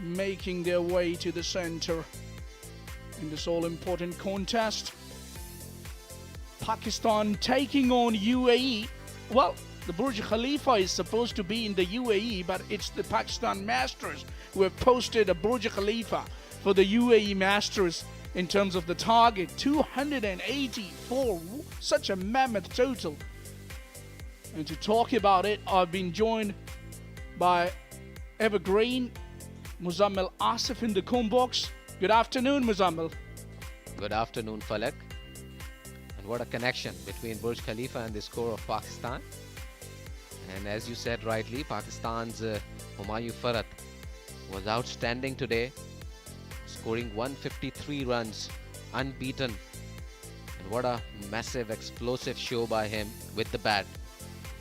making their way to the center in this all-important contest. Pakistan taking on UAE. Well, the Burj Khalifa is supposed to be in the UAE, but it's the Pakistan Masters who have posted a Burj Khalifa for the UAE Masters in terms of the target. 284, such a mammoth total. And to talk about it, I've been joined by Evergreen Muzammil Asif in the comb box. Good afternoon, Muzammil. Good afternoon, Falak. And what a connection between Burj Khalifa and the score of Pakistan. And as you said rightly, Pakistan's Humayun Farhat was outstanding today, scoring 153 runs, unbeaten. And what a massive, explosive show by him with the bat.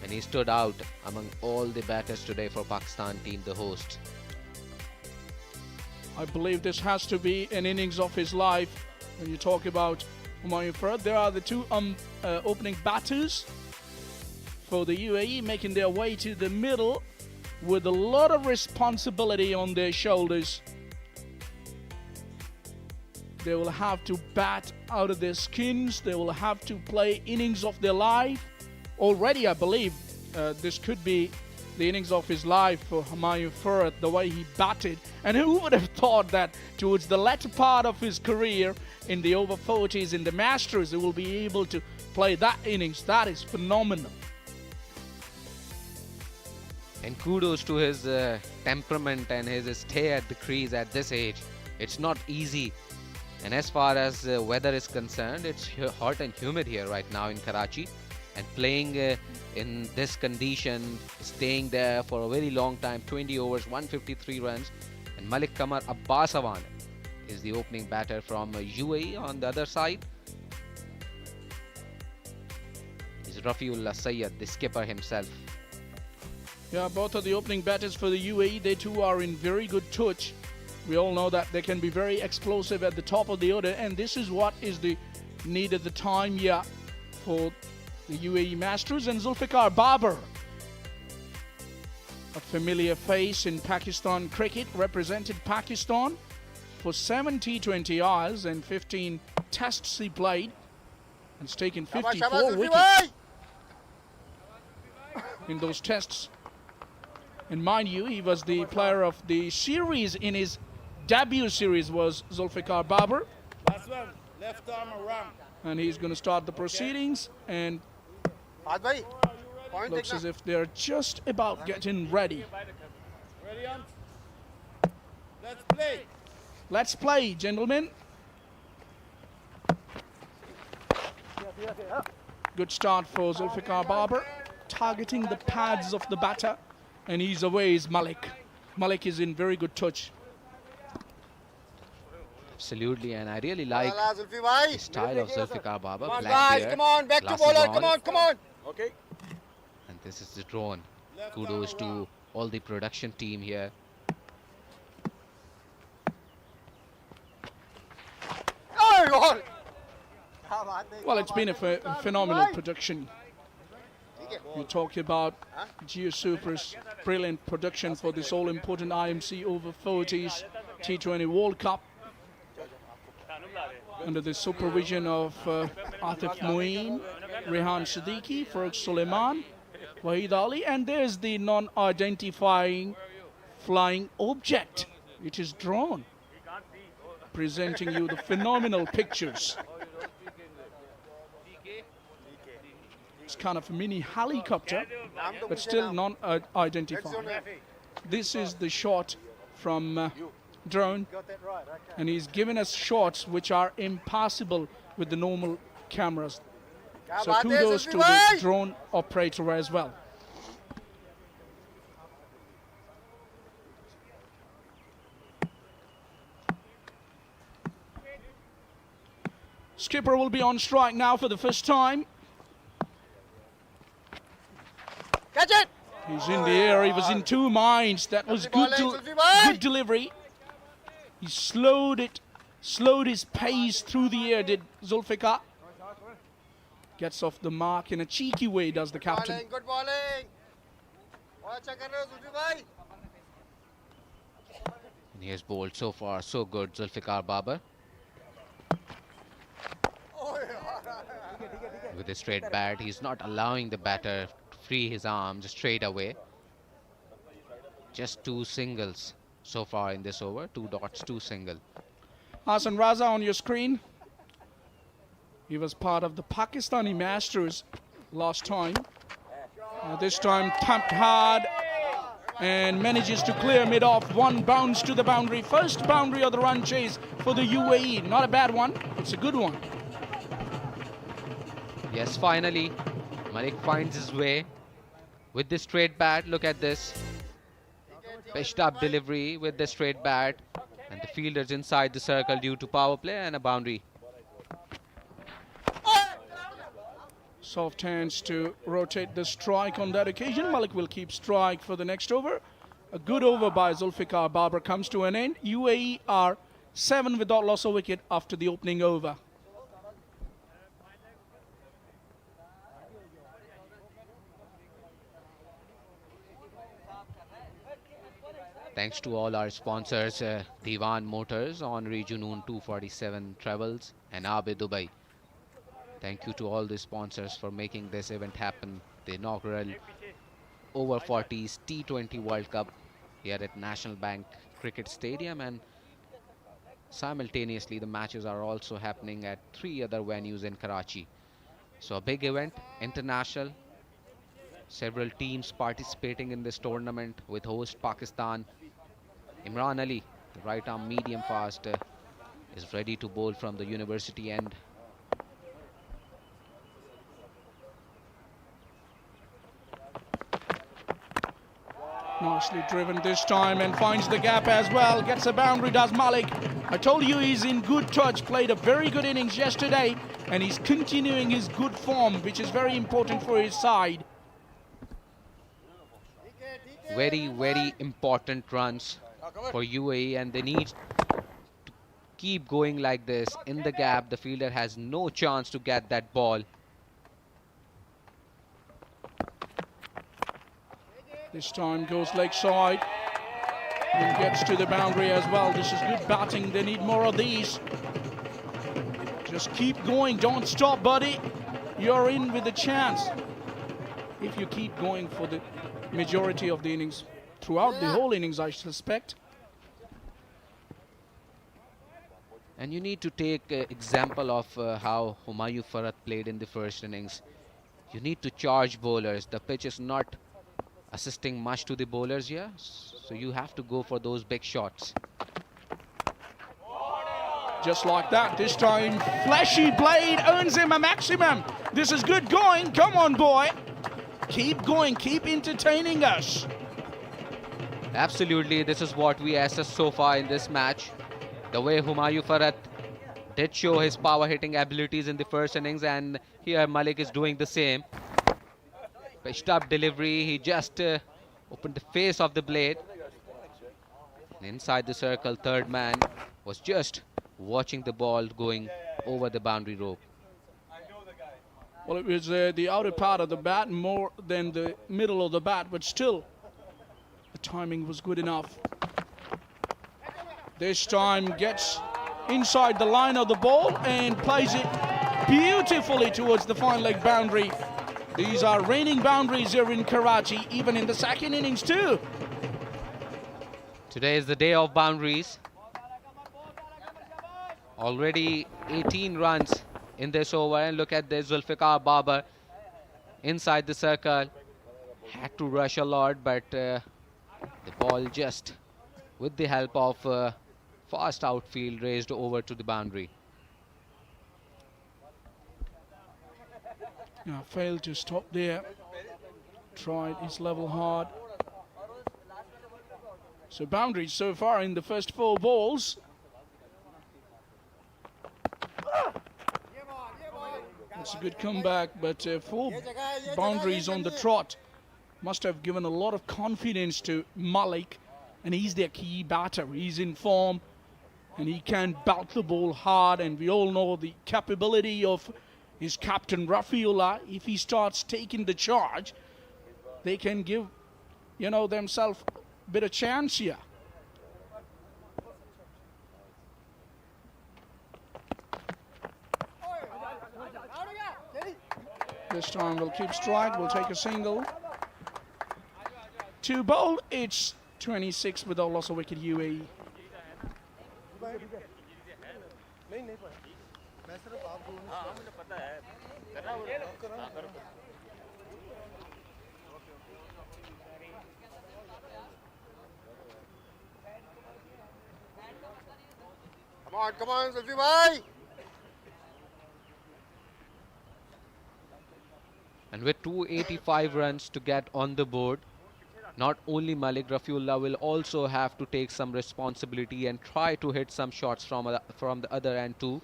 And he stood out among all the batters today for Pakistan team, the host. I believe this has to be an innings of his life. When you talk about Humayun Farhat, there are the two opening batters for the UAE making their way to the middle with a lot of responsibility on their shoulders. They will have to bat out of their skins. They will have to play innings of their life. Already, I believe, this could be the innings of his life for Humayun Farhat, the way he batted. And who would have thought that towards the latter part of his career in the over-40s, in the Masters, he will be able to play that innings. That is phenomenal. And kudos to his temperament and his stay at the crease at this age. It's not easy. And as far as weather is concerned, it's hot and humid here right now in Karachi. And playing in this condition, staying there for a very long time, 20 overs, 153 runs. And Malik Qamar Abbasawan is the opening batter from UAE on the other side. Is Rafiullah Sayyed, the skipper himself. Yeah, both of the opening batters for the UAE, they too are in very good touch. We all know that they can be very explosive at the top of the order, and this is what is the need at the time here for the UAE Masters. And Zulfikar Babar, a familiar face in Pakistan cricket, represented Pakistan for 7 T20 Isles and 15 tests he played, and has taken 54 wickets in those tests. And mind you, he was the player of the series in his debut series, was Zulfikar Babar. Last one, left arm around. And he's going to start the proceedings, and looks as if they're just about getting ready. Ready, on? Let's play. Let's play, gentlemen. Good start for Zulfikar Babar, targeting the pads of the batter, and he's away is Malik. Malik is in very good touch. Absolutely, and I really like the style of Zulfikar Babar. Come on, Black guys, beard, come on, back to glasses bowler, on. come on. Okay. And this is the drone. Kudos to all the production team here. Well, it's been a phenomenal production. You talk about Geo Super's brilliant production for this all-important IMC Over-40s T20 World Cup under the supervision of Atif Moeen, Rehan Siddiqui, Farooq Suleiman, Wahid Ali, and there's the non-identifying flying object. It is drone, presenting you the phenomenal pictures. It's kind of a mini helicopter, but still non-identified. This is the shot from drone, and he's given us shots which are impossible with the normal cameras. So kudos to the drone operator as well. Skipper will be on strike now for the first time. Catch it! He's in the air. He was in two minds. That was good delivery. He slowed his pace through the air, did Zulfikar. Gets off the mark in a cheeky way, does the captain. Good bowling. And he has bowled so far, so good, Zulfikar Babar. With a straight bat, he's not allowing the batter to free his arms straight away. Just 2 singles so far in this over, 2 dots, 2 single. Hassan Raza on your screen. He was part of the Pakistani Masters last time. This time thumped hard and manages to clear mid-off. 1 bounce to the boundary. First boundary of the run chase for the UAE. Not a bad one. It's a good one. Yes, finally, Malik finds his way with the straight bat. Look at this. Pitched up delivery with the straight bat. And the fielder's inside the circle due to power play and a boundary. Soft hands to rotate the strike on that occasion. Malik will keep strike for the next over. A good over by Zulfikar Babar comes to an end. UAE are 7 without loss of wicket after the opening over. Thanks to all our sponsors, Diwan Motors, Honorary Junoon 247 Travels and Abe Dubai. Thank you to all the sponsors for making this event happen. The inaugural Over-40s T20 World Cup here at National Bank Cricket Stadium, and simultaneously the matches are also happening at 3 other venues in Karachi. So a big event, international. Several teams participating in this tournament with host Pakistan. Imran Ali, the right arm medium fast, is ready to bowl from the university end. Nicely driven this time and finds the gap as well. Gets a boundary, does Malik. I told you he's in good touch. Played a very good innings yesterday and he's continuing his good form, which is very important for his side. Very, very important runs for UAE, and they need to keep going like this. In the gap, the fielder has no chance to get that ball. This time goes leg side and gets to the boundary as well. This is good batting. They need more of these. Just keep going. Don't stop, buddy. You're in with a chance if you keep going for the majority of the innings. Throughout the whole innings, I suspect. And you need to take example of how Humayun Farhat played in the first innings. You need to charge bowlers. The pitch is not assisting much to the bowlers here, so you have to go for those big shots. Just like that, this time flashy blade earns him a maximum. This is good going. Come on, boy. Keep going, keep entertaining us. Absolutely, this is what we assessed so far in this match. The way Humayun Farhat did show his power hitting abilities in the first innings, and here Malik is doing the same. Pitched up delivery, he just opened the face of the blade. And inside the circle, third man was just watching the ball going over the boundary rope. Well, it was the outer part of the bat more than the middle of the bat, but still, the timing was good enough. This time gets inside the line of the ball and plays it beautifully towards the fine leg boundary. These are reigning boundaries here in Karachi, even in the second innings too. Today is the day of boundaries. Already 18 runs in this over, and look at this, Zulfikar Babar inside the circle. Had to rush a lot, but the ball just, with the help of fast outfield, raised over to the boundary. Yeah, failed to stop there. Tried his level hard. So boundaries so far in the first 4 balls. That's a good comeback, but 4 boundaries on the trot must have given a lot of confidence to Malik, and he's their key batter. He's in form and he can belt the ball hard, and we all know the capability of his captain Rafiullah. If he starts taking the charge, they can give, themselves a bit of chance here. This time we'll keep strike, we'll take a single. 2 ball, it's 26 without loss of wicket UAE. Come on, Zulfi bhai. And with 285 runs to get on the board, not only Malik, Rafiullah will also have to take some responsibility and try to hit some shots from the other end too.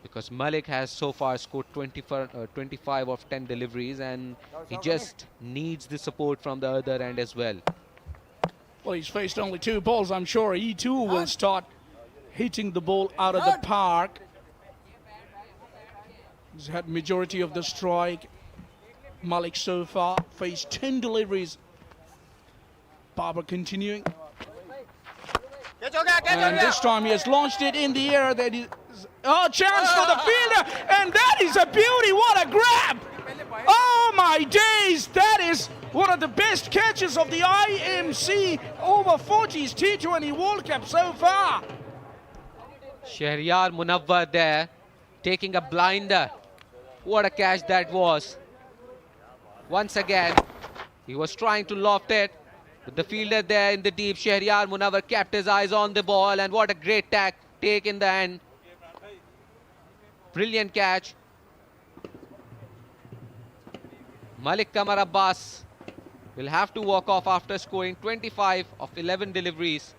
Because Malik has so far scored 25 of 10 deliveries, and he just needs the support from the other end as well. Well, he's faced only 2 balls. I'm sure he too will start hitting the ball out of the park. He's had majority of the strike. Malik so far faced 10 deliveries. Babar continuing. And this time he has launched it in the air. That is chance for the fielder, and that is a beauty. What a grab! Oh my days! That is one of the best catches of the IMC Over-40s T20 World Cup so far. Shahryar Munawwar there, taking a blinder. What a catch that was. Once again, he was trying to loft it, but the fielder there in the deep, Shahryar Munawwar, kept his eyes on the ball, and what a great take in the end. Brilliant catch. Malik Qamar Abbas will have to walk off after scoring 25 of 11 deliveries.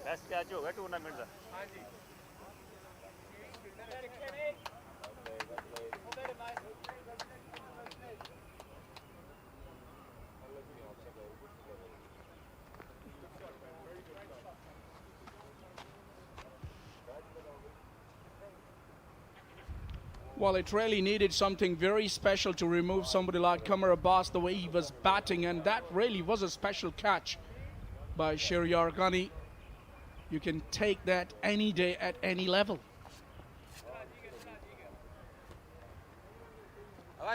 Best catch होगा tournament का Well, it really needed something very special to remove somebody like Qamar Abbas the way he was batting, and that really was a special catch by Shahryar Ghani. You can take that any day at any level.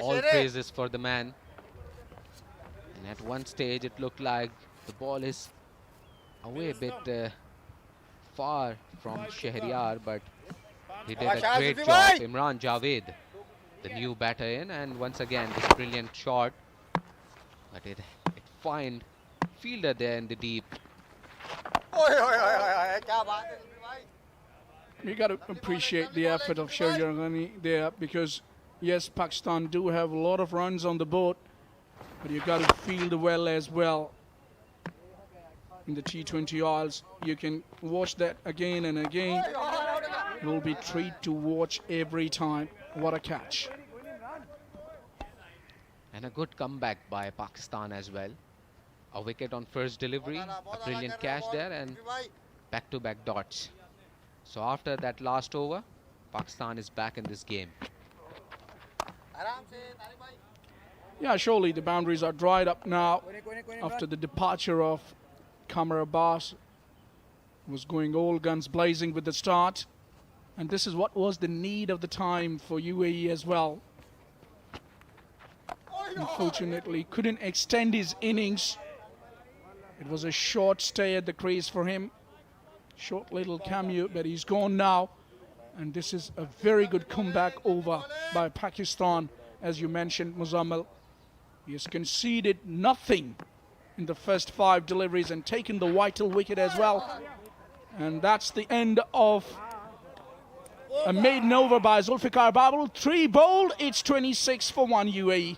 All praises for the man. And at one stage it looked like the ball is away a bit far from Shahryar, but he did a great job. Imran Javed, the new batter in, and once again this brilliant shot. But it find fielder there in the deep. You got to appreciate the effort of Shahryar Ghani there, because yes, Pakistan do have a lot of runs on the board, but you got to field well as well. In the T20 Isles, you can watch that again and again. It will be a treat to watch every time. What a catch. And a good comeback by Pakistan as well. A wicket on first delivery, a brilliant catch there, and back-to-back dots. So after that last over, Pakistan is back in this game. Yeah, surely the boundaries are dried up now after the departure of Qamar Abbas. Was going all guns blazing with the start, and this is what was the need of the time for UAE as well. Unfortunately, couldn't extend his innings. It was a short stay at the crease for him. Short little cameo, but he's gone now. And this is a very good comeback over by Pakistan, as you mentioned, Muzamil. He has conceded nothing in the first 5 deliveries and taken the vital wicket as well. And that's the end of a maiden over by Zulfikar Babel. 3 bowled, it's 26 for 1 UAE.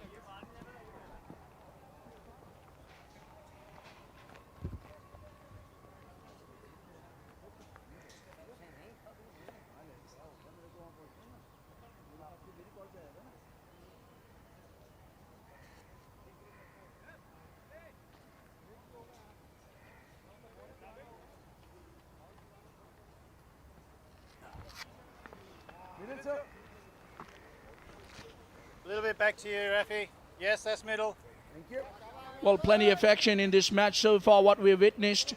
A little bit back to you, Rafi. Yes, that's middle. Thank you. Well, plenty of action in this match so far, what we've witnessed.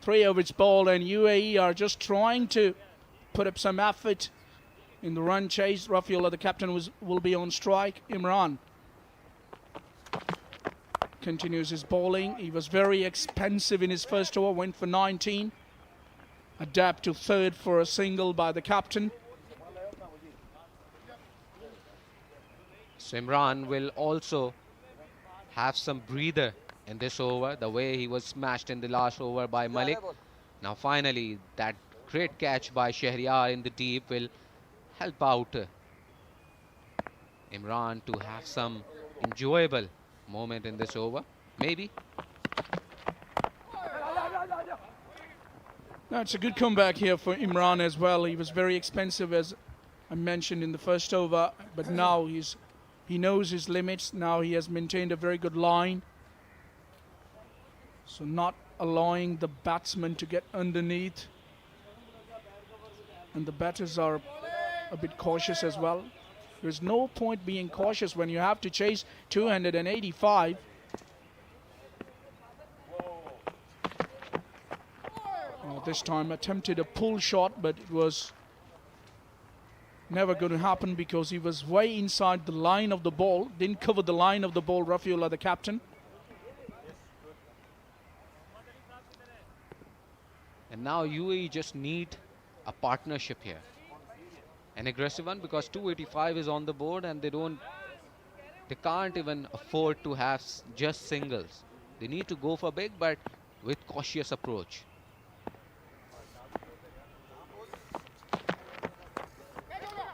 3 overs ball, and UAE are just trying to put up some effort in the run chase. Rafiullah, the captain, will be on strike. Imran continues his bowling. He was very expensive in his first over, went for 19. Adapt to third for a single by the captain. So Imran will also have some breather in this over, the way he was smashed in the last over by Malik. Now finally, that great catch by Shahryar in the deep will help out Imran to have some enjoyable moment in this over, maybe. Now it's a good comeback here for Imran as well. He was very expensive, as I mentioned in the first over, but now he knows his limits. Now he has maintained a very good line. So not allowing the batsman to get underneath. And the batters are a bit cautious as well. There's no point being cautious when you have to chase 285. This time attempted a pull shot, but it was never going to happen because he was way inside the line of the ball. Didn't cover the line of the ball, Rafiullah, the captain. And now UAE just need a partnership here. An aggressive one, because 285 is on the board and they can't even afford to have just singles. They need to go for big, but with cautious approach.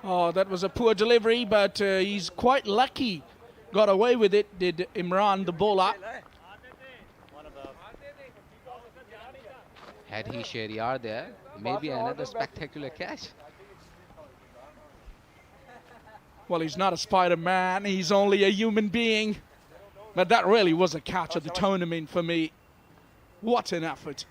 Oh, that was a poor delivery, but he's quite lucky. Got away with it, did Imran, the bowler. Had he Shahryar there, maybe another spectacular catch. Well, he's not a Spider-Man, he's only a human being. But that really was a catch of the tournament for me. What an effort.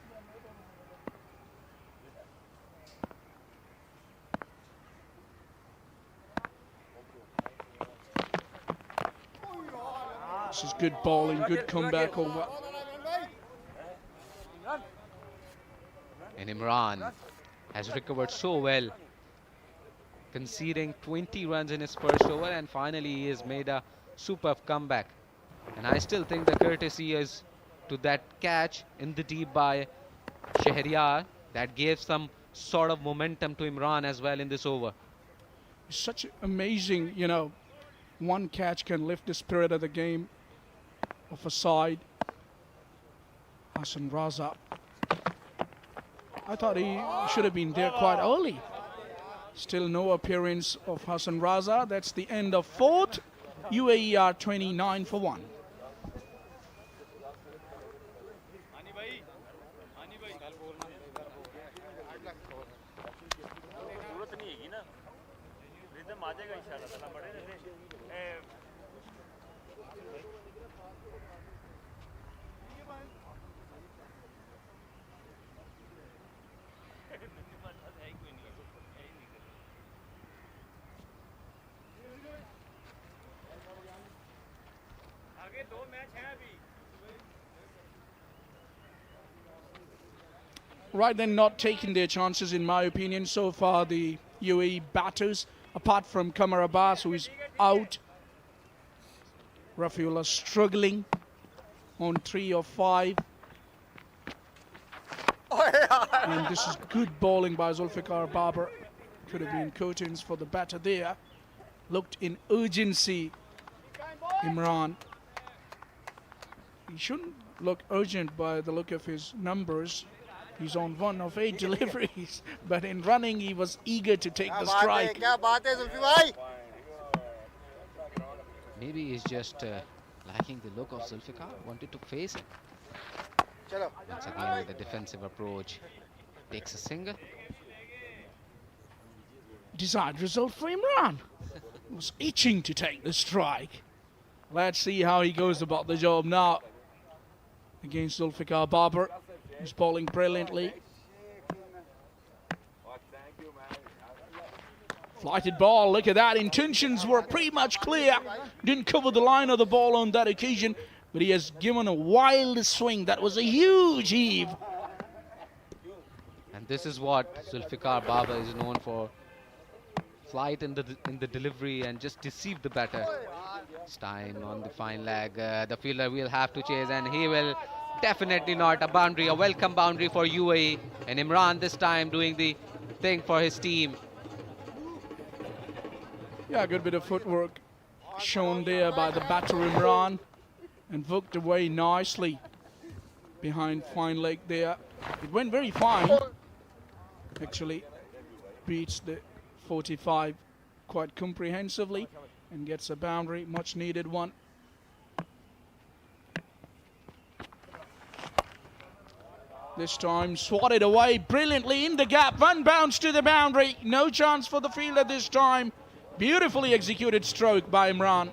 This is good bowling, good comeback over. And Imran has recovered so well, conceding 20 runs in his first over, and finally he has made a superb comeback. And I still think the courtesy is to that catch in the deep by Shahryar that gave some sort of momentum to Imran as well in this over. It's such amazing, one catch can lift the spirit of the game of a side. Hassan Raza. I thought he should have been there quite early. Still no appearance of Hassan Raza. That's the end of fourth. UAE are 29 for 1. Right then, not taking their chances in my opinion so far, the UAE batters, apart from Qamar Abbas, who is out. Rafiullah struggling on 3 of 5. And this is good bowling by Zulfikar Babar. Could have been curtains for the batter there. Looked in urgency, Imran. He shouldn't look urgent by the look of his numbers. He's on 1 of 8 deliveries, but in running he was eager to take the strike. Maybe he's just liking the look of Zulfikar, wanted to face it. Once again with a defensive approach, takes a single. Desired result for Imran. Was itching to take the strike. Let's see how he goes about the job now against Zulfikar Babar. He's bowling brilliantly. Flighted ball, look at that. Intentions were pretty much clear. Didn't cover the line of the ball on that occasion, but he has given a wild swing. That was a huge heave. And this is what Zulfikar Baba is known for. Flight in the delivery and just deceive the batter. This time on the fine leg, the fielder will have to chase, and he will definitely not. A boundary, a welcome boundary for UAE. And Imran this time doing the thing for his team. Yeah, a good bit of footwork shown there by the batter Imran, and hooked away nicely behind fine leg there. It went very fine. Actually beats the 45 quite comprehensively and gets a boundary, much needed one. This time swatted away brilliantly in the gap. One bounce to the boundary. No chance for the fielder this time. Beautifully executed stroke by Imran.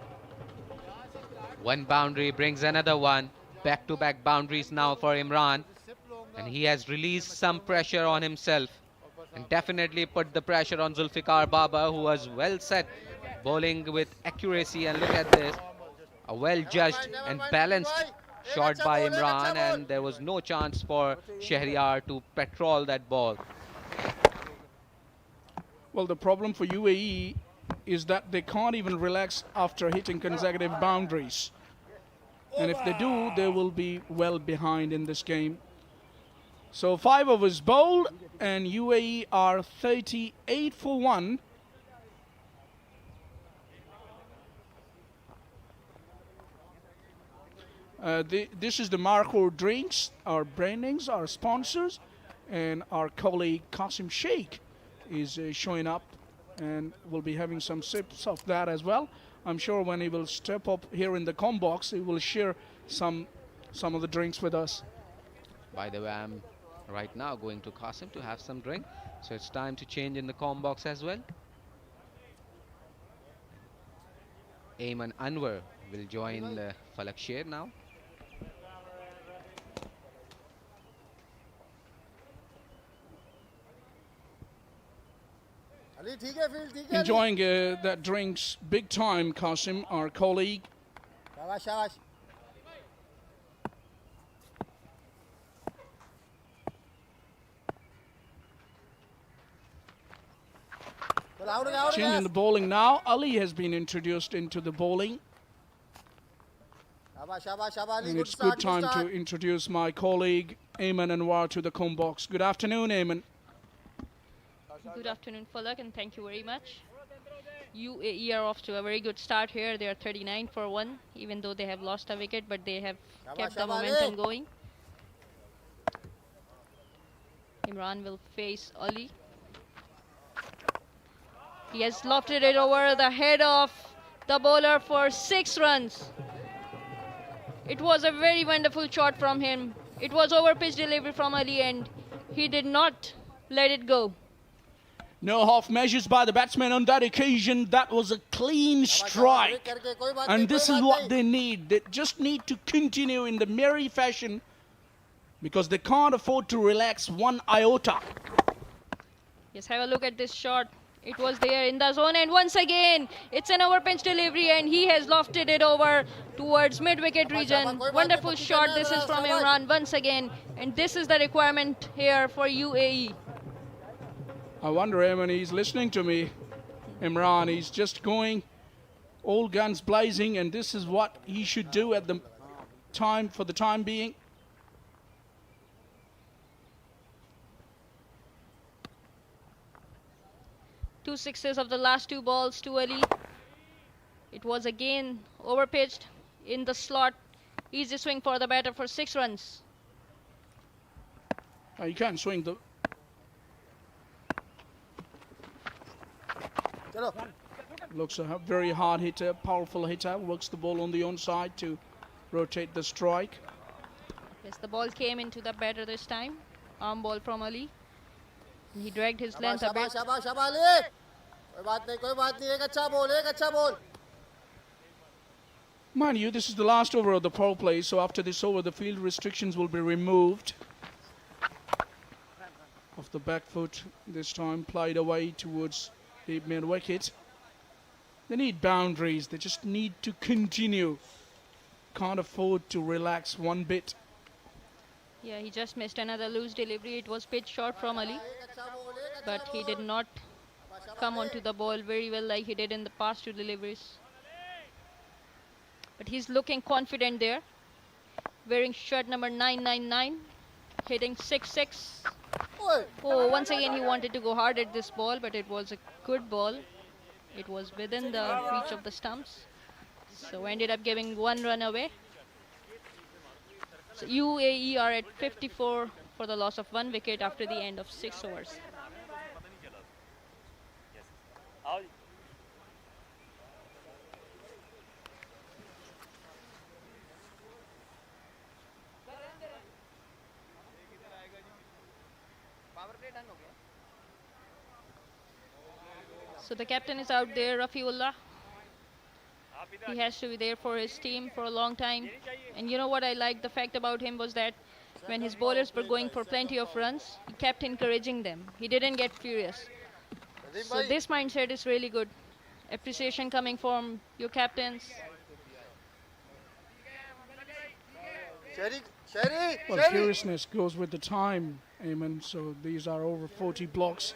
One boundary brings another one. Back-to-back boundaries now for Imran. And he has released some pressure on himself. And definitely put the pressure on Zulfikar Baba, who was well set, bowling with accuracy. And look at this. A well-judged and balanced shot by Imran. And there was no chance for Shahryar to patrol that ball. Well, the problem for UAE is that they can't even relax after hitting consecutive boundaries. And if they do, they will be well behind in this game. So 5 overs bowled, and UAE are 38 for 1. This is the Marco drinks, our brandings, our sponsors, and our colleague Qasim Sheikh is showing up, and we'll be having some sips of that as well. I'm sure when he will step up here in the com box, he will share some of the drinks with us. By the way, I'm right now going to Qasim to have some drink. So it's time to change in the com box as well. Ayman Anwar will join Falak Sher now. Enjoying that drinks big time, Qasim, our colleague. Changing the bowling now. Ali has been introduced into the bowling. And it's good time to introduce my colleague Ayman Anwar to the com box. Good afternoon, Ayman. Good afternoon, Falak, and thank you very much. UAE are off to a very good start here. They are 39 for 1, even though they have lost a wicket, but they have kept the momentum going. Imran will face Ali. He has lofted it over the head of the bowler for 6 runs. It was a very wonderful shot from him. It was over pitch delivery from Ali, and he did not let it go. No half measures by the batsman on that occasion. That was a clean strike. And this is what they need. They just need to continue in the merry fashion, because they can't afford to relax one iota. Yes, have a look at this shot. It was there in the zone, and once again, it's an over pitch delivery, and he has lofted it over towards mid-wicket region. Wonderful shot. This is from Imran once again, and this is the requirement here for UAE. I wonder, Ayman, he's listening to me. Imran, he's just going all guns blazing, and this is what he should do at the time, for the time being. Two sixes of the last 2 balls to Ali. It was again over pitched in the slot. Easy swing for the batter for 6 runs. You can't swing the... Looks a very hard hitter, powerful hitter. Works the ball on the onside to rotate the strike. Yes, the ball came into the batter this time. Arm ball from Ali. And he dragged his length a bit. Mind you, this is the last over of the power play, so after this over, the field restrictions will be removed. Off the back foot, this time plied away towards deep mid wicket. They need boundaries. They just need to continue. Can't afford to relax one bit. Yeah, he just missed another loose delivery. It was pitch short from Ali, but he did not come onto the ball very well like he did in the past two deliveries. But he's looking confident there. Wearing shirt number 999, hitting 6-6. Oh, once again he wanted to go hard at this ball, but it was a good ball. It was within the reach of the stumps, so ended up giving 1 run away. So UAE are at 54 for the loss of 1 wicket after the end of 6 overs. So the captain is out there, Rafiullah. He has to be there for his team for a long time. And you know what I like the fact about him was that when his bowlers were going for plenty of runs, he kept encouraging them. He didn't get furious. So this mindset is really good. Appreciation coming from your captains. Well, furiousness goes with the time, Ayman. So these are over 40 blocks.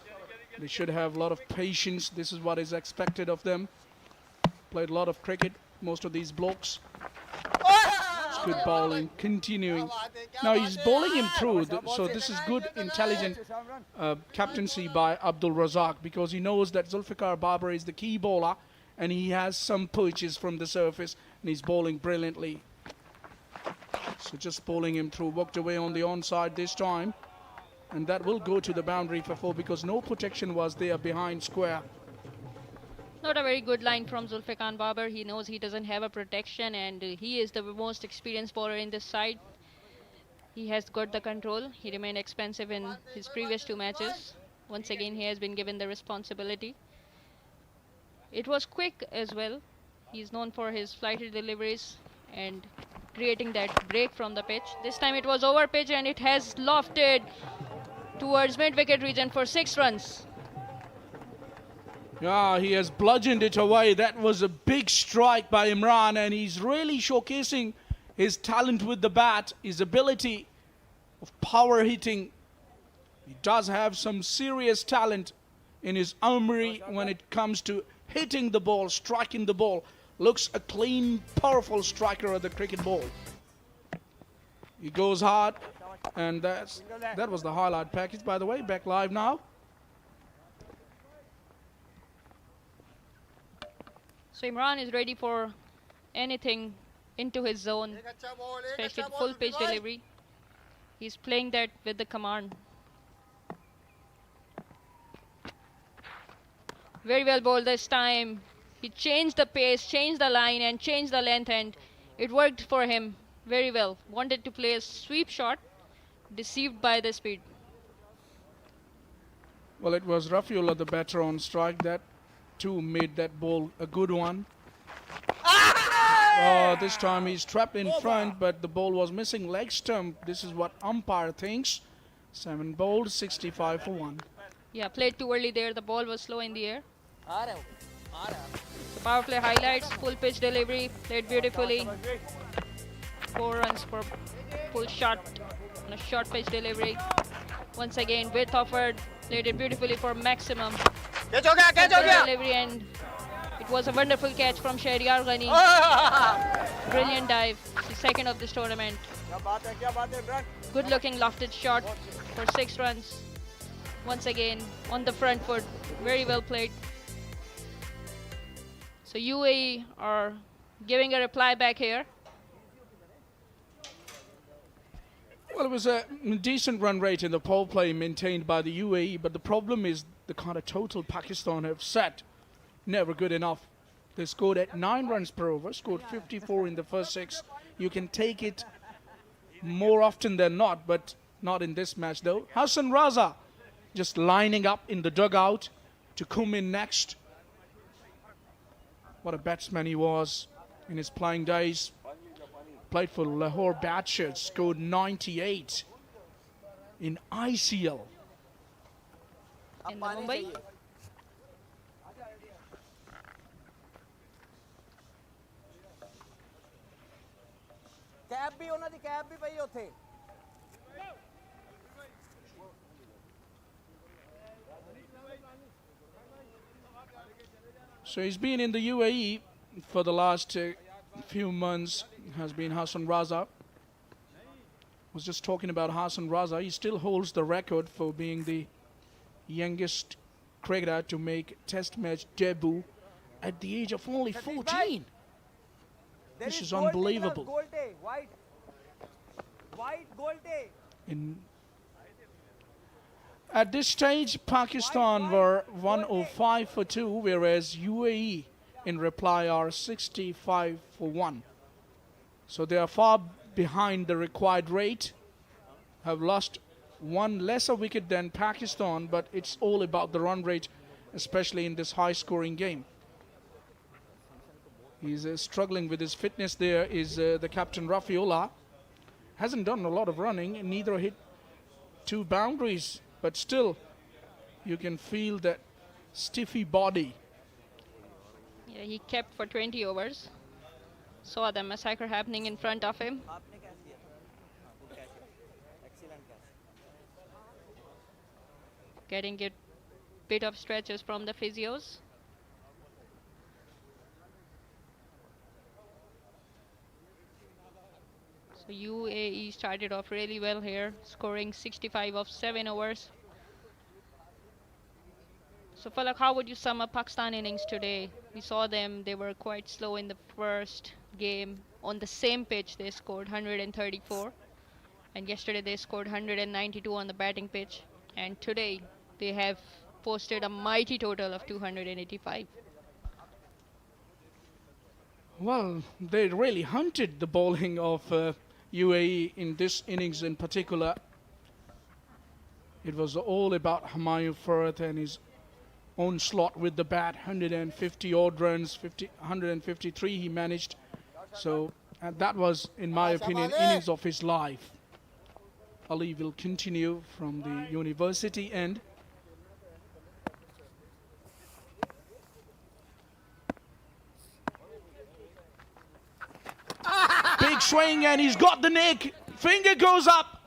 They should have a lot of patience. This is what is expected of them. Played a lot of cricket, most of these blocks. It's good bowling, continuing. Now he's bowling him through, so this is good, intelligent captaincy by Abdul Razak, because he knows that Zulfikar Babar is the key bowler and he has some pitches from the surface and he's bowling brilliantly. So just bowling him through, walked away on the onside this time. And that will go to the boundary for 4 because no protection was there behind square. Not a very good line from Zulfikar Babar. He knows he doesn't have a protection and he is the most experienced bowler in this side. He has got the control. He remained expensive in his previous 2 matches. Once again, he has been given the responsibility. It was quick as well. He's known for his flighted deliveries and creating that break from the pitch. This time it was over pitch and it has lofted towards mid-wicket region for 6 runs. Yeah, he has bludgeoned it away. That was a big strike by Imran and he's really showcasing his talent with the bat, his ability of power hitting. He does have some serious talent in his armory when it comes to hitting the ball, striking the ball. Looks a clean, powerful striker of the cricket ball. He goes hard. And that was the highlight package, by the way. Back live now. So Imran is ready for anything into his zone, especially the full pitch delivery. He's playing that with the command. Very well bowled this time. He changed the pace, changed the line and changed the length and it worked for him very well. Wanted to play a sweep shot. Deceived by the speed. Well, it was Rafiullah the batter on strike. That too made that ball a good one. This time he's trapped in front, but the ball was missing leg stump. This is what umpire thinks. 7 bowled, 65 for 1. Yeah, played too early there. The ball was slow in the air. So power play highlights, full pitch delivery, played beautifully. 4 runs for full shot. On a short pitch delivery. Once again, width offered, played it beautifully for maximum. Delivery and it was a wonderful catch from Shahryar Ghani. Brilliant dive, the second of this tournament. Good looking lofted shot for 6 runs. Once again, on the front foot, very well played. So UAE are giving a reply back here. Well, it was a decent run rate in the power play maintained by the UAE, but the problem is the kind of total Pakistan have set. Never good enough. They scored at 9 runs per over, scored 54 in the first 6. You can take it more often than not, but not in this match though. Hassan Raza just lining up in the dugout to come in next. What a batsman he was in his playing days. Played for Lahore Badshers, scored 98 in ICL. In the Mumbai. Cap ਵੀ ਉਹਨਾਂ ਦੀ cap ਵੀ ਪਈ ਉੱਥੇ So he's been in the UAE for the last few months, has been Hassan Raza. Was just talking about Hassan Raza. He still holds the record for being the youngest cricketer to make Test match debut at the age of only 14. This is unbelievable. White golte. At this stage, Pakistan were 105 for 2, whereas UAE in reply are 65 for 1. So they are far behind the required rate, have lost one lesser wicket than Pakistan, but it's all about the run rate, especially in this high-scoring game. He's struggling with his fitness. There is the captain Rafiullah. Hasn't done a lot of running, and neither hit 2 boundaries, but still you can feel that stiffy body. Yeah, he kept for 20 overs. Saw the massacre happening in front of him. Getting a bit of stretches from the physios. So UAE started off really well here, scoring 65 of 7 overs. So Falak, how would you sum up Pakistan innings today? We saw them, they were quite slow in the first game. On the same pitch, they scored 134. And yesterday they scored 192 on the batting pitch. And today they have posted a mighty total of 285. Well, they really hunted the bowling of UAE in this innings in particular. It was all about Humayun Farhat and his own slot with the bat. 150 odd runs, 153 he managed. So that was, in my opinion, innings of his life. Ali will continue from the university end. Big swing, and he's got the nick. Finger goes up.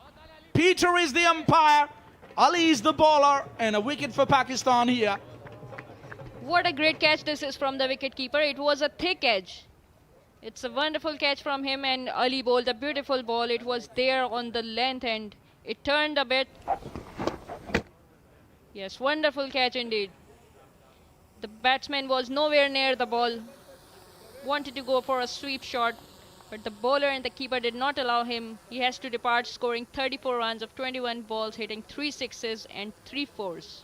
Peter is the umpire. Ali is the bowler, and a wicket for Pakistan here. What a great catch this is from the wicketkeeper. It was a thick edge. It's a wonderful catch from him, and Ali bowled a beautiful ball. It was there on the length and it turned a bit. Yes, wonderful catch indeed. The batsman was nowhere near the ball. Wanted to go for a sweep shot, but the bowler and the keeper did not allow him. He has to depart, scoring 34 runs of 21 balls, hitting 3 sixes and 3 fours.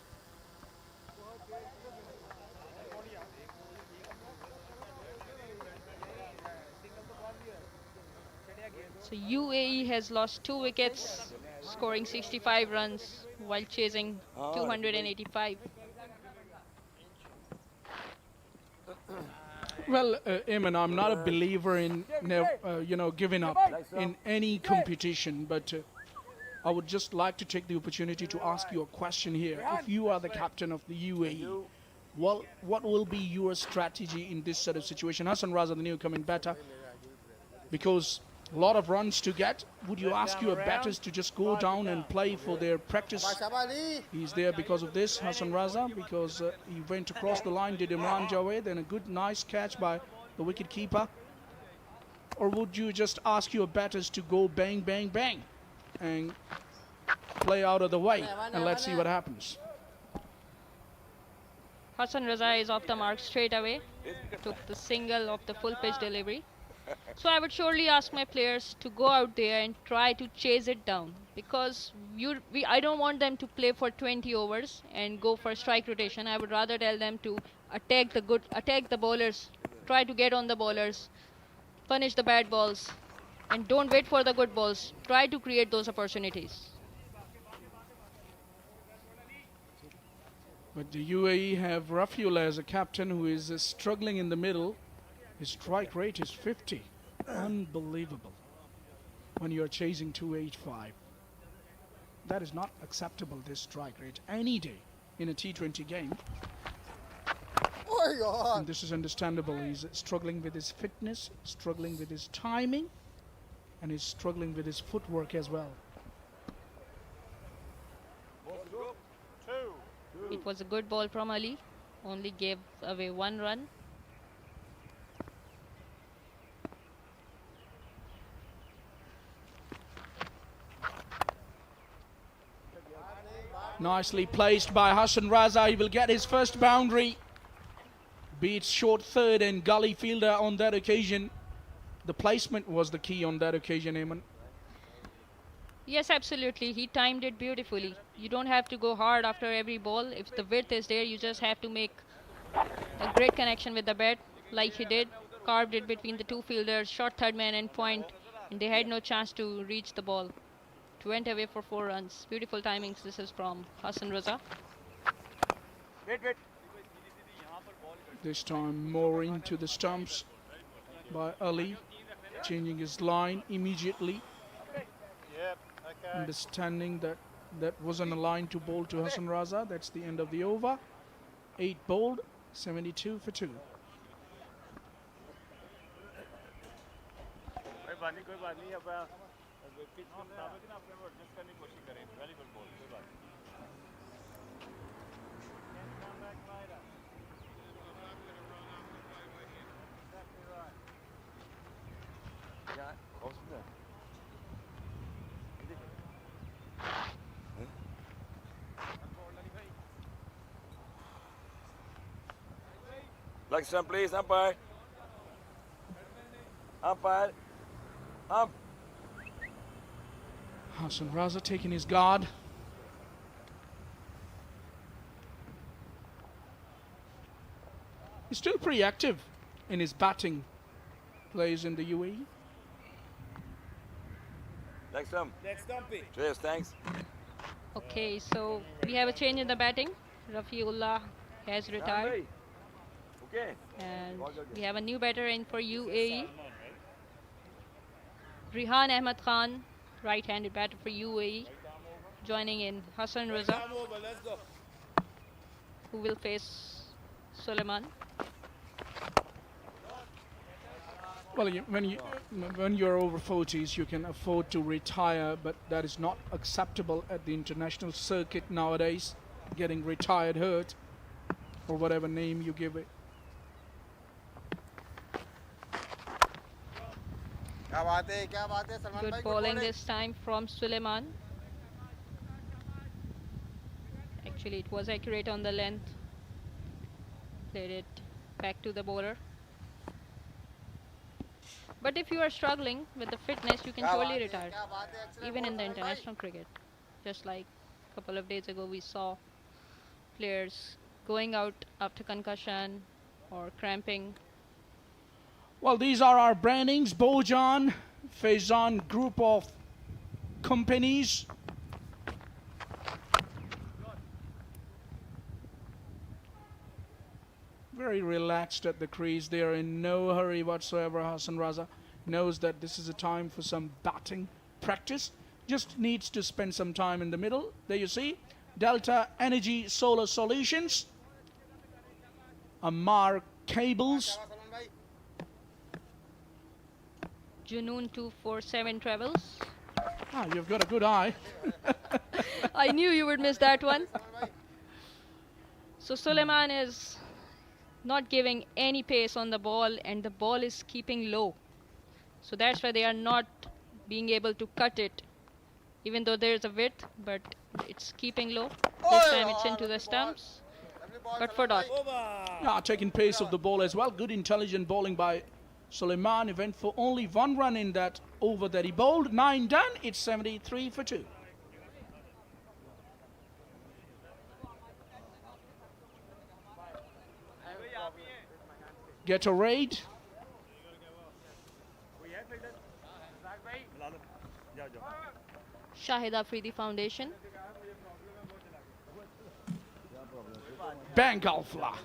So UAE has lost 2 wickets, scoring 65 runs while chasing 285. Well, Eamon, I'm not a believer in giving up in any competition, but I would just like to take the opportunity to ask you a question here. If you are the captain of the UAE, well, what will be your strategy in this sort of situation? Hassan Raza, the new coming batter, because a lot of runs to get. Would you ask your batters to just go down and play for their practice? He's there because of this, Hassan Raza, because he went across the line, did Imran Javed, and a good, nice catch by the wicket keeper. Or would you just ask your batters to go bang, bang, bang and play out of the way, and let's see what happens? Hassan Raza is off the mark straight away. Took the single of the full pitch delivery. So I would surely ask my players to go out there and try to chase it down, because I don't want them to play for 20 overs and go for strike rotation. I would rather tell them to attack the bowlers, try to get on the bowlers, punish the bad balls, and don't wait for the good balls. Try to create those opportunities. But the UAE have Rafiullah as a captain who is struggling in the middle. His strike rate is 50. Unbelievable. When you're chasing 285. That is not acceptable, this strike rate, any day in a T20 game. And this is understandable. He's struggling with his fitness, struggling with his timing. and is struggling with his footwork as well. It was a good ball from Ali, only gave away 1 run. Nicely placed by Hassan Raza. He will get his first boundary. Beats short third and gully fielder on that occasion. The placement was the key on that occasion, Eamon. Yes, absolutely. He timed it beautifully. You don't have to go hard after every ball. If the width is there, you just have to make a great connection with the bat, like he did. Carved it between the 2 fielders, short third man and point, and they had no chance to reach the ball. It went away for 4 runs. Beautiful timings. This is from Hassan Raza. This time more into the stumps by Ali, changing his line immediately. Understanding that that wasn't a line to bowl to Hassan Raza. That's the end of the over. 8 bowled, 72 for 2. Leg stump, please. Umpire. Umpire. Hassan Raza taking his guard. He's still pretty active in his batting plays in the UAE. Leg stump. Leg stumpy. Cheers, thanks. Okay, so we have a change in the batting. Rafiullah has retired. Okay. And we have a new batter in for UAE. Rihan Ahmad Khan, right-handed batter for UAE, joining in Hassan Raza, Let's go. who will face Suleiman. Well, when you're over 40s, you can afford to retire, but that is not acceptable at the international circuit nowadays. Getting retired hurt, or whatever name you give it. Good bowling this time from Suleiman. Actually, it was accurate on the length. Played it back to the bowler. But if you are struggling with the fitness, you can surely retire, even in the international cricket. Just like a couple of days ago, we saw players going out after concussion or cramping. Well, these are our brandings. Bojan, Faizan group of companies. Very relaxed at the crease. They are in no hurry whatsoever. Hassan Raza knows that this is a time for some batting practice. Just needs to spend some time in the middle. There you see. Delta Energy Solar Solutions. Amar Cables. Junoon 247 travels. Ah, you've got a good eye. I knew you would miss that one. So Suleiman is not giving any pace on the ball, and the ball is keeping low. So that's why they are not being able to cut it, even though there is a width, but it's keeping low. This time it's into the stumps, but for dot. Yeah, taking pace of the ball as well. Good intelligent bowling by Suleiman. He went for only 1 run in that over that he bowled. 9 done. It's 73 for 2. Get a raid. Shahid Afridi Foundation. Bengal fly.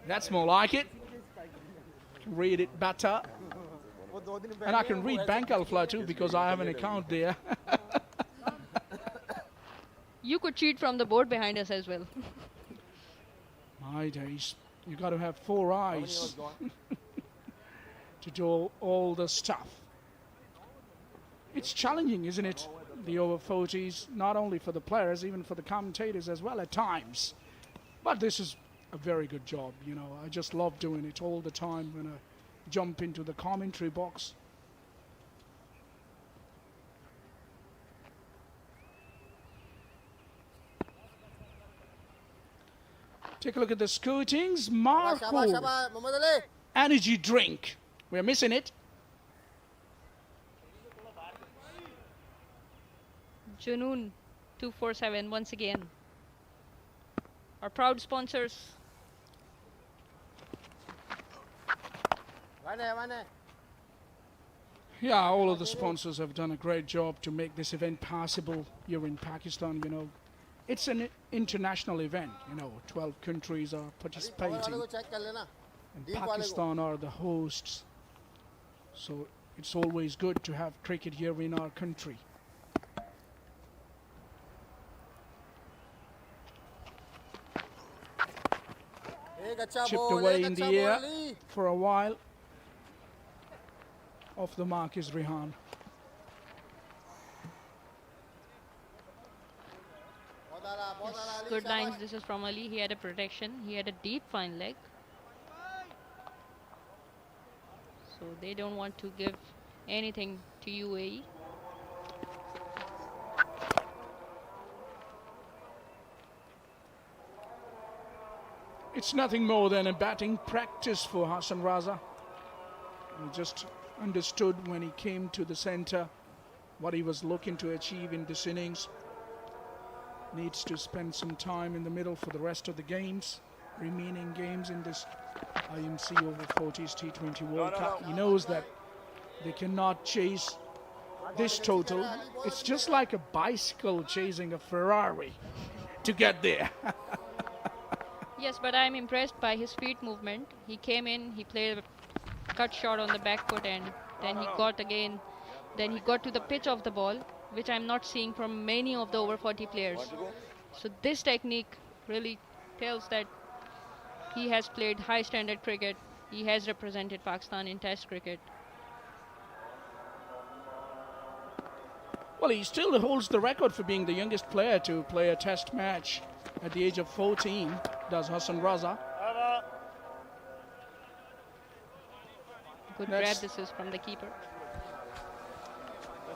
That's more like it. Read it better. And I can read Bengal fly too because I have an account there. You could cheat from the board behind us as well. My days. You got to have 4 eyes to do all the stuff. It's challenging, isn't it? The over 40s, not only for the players, even for the commentators as well at times. But this is a very good job, you know. I just love doing it all the time when I jump into the commentary box. Take a look at the scootings. Marco, energy drink. We're missing it. Junoon 247 once again. Our proud sponsors. Yeah, all of the sponsors have done a great job to make this event possible here in Pakistan, you know. It's an international event, you know, 12 countries are participating. And Pakistan are the hosts. So it's always good to have cricket here in our country. Chipped away in the air for a while. Off the mark is Rehan. Yes, good lines. This is from Ali. He had a protection. He had a deep fine leg. So they don't want to give anything to UAE. It's nothing more than a batting practice for Hassan Raza. He just understood when he came to the center what he was looking to achieve in this innings. Needs to spend some time in the middle for the rest of the games, remaining games in this IMC Over-40s T20 World Cup. He knows that they cannot chase this total. It's just like a bicycle chasing a Ferrari to get there. Yes, but I'm impressed by his feet movement. He came in, he played a cut shot on the back foot, and then he got to the pitch of the ball, which I'm not seeing from many of the over 40 players. So this technique really tells that he has played high standard cricket. He has represented Pakistan in test cricket. Well, he still holds the record for being the youngest player to play a test match at the age of 14, does Hassan Raza. Good grab this is from the keeper.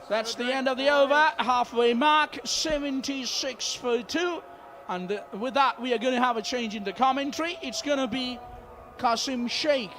That's the end of the over, halfway mark, 76 for 2. And with that, we are going to have a change in the commentary. It's going to be Qasim Sheikh.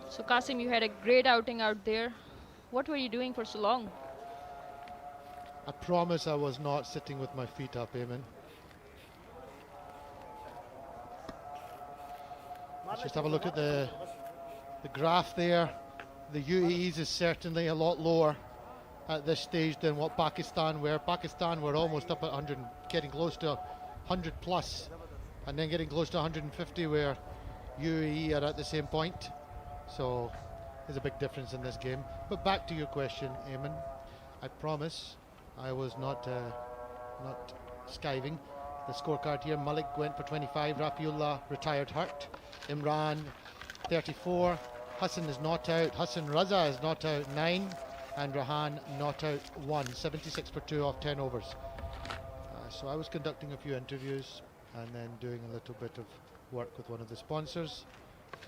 So Qasim, you had a great outing out there. What were you doing for so long? I promise I was not sitting with my feet up, Eamon. Let's just have a look at the graph there. The UAE's is certainly a lot lower at this stage than what Pakistan were. Pakistan were almost up at 100, getting close to 100 plus, and then getting close to 150 where UAE are at the same point. So there's a big difference in this game. But back to your question, Eamon. I promise I was not skiving. The scorecard here, Malik went for 25, Rafiullah retired hurt, Imran 34, Hassan is not out, Hassan Raza is not out 9, and Rahan not out 1, 76 for 2 off 10 overs. So I was conducting a few interviews and then doing a little bit of work with one of the sponsors,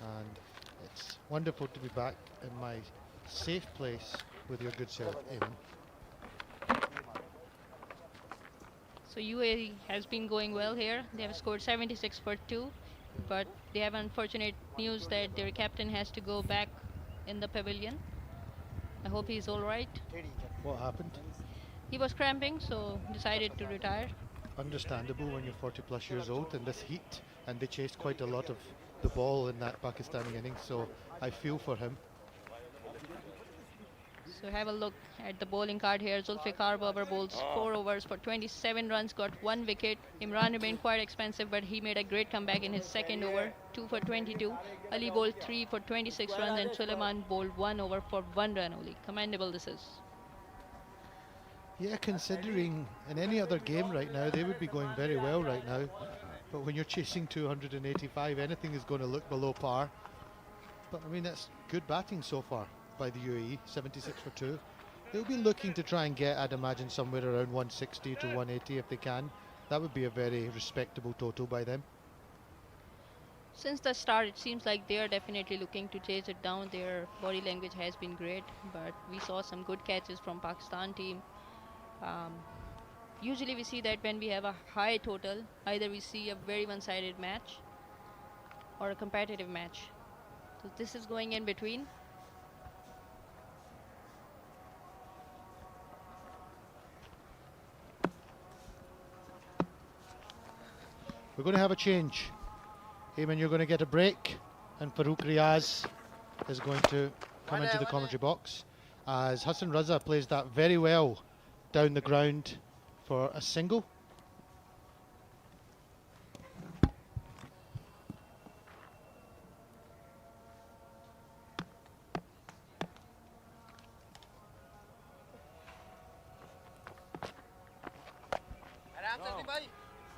and it's wonderful to be back in my safe place with your good self, Eamon. So UAE has been going well here. They have scored 76 for 2, but they have unfortunate news that their captain has to go back in the pavilion. I hope he's all right. What happened? He was cramping, so decided to retire. Understandable when you're 40 plus years old in this heat, and they chased quite a lot of the ball in that Pakistani innings, so I feel for him. So So have a look at the bowling card here. Zulfikar Babar bowls 4 overs for 27 runs, got 1 wicket. Imran remained quite expensive, but he made a great comeback in his second over, 2 for 22. Ali bowled 3 for 26 runs, and Suleiman bowled 1 over for 1 run only. Commendable this is. Yeah, considering in any other game right now, they would be going very well right now. But when you're chasing 285, anything is going to look below par. But I mean, that's good batting so far by the UAE, 76 for 2. They'll be looking to try and get, I'd imagine, somewhere around 160 to 180 if they can. That would be a very respectable total by them. Since the start, it seems like they are definitely looking to chase it down. Their body language has been great, but we saw some good catches from Pakistan team. Usually we see that when we have a high total, either we see a very one-sided match or a competitive match. So this is going in between. We're going to have a change. Eamon, you're going to get a break, and Farooq Riaz is going to come into the commentary box as Hassan Raza plays that very well down the ground for a single.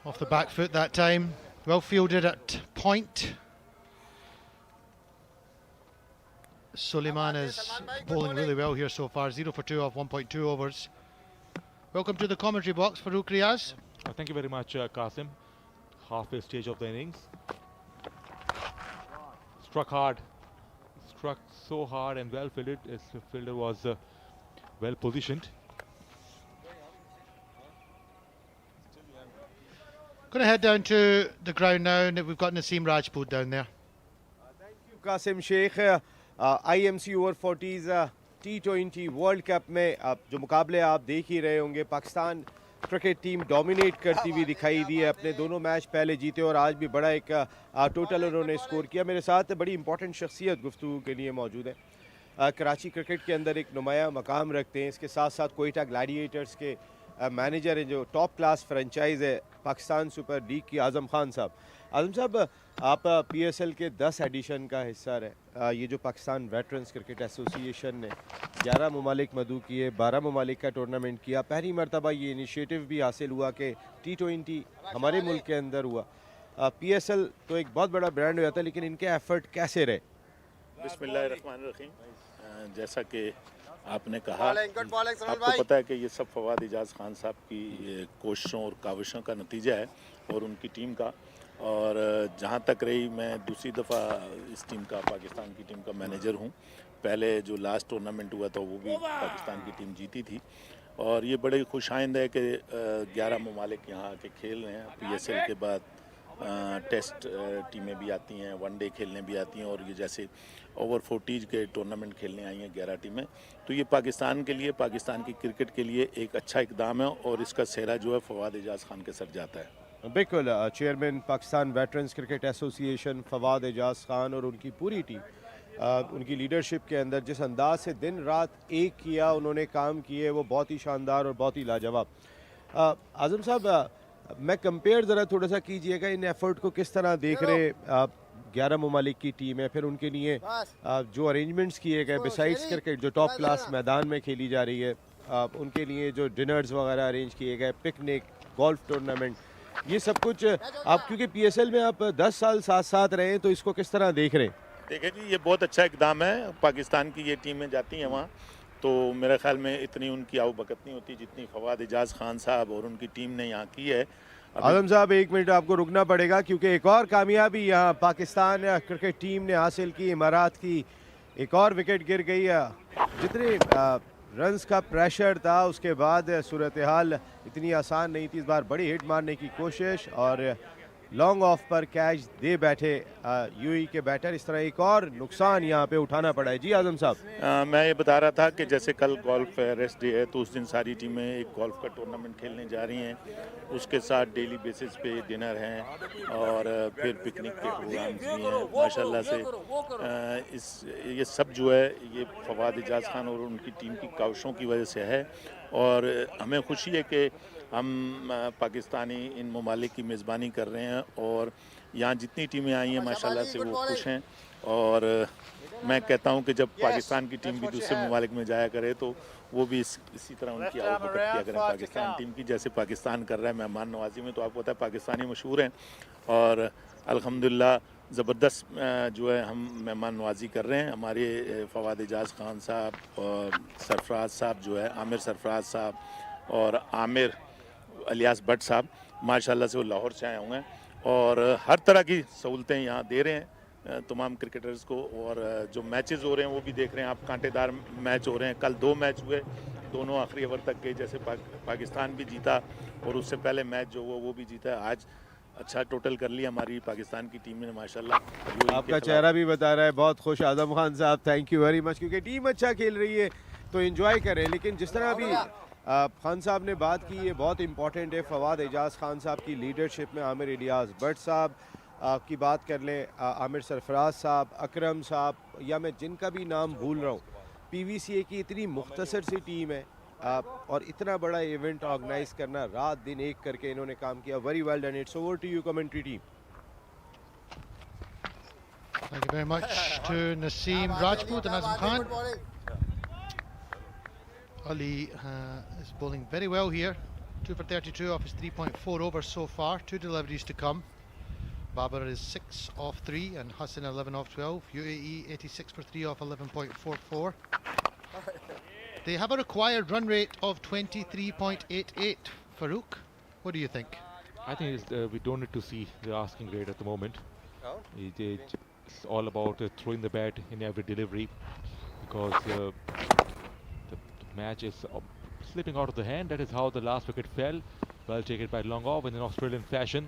Off the back foot that time, well fielded at point. Suleiman is bowling really well here so far, 0 for 2 off 1.2 overs. Welcome to the commentary box, Farooq Riaz. Thank you very much, Qasim. Halfway stage of the innings. Struck hard. Struck so hard and well fielded. His fielder was well positioned. Going to head down to the ground now, and we've got Naseem Rajput down there. Thank you, Qasim Sheikh. IMC Over-40s T20 world cup में जो मुकाबले आप देख ही रहे होंगे, Pakistan cricket team dominate करती हुई दिखाई दी है। अपने दोनों मैच पहले जीते और आज भी बड़ा एक टोटल उन्होंने स्कोर किया। मेरे साथ बड़ी इंपॉर्टेंट शख्सियत गुफ्तगू के लिए मौजूद है। कराची क्रिकेट के अंदर एक नुमाया मकाम रखते हैं। इसके साथ साथ कोयटा ग्लैडिएटर्स के मैनेजर हैं, जो टॉप क्लास फ्रेंचाइज है पाकिस्तान सुपर लीग की, आज़म खान साहब। आज़म साहब, आप PSL के 10 एडिशन का हिस्सा रहे। ये जो पाकिस्तान वेटरन्स क्रिकेट एसोसिएशन ने 11 ममालिक मदू किए, 12 ममालिक का टूर्नामेंट किया। पहली मरतबा ये इनिशिएटिव भी हासिल हुआ कि T20 हमारे मुल्क के अंदर हुआ। PSL तो एक बहुत बड़ा ब्रांड हो जाता है, लेकिन इनके एफर्ट कैसे रहे? बिस्मिल्लाहिर्रहमानिर्रहीम। जैसा कि आपने कहा, आपको पता है कि ये सब फवाद इजाज़ खान साहब की कोशिशों और काविशों का नतीजा है और उनकी टीम का। और जहाँ तक रही, मैं दूसरी दफ़ा इस टीम का, पाकिस्तान की टीम का मैनेजर हूँ। पहले जो लास्ट टूर्नामेंट हुआ था वो भी पाकिस्तान की टीम जीती थी। और ये बड़े खुशाइंद है कि 11 ममालिक यहाँ आके खेल रहे हैं। PSL के बाद टेस्ट टीमें भी आती हैं, वनडे खेलने भी आती हैं, और ये जैसे Over-40s के टूर्नामेंट खेलने आई हैं 11 टीमें। तो ये पाकिस्तान के लिए, पाकिस्तान की क्रिकेट के लिए एक अच्छा इकदाम है, और इसका सेहरा जो है फवाद एजाज खान के सर जाता है। बिल्कुल, chairman Pakistan veterans cricket association Fawad Ejaz Khan और उनकी पूरी टीम, उनकी लीडरशिप के अंदर जिस अंदाज से दिन रात एक किया उन्होंने काम किए, वो बहुत ही शानदार और बहुत ही लाजवाब। आज़म साहब, मैं कंपेयर ज़रा थोड़ा सा कीजिएगा, इन एफर्ट को किस तरह देख रहे? 11 ममालिक की टीम है, फिर उनके लिए जो अरेंजमेंट्स किए गए बिसाइड्स क्रिकेट जो टॉप क्लास मैदान में खेली जा रही है, उनके लिए जो डिनर्स वगैरह अरेंज किए गए, पिकनिक, गोल्फ टूर्नामेंट, ये सब कुछ आप, क्योंकि PSL में आप 10 साल साथ साथ रहे हैं, तो इसको किस तरह देख रहे हैं? देखिए जी, ये बहुत अच्छा इकदाम है। पाकिस्तान की ये टीमें जाती हैं वहाँ, तो मेरे ख्याल में इतनी उनकी आवभगत नहीं होती जितनी फवाद एजाज खान साहब और उनकी टीम ने यहाँ की है। आज़म साहब, 1 मिनट आपको रुकना पड़ेगा, क्योंकि एक और कामयाबी यहाँ पाकिस्तान क्रिकेट टीम ने हासिल की। इमारात की एक और विकेट गिर गई है। जितने रन्स का प्रेशर था, उसके बाद सूरत हाल इतनी आसान नहीं थी। इस बार बड़ी हिट मारने की कोशिश, और लॉन्ग ऑफ पर कैच दे बैठे यूएई के बैटर। इस तरह एक और नुकसान यहाँ पे उठाना पड़ा है। जी आजम साहब, मैं ये बता रहा था कि जैसे कल गोल्फ रेस्ट डे है तो उस दिन सारी टीमें एक गोल्फ का टूर्नामेंट खेलने जा रही हैं, उसके साथ डेली बेसिस पे डिनर हैं और फिर पिकनिक के प्रोग्राम्स भी हैं। माशाल्लाह से ये सब जो है ये फवाद इजाज़ खान और उनकी टीम की काविशों की वजह से है और हमें खुशी है कि हम पाकिस्तानी इन ममालिक की मेज़बानी कर रहे हैं और यहाँ जितनी टीमें आई हैं माशाल्लाह से वो खुश हैं। और मैं कहता हूँ कि जब पाकिस्तान की टीम भी दूसरे ममालिक में जाया करे तो वो भी इसी तरह उनकी आवभगत किया करें पाकिस्तान टीम की, जैसे पाकिस्तान कर रहा है मेहमान नवाजी में। तो आपको पता है पाकिस्तानी मशहूर हैं और अल्हम्दुलिल्लाह ज़बरदस्त जो है हम मेहमान नवाजी कर रहे हैं। हमारे फवाद इजाज़ खान साहब और सरफराज साहब जो है आमिर सरफराज साहब और आमिर अलियास भट्ट साहब माशाल्लाह से वो लाहौर से आए हुए हैं और हर तरह की सहूलतें यहाँ दे रहे हैं तमाम क्रिकेटर्स को। और जो मैचेस हो रहे हैं वो भी देख रहे हैं आप, कांटेदार मैच हो रहे हैं। कल 2 मैच हुए, दोनों आखिरी ओवर तक गए, जैसे पाकिस्तान भी जीता और उससे पहले मैच जो हुआ वो भी जीता है। आज अच्छा टोटल कर लिया हमारी पाकिस्तान की टीम ने माशाल्लाह। आपका चेहरा भी बता रहा है बहुत खुश आजम खान साहब, थैंक यू वेरी मच, क्योंकि टीम अच्छा खेल रही है तो एंजॉय करें। लेकिन जिस तरह अभी खान साहब ने बात की ये बहुत इंपॉर्टेंट है, फवाद एजाज खान साहब की लीडरशिप में आमिर इलियास भट्ट साहब की बात कर लें, आमिर सरफराज साहब, अकरम साहब, या मैं जिनका भी नाम भूल रहा हूँ, PVCA की इतनी मुख्तसर सी टीम है और इतना बड़ा इवेंट ऑर्गेनाइज करना, रात दिन एक करके इन्होंने काम किया। Very well done. It's over to you commentary team. Thank you very much to Naseem Rajput and Azam Khan. Ali is bowling very well here. 2 for 32 off his 3.4 overs so far. 2 deliveries to come. Babar is 6 off 3 and Hassan 11 off 12. UAE 86 for 3 off 11.44. They have a required run rate of 23.88. Farouk, what do you think? I think we don't need to see the asking rate at the moment. It's all about throwing the bat in every delivery because the match is slipping out of the hand. That is how the last wicket fell. Well taken by long off in an Australian fashion.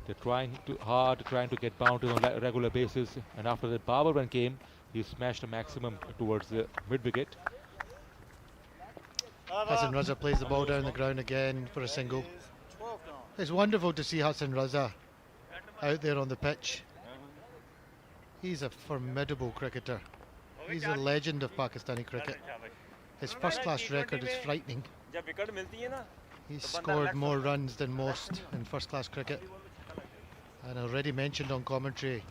They're trying to get boundaries on a regular basis. And after that Babar one came, he smashed a maximum towards the mid wicket. Hassan Raza plays the ball down the ground again for a single. It's wonderful to see Hassan Raza out there on the pitch. He's a formidable cricketer. He's a legend of Pakistani cricket. His first class record is frightening. He's scored more runs than most in first class cricket. And already mentioned on commentary,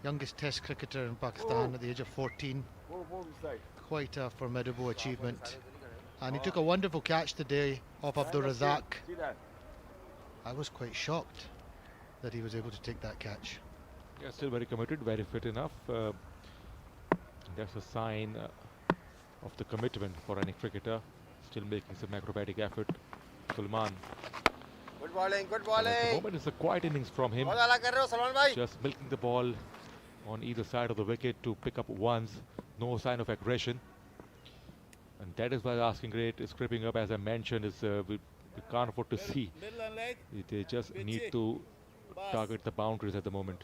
youngest test cricketer in Pakistan at the age of 14. Quite a formidable achievement. And he took a wonderful catch today off Abdul Razak. I was quite shocked that he was able to take that catch. Yeah, still very committed, very fit enough. That's a sign of the commitment for any cricketer. Still making some acrobatic effort. Sulman. Good bowling, good At bowling. the moment it's a quiet innings from him. बहुत अलग कर रहे हो सलमान भाई. Just milking the ball on either side of the wicket to pick up ones. No sign of aggression. And that is why the asking rate is creeping up, as I mentioned. We can't afford to see. They just need to target the boundaries at the moment.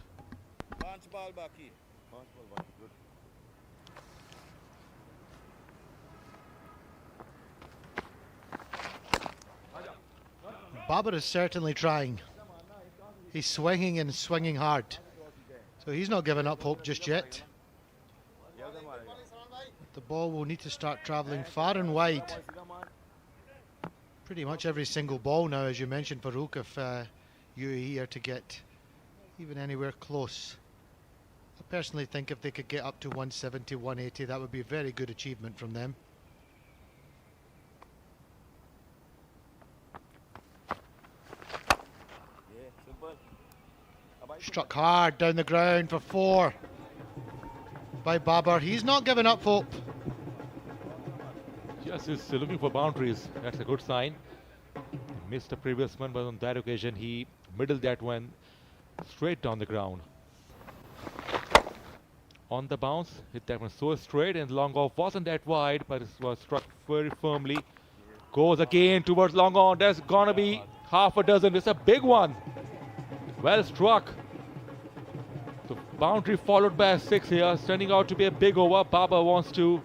Babar is certainly trying. He's swinging and swinging hard. So he's not giving up hope just yet. The ball will need to start travelling far and wide. Pretty much every single ball now, as you mentioned, Farouk, if UAE are to get even anywhere close. I personally think if they could get up to 170, 180, that would be a very good achievement from them. Struck hard down the ground for 4 by Babar. He's not giving up hope. Yes, he's looking for boundaries. That's a good sign. He missed the previous one, but on that occasion he middled that one straight down the ground. On the bounce, hit that one so straight, and long off wasn't that wide, but it was struck very firmly. Goes again towards long on. That's gonna be half a dozen. It's a big one. Well struck. The boundary followed by a 6 here. It's turning out to be a big over. Baba wants to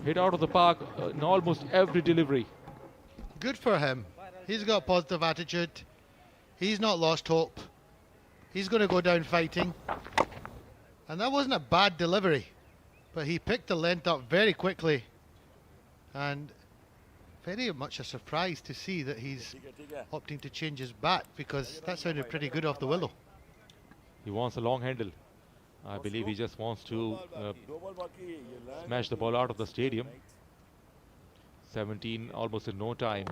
hit out of the park in almost every delivery. Good for him. He's got a positive attitude. He's not lost hope. He's going to go down fighting. And that wasn't a bad delivery, but he picked the length up very quickly. And very much a surprise to see that he's opting to change his bat, because that sounded pretty good off the willow. He wants a long handle. I believe he just wants to smash the ball out of the stadium. 17 almost in no time.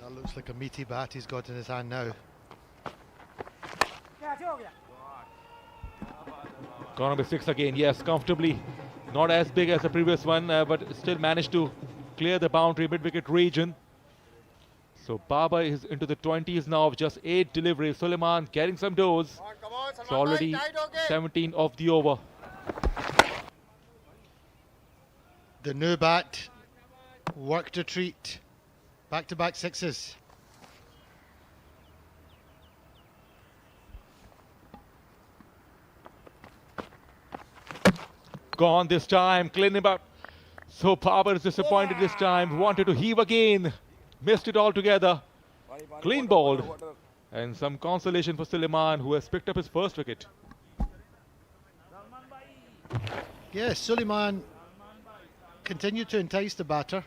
That looks like a meaty bat he's got in his hand now. Corner by 6 again, yes, comfortably. Not as big as the previous one, but still managed to clear the boundary mid-wicket region. So Baba is into the 20s now of just 8 deliveries. Suleiman getting some dose. It's already 17 of the over. The new bat worked a treat. Back-to-back sixes. Gone this time, cleaning up. So Baba is disappointed this time. Wanted to heave again. Missed it altogether. Clean bowled. And some consolation for Suleiman, who has picked up his first wicket. Yes, Suleiman continued to entice the batter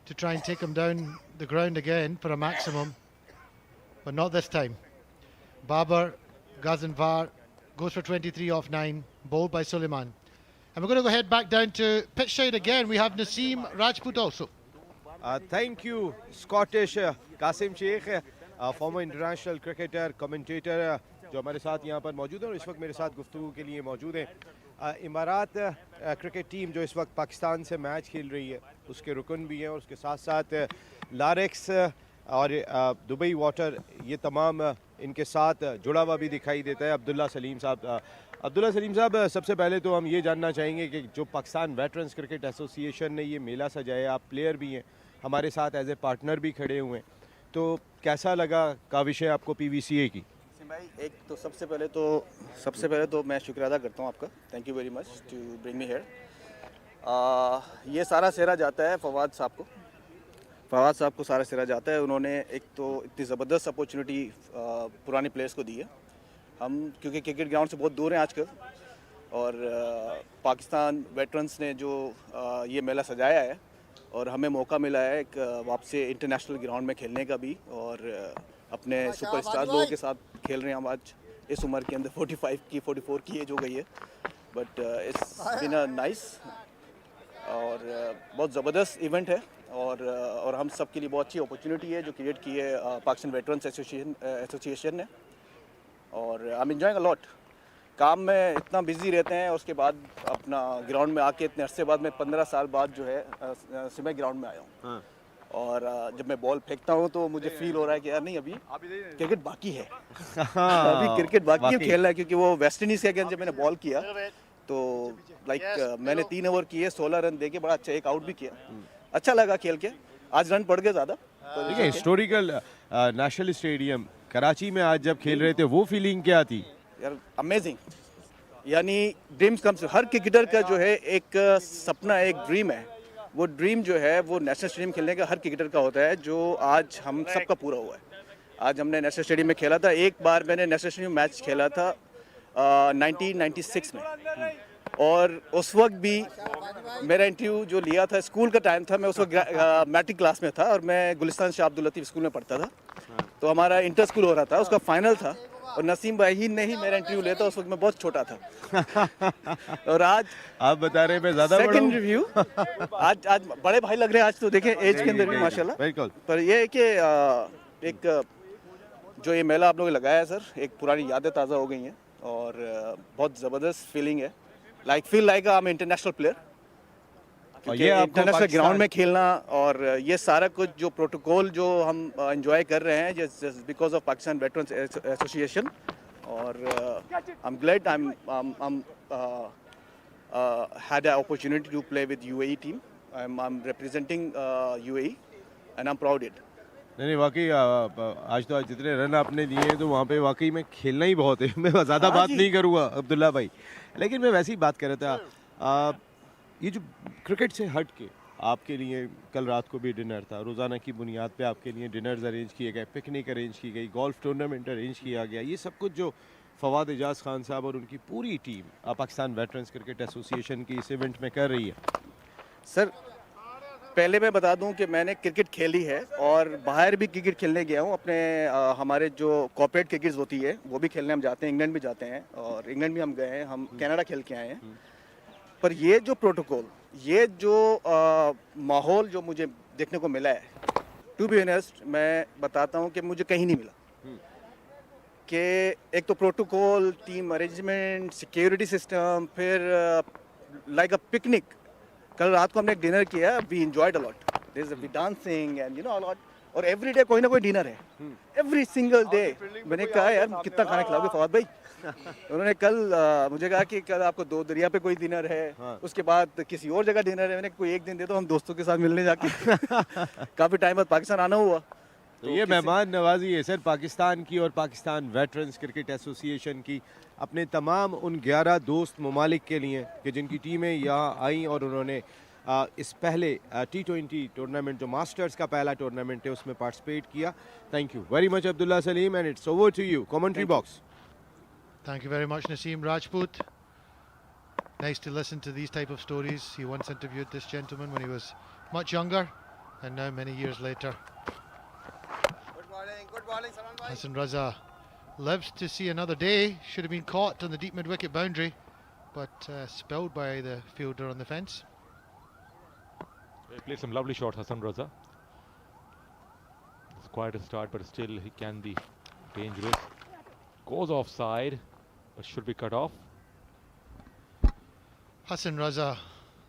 to try and take him down the ground again for a maximum, but not this time. Babar Ghazenvar goes for 23 off 9, bowled by Suleiman. And we're going to go head back down to pitch side again. We have Naseem Rajput also. Thank you, Scottish Qasim Sheikh, former international cricketer, commentator, जो हमारे साथ यहाँ पर मौजूद हैं और इस वक्त मेरे साथ गुफ्तगू के लिए मौजूद हैं. इमारात क्रिकेट टीम जो इस वक्त पाकिस्तान से मैच खेल रही है, उसके रुकन भी हैं और उसके साथ साथ लारेक्स और दुबई वाटर, ये तमाम इनके साथ जुड़ा हुआ भी दिखाई देता है. अब्दुल्ला सलीम साहब, सबसे पहले तो हम ये जानना चाहेंगे कि जो पाकिस्तान वेटरन्स क्रिकेट एसोसिएशन ने ये मेला सजाया, आप प्लेयर भी हैं, हमारे साथ एज ए पार्टनर भी खड़े हुए हैं, तो कैसा लगा काविशें आपको PVCA की? भाई, एक तो सबसे पहले तो मैं शुक्रिया अदा करता हूँ आपका. Thank you very much to bring me here. ये सारा सेहरा जाता है फवाद साहब को सारा सेहरा जाता है. उन्होंने एक तो इतनी ज़बरदस्त अपॉर्चुनिटी पुराने प्लेयर्स को दी है. हम क्योंकि क्रिकेट ग्राउंड से बहुत दूर हैं आजकल, और पाकिस्तान वेटरन्स ने जो ये मेला सजाया है और हमें मौका मिला है एक वापसी इंटरनेशनल ग्राउंड में खेलने का भी, और अपने सुपरस्टार लोगों के साथ खेल रहे हैं हम आज इस उम्र के अंदर. 44 की एज हो गई है, but it's been a nice और बहुत ज़बरदस्त इवेंट है, और हम सब के लिए बहुत अच्छी अपॉर्चुनिटी है जो क्रिएट की है पाकिस्तान वेटरन्स एसोसिएशन ने. और I am enjoying a lot. काम में इतना बिजी रहते हैं और उसके बाद अपना ग्राउंड में आके इतने अरसे बाद, मैं 15 साल बाद जो है सिमर ग्राउंड में आया हूँ. और जब मैं बॉल फेंकता हूँ तो मुझे फील हो रहा है कि यार नहीं, अभी क्रिकेट बाकी है. अभी क्रिकेट बाकी है खेलना है, क्योंकि वो वेस्ट इंडीज़ के अगेंस्ट जब मैंने बॉल किया तो मैंने 3 ओवर किए, 16 रन दे के बड़ा अच्छा एक आउट भी किया. अच्छा लगा खेल के. आज रन पड़ गए ज़्यादा. देखिए, हिस्टोरिकल नेशनल स्टेडियम कराची में आज जब खेल रहे थे, वो फीलिंग क्या थी यार? अमेजिंग. यानी ड्रीम्स कम से हर क्रिकेटर का जो है एक सपना, एक ड्रीम है. वो ड्रीम जो है वो नेशनल स्टेडियम खेलने का हर क्रिकेटर का होता है, जो आज हम सबका पूरा हुआ है. आज हमने नेशनल स्टेडियम में खेला था. एक बार मैंने नेशनल स्टेडियम मैच खेला था 1996 में, और उस वक्त भी मेरा इंटरव्यू जो लिया था, स्कूल का टाइम था, मैं उस वक्त मैट्रिक क्लास में था और मैं गुलिस्तान शाह अब्दुल लतीफ़ स्कूल में पढ़ता था. तो हमारा इंटर स्कूल हो रहा था, उसका फाइनल था, और नसीम भाई ही ने ही मेरा इंटरव्यू लिया था. उस वक्त मैं बहुत छोटा था. और आज आप बता रहे हैं ज़्यादा सेकंड रिव्यू, आज बड़े भाई लग रहे हैं आज तो. देखें एज के अंदर भी माशाल्लाह. बिल्कुल. पर ये है कि एक जो ये मेला आप लोगों ने लगाया है सर, एक पुरानी यादें ताज़ा हो गई हैं और बहुत ज़बरदस्त फीलिंग है. Feel like I am international player. क्योंकि इंटरनेशनल ग्राउंड में खेलना और ये सारा कुछ जो प्रोटोकॉल जो हम एंजॉय कर रहे हैं, just because of Pakistan veterans association. और I am glad I am had an opportunity to play with UAE team. I'm representing UAE and I'm proud it. नहीं वाकई आज तो जितने रन आपने दिए हैं तो वहाँ पे वाकई में खेलना ही बहुत है। मैं ज़्यादा बात नहीं करूँगा अब्दुल्ला भाई, लेकिन मैं वैसे ही बात कर रहा था। ये जो क्रिकेट से हट के आपके लिए कल रात को भी डिनर था, रोज़ाना की बुनियाद पे आपके लिए डिनर्स अरेंज किए गए, पिकनिक अरेंज की गई, गोल्फ टूर्नामेंट अरेंज किया गया, ये सब कुछ जो फवाद एजाज खान साहब और उनकी पूरी team Pakistan veterans cricket association की इस इवेंट में कर रही है। सर पहले मैं बता दूं कि मैंने क्रिकेट खेली है और बाहर भी क्रिकेट खेलने गया हूं। अपने हमारे जो कॉर्पोरेट क्रिकेट होती है वो भी खेलने हम जाते हैं, इंग्लैंड भी जाते हैं और इंग्लैंड भी हम गए हैं, हम कनाडा खेल के आए हैं। पर ये जो प्रोटोकॉल, ये जो माहौल जो मुझे देखने को मिला है, टू बी ऑनेस्ट मैं बताता हूं कि मुझे कहीं नहीं मिला। कि एक तो protocol, team arrangement, security system, फिर लाइक अ पिकनिक। कल रात को हमने एक डिनर किया, we enjoyed a lot, there is we dancing and you know a lot, और एवरी डे कोई ना कोई डिनर है, एवरी सिंगल डे। मैंने कहा यार कितना खाना खिलाओगे फवाद भाई। उन्होंने कल मुझे कहा कि कल आपको 2 दरिया पे कोई डिनर है, उसके बाद किसी और जगह डिनर है। मैंने कोई एक दिन दे दो, हम दोस्तों के साथ मिलने जाके काफ़ी टाइम बाद पाकिस्तान आना हुआ। तो ये मेहमान नवाजी है सर पाकिस्तान की और पाकिस्तान वेटरन्स क्रिकेट एसोसिएशन की अपने तमाम उन 11 दोस्त ममालिक के लिए कि जिनकी टीमें यहाँ आई और उन्होंने इस पहले T20 टूर्नामेंट जो मास्टर्स का पहला टूर्नामेंट है उसमें पार्टिसिपेट किया। Thank you very much Abdullah Saleem and it's over to you commentary box. Thank you very much, Naseem Rajput. Nice to listen to these type of stories. He once interviewed this gentleman when he was much younger, and now many years later. Good bowling, Salman bhai. Hassan Raza lives to see another day. Should have been caught on the deep mid-wicket boundary, but spilled by the fielder on the fence. He played some lovely shots, Hassan Raza. It's quite a start, but still he can be dangerous. Goes offside, but should be cut off. Hassan Raza,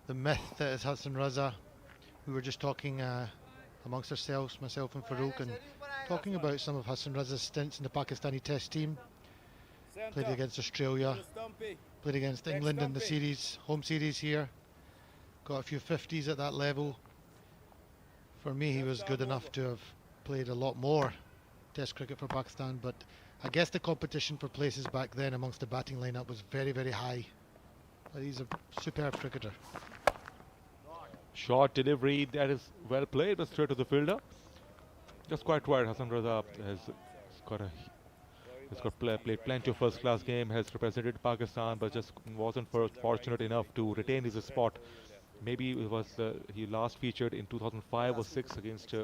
the myth that is Hassan Raza. We were just talking amongst ourselves, myself and Farouk, and talking about some of Hassan Raza's stints in the Pakistani Test team. Played against Australia, played against England in the series, home series here. Got a few 50s at that level. For me, he was good enough to have played a lot more Test cricket for Pakistan, but I guess the competition for places back then amongst the batting lineup was very, very high. But he's a superb cricketer. Short delivery, that is well played, but straight to the fielder. Just quite right. Hassan Raza has played plenty of first-class game, has represented Pakistan, but just wasn't fortunate enough to retain his spot. Maybe it was he last featured in 2005 or 6 against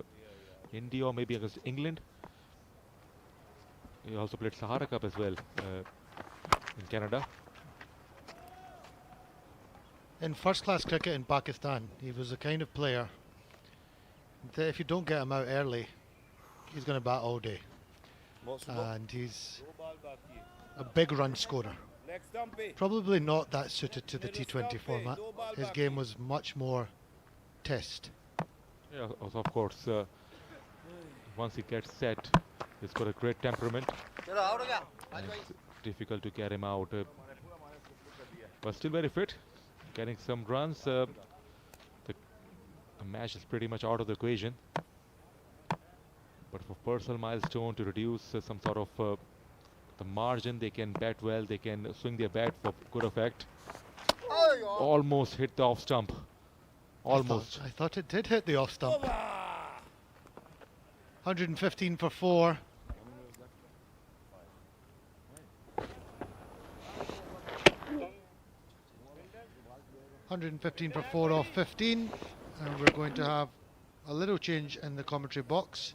India, or maybe against England. He also played Sahara Cup as well in Canada. In first-class cricket in Pakistan, he was the kind of player that if you don't get him out early, he's going to bat all day. And he's a big run scorer. Probably not that suited to the T20 format. His game was much more test. Yeah, of course. Once he gets set, he's got a great temperament. It's difficult to carry him out. But still very fit, getting some runs. The match is pretty much out of the equation. But for personal milestone to reduce some sort of the margin, they can bat well, they can swing their bat for good effect. Almost hit the off stump. Almost. I thought it did hit the off stump. 115 for 4. $115 for 4 off 15, and we're going to have a little change in the commentary box.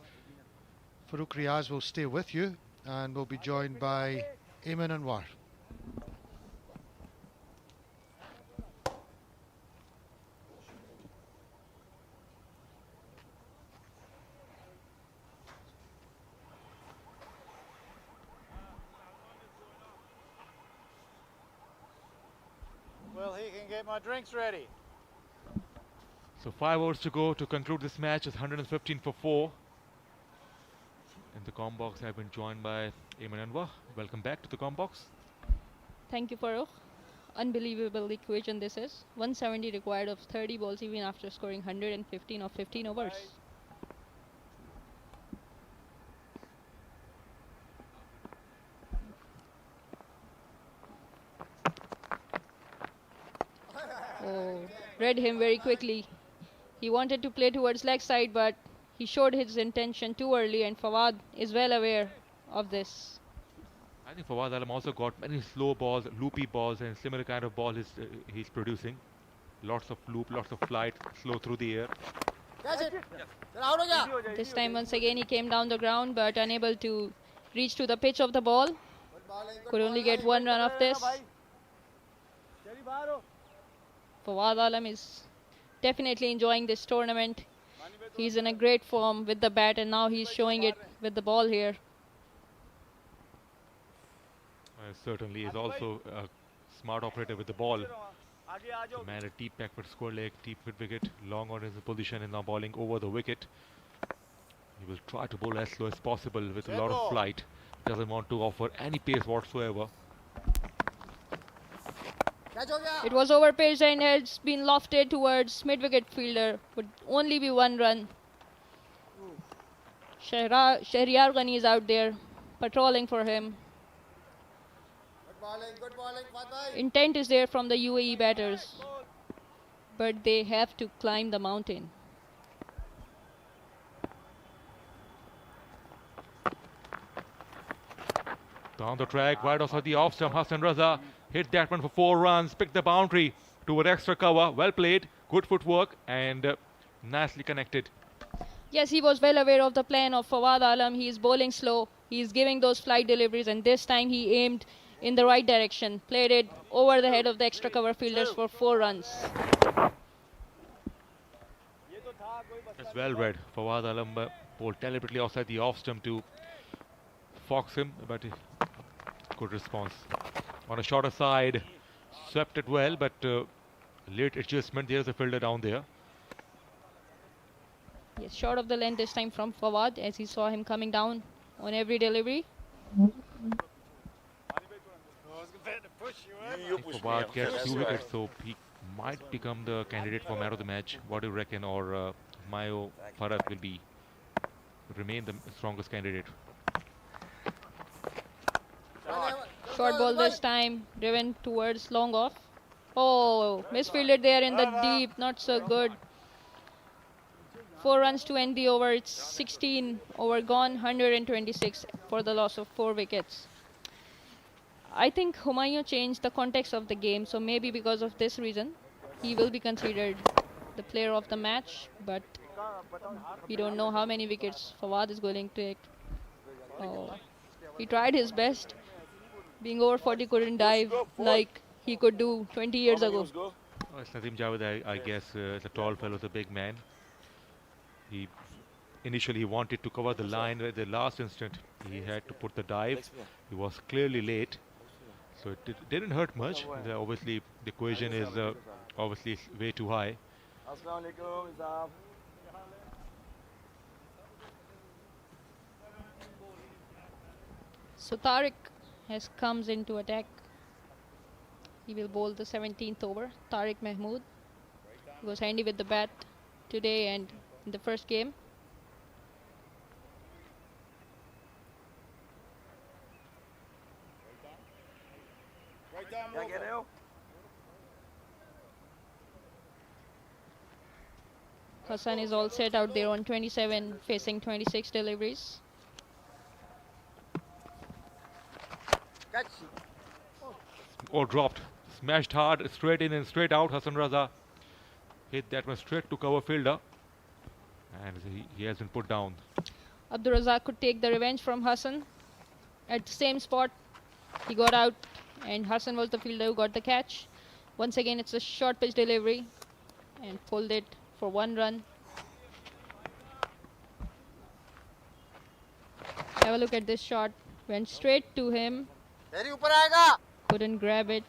Farouk Riaz will stay with you and will be joined by Ayman Anwar. Well, he can get my drinks ready. So 5 overs to go to conclude this match. It's 115 for 4. In the com box, I've been joined by Ayman Anwar. Welcome back to the com box. Thank you, Farouk. Unbelievable equation this is. 170 required of 30 balls even after scoring 115 of 15 overs. read him very quickly. He wanted to play towards leg side, but he showed his intention too early, and Fawad is well aware of this. I think Fawad Alam also got many slow balls, loopy balls, and similar kind of ball he's producing. Lots of loop, lots of flight, slow through the air. This time once again he came down the ground, but unable to reach to the pitch of the ball. Could only get one run of this. Fawad Alam is definitely enjoying this tournament. He's in a great form with the bat, and now he's showing it with the ball here. Certainly is also a smart operator with the ball. The man at deep backward square leg, deep mid wicket, long on his position and now bowling over the wicket. He will try to bowl as slow as possible with a lot of flight. Doesn't want to offer any pace whatsoever. It was overpitched and has been lofted towards mid-wicket fielder. Would only be one run. Shahryar Ghani is out there patrolling for him. Good bowling, Intent is there from the UAE batters, but they have to climb the mountain. Down the track, wide outside the off stump, Hassan Raza hit that one for 4 runs, picked the boundary toward extra cover. Well played, good footwork, and nicely connected. Yes, he was well aware of the plan of Fawad Alam. He is bowling slow. He is giving those flight deliveries, and this time he aimed in the right direction. Played it over the head of the extra cover fielders for 4 runs. That's well read. Fawad Alam bowled deliberately outside the off stump to fox him, but good response. On a shorter side, swept it well, but late adjustment. There's a fielder down there. Yes, short of the length this time from Fawad, as he saw him coming down on every delivery. Fawad gets 2 wickets, so he might become the candidate for man of the match. What do you reckon? Or Mayo Farad will remain the strongest candidate? Short ball this time, driven towards long off. Oh, misfielded there in the deep, not so good. 4 runs to end the over. It's 16 over gone, 126 for the loss of 4 wickets. I think Humayun changed the context of the game, so maybe because of this reason, he will be considered the player of the match, but we don't know how many wickets Fawad is going to take. Oh, he tried his best. Being over 40 couldn't dive like he could do 20 years ago. Oh, it's Nadeem Javed, I guess. It's a tall fellow, the big man. He initially wanted to cover the line at the last instant. He had to put the dive. He was clearly late, so it didn't hurt much. Obviously, the equation is obviously way too high. So Tariq comes into attack. He will bowl the 17th over. Tariq Mahmood. He was handy with the bat today and in the first game. Hassan is all set out there on 27, facing 26 deliveries. Or dropped, smashed hard, straight in and straight out. Hassan Raza hit that one straight to cover fielder, and he has been put down. Abdul Razak could take the revenge from Hassan. At the same spot, he got out, and Hassan was the fielder who got the catch. Once again, it's a short pitch delivery, and pulled it for 1 run. Have a look at this shot. Went straight to him. Couldn't grab it.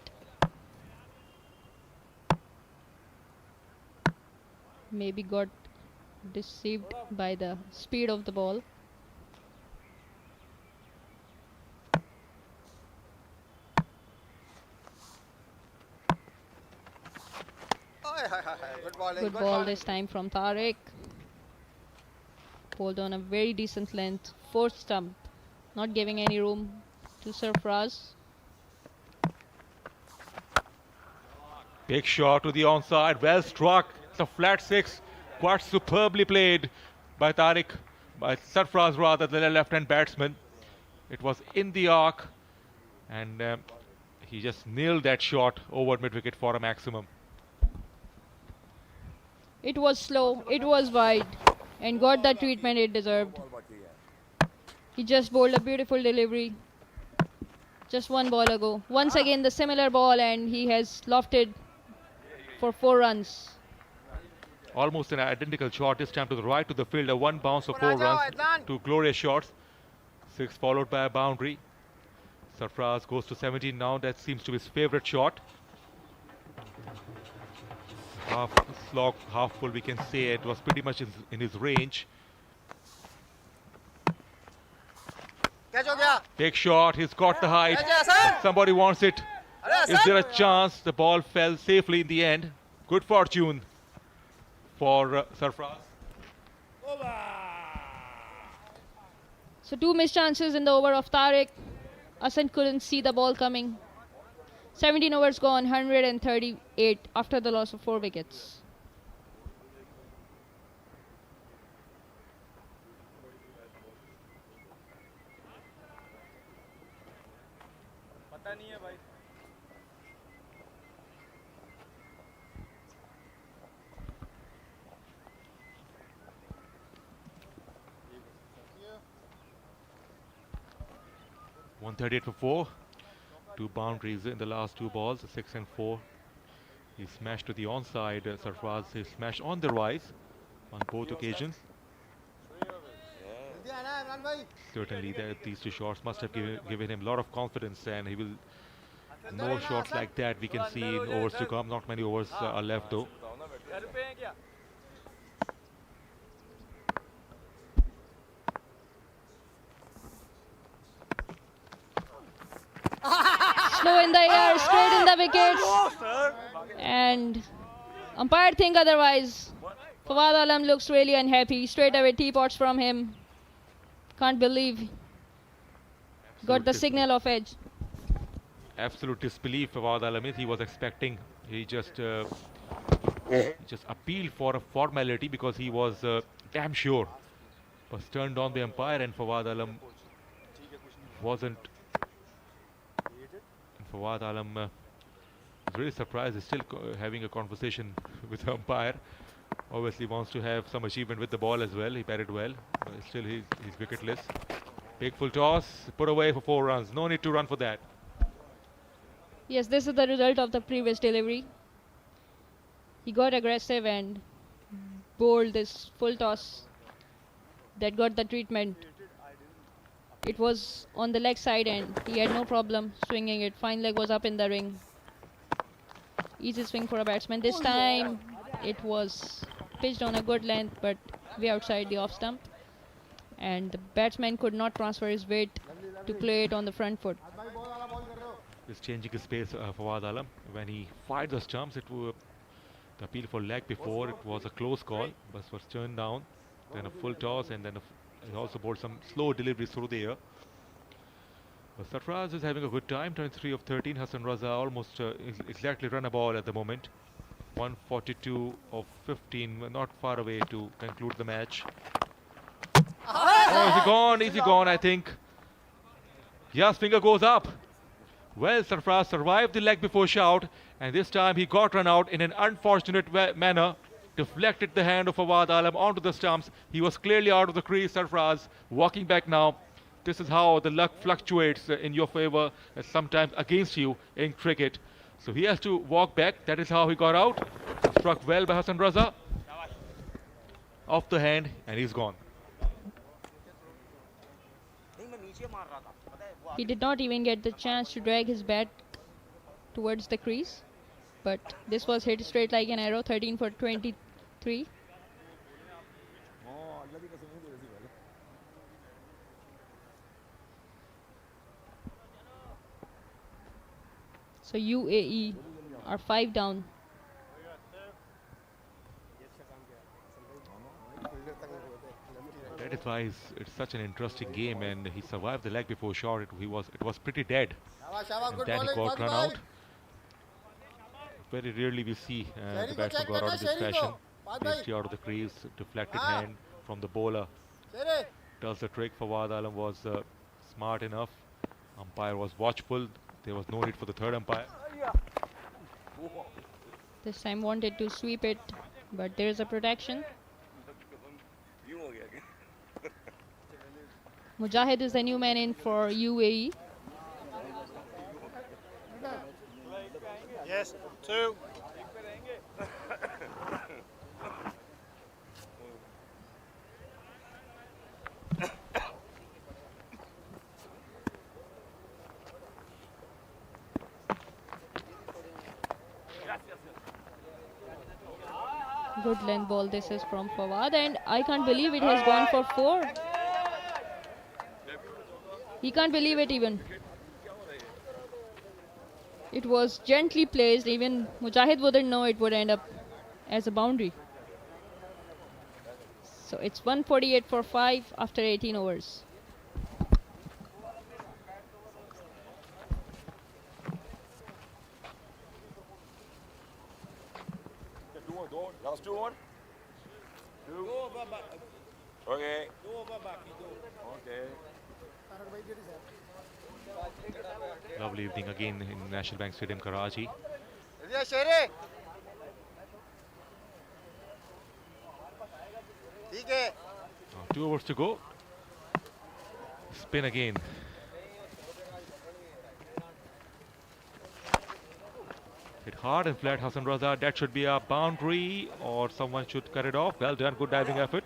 Maybe got deceived by the speed of the ball. Good ball this time from Tariq. Bowled on a very decent length. 4th stump. Not giving any room to Sarfraz. Big shot to the onside, well struck. It's a flat six, quite superbly played by Sarfraz rather, the left-hand batsman. It was in the arc, and he just nailed that shot over mid-wicket for a maximum. It was slow, it was wide, and got the treatment it deserved. He just bowled a beautiful delivery. Just one ball ago. Once again the similar ball, and he has lofted for 4 runs. Almost an identical shot, this time to the right to the fielder. One bounce for 4 runs. 2 glorious shots. 6 followed by a boundary. Sarfraz goes to 17 now. That seems to be his favourite shot. Half slog, half full, we can say. It was pretty much in his range. Big shot, he's got the height. Somebody wants it. Is there a chance? The ball fell safely in the end. Good fortune for Sarfraz. So 2 missed chances in the over of Tariq. Ascent couldn't see the ball coming. 17 overs gone, 138 after the loss of 4 wickets. नहीं है भाई 138 for 4. 2 boundaries in the last 2 balls, 6 and 4. He smashed to the onside. Sarfraz, he smashed on the rise on both occasions. Certainly these 2 shots must have given him a lot of confidence, and he will more shots like that we can see in overs to come. Not many overs are left though. Slow in the air, straight in the wickets. And umpire think otherwise. Fawad Alam looks really unhappy. Straight away teapots from him. Can't believe. Got the signal of edge. Absolute disbelief Fawad Alam is. He was expecting. He just appealed for a formality because he was damn sure. Was turned on the umpire, and Fawad Alam wasn't. Fawad Alam was really surprised. He's still having a conversation with the umpire. Obviously wants to have some achievement with the ball as well. He batted well, but still he's wicketless. Big full toss, put away for 4 runs. No need to run for that. Yes, this is the result of the previous delivery. He got aggressive and bowled this full toss that got the treatment. It was on the leg side and he had no problem swinging it. Fine leg was up in the ring. Easy swing for a batsman. This time it was pitched on a good length but way outside the off stump. And the batsman could not transfer his weight to play it on the front foot. He's changing his pace for Fawad Alam. When he fired the stumps, it was the appeal for leg before. It was a close call, but was turned down. Then a full toss, and then he also bowled some slow deliveries through the air. But Sarfraz is having a good time. 23 of 13. Hassan Raza almost exactly run a ball at the moment. 142 of 15. Not far away to conclude the match. Oh, is he gone? Is he gone? I think. Yes, finger goes up. Well, Sarfraz survived the leg before shout, and this time he got run out in an unfortunate manner. Deflected the hand of Fawad Alam onto the stumps. He was clearly out of the crease. Sarfraz walking back now. This is how the luck fluctuates in your favor and sometimes against you in cricket. So he has to walk back. That is how he got out. Struck well by Hassan Raza. Off the hand, and he's gone. He did not even get the chance to drag his bat towards the crease. But this was hit straight like an arrow. 13 for 23. So UAE are 5 down. That is why it's such an interesting game, and he survived the leg before shot. It was pretty dead. And then he got run out. very rarely we see the batsman go out in this fashion. Basically out of the crease, deflected hand from the bowler. Does the trick. Fawad Alam was smart enough. Umpire was watchful. There was no need for the third umpire. This time wanted to sweep it, but there is a protection. Mujahid is the new man in for UAE. Yes, 2. Good length ball. This is from Fawad, and I can't believe it has gone for 4. He can't believe it even. It was gently placed. Even Mujahid wouldn't know it would end up as a boundary. So it's 148 for 5 after 18 overs. Last 2 on. 2. Okay. Okay. Lovely evening again in National Bank Stadium, Karachi. 2 overs to go. Spin again. Hit hard and flat, Hassan Raza. That should be a boundary, or someone should cut it off. Well done, good diving effort.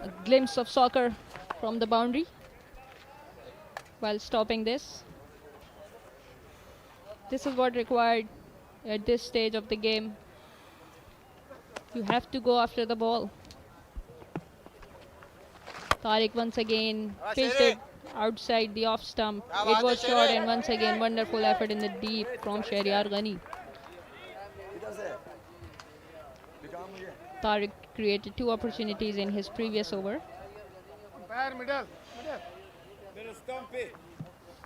A glimpse of soccer from the boundary while stopping this. This is what required at this stage of the game. You have to go after the ball. Tariq once again pitched it outside the off stump. It was short, and once again wonderful effort in the deep from Shahryar Ghani. Tariq created 2 opportunities in his previous over. Middle stump it.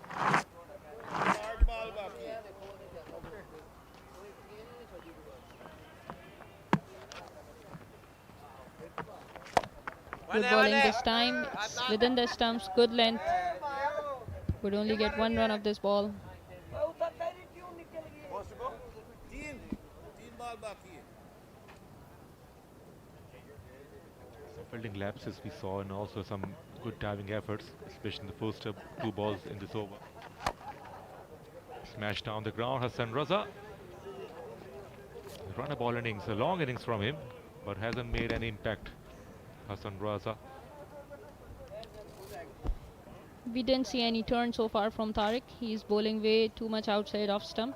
Hard ball back here. Good bowling this time. It's within the stumps. Good length. Would only get 1 run of this ball. Some fielding lapses we saw, and also some good diving efforts, especially in the first 2 balls in this over. Smashed down the ground, Hassan Raza. Run a ball innings, a long innings from him, but hasn't made any impact. Hassan Raza. We didn't see any turn so far from Tariq. He's bowling way too much outside off stump,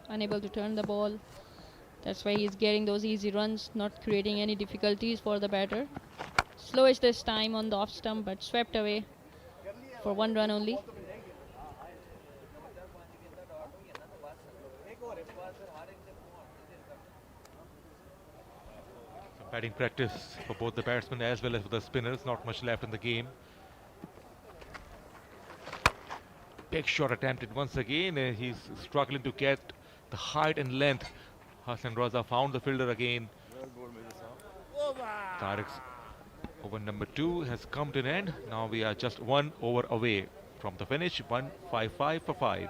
unable to turn the ball. That's why he's getting those easy runs, not creating any difficulties for the batter. Slowish this time on the off stump, but swept away for 1 run only. Batting practice for both the batsmen as well as for the spinners. Not much left in the game. Big shot attempted once again. He's struggling to get the height and length. Hassan Raza found the fielder again. Tariq's over number 2 has come to an end. Now we are just 1 over away from the finish. 155 for 5.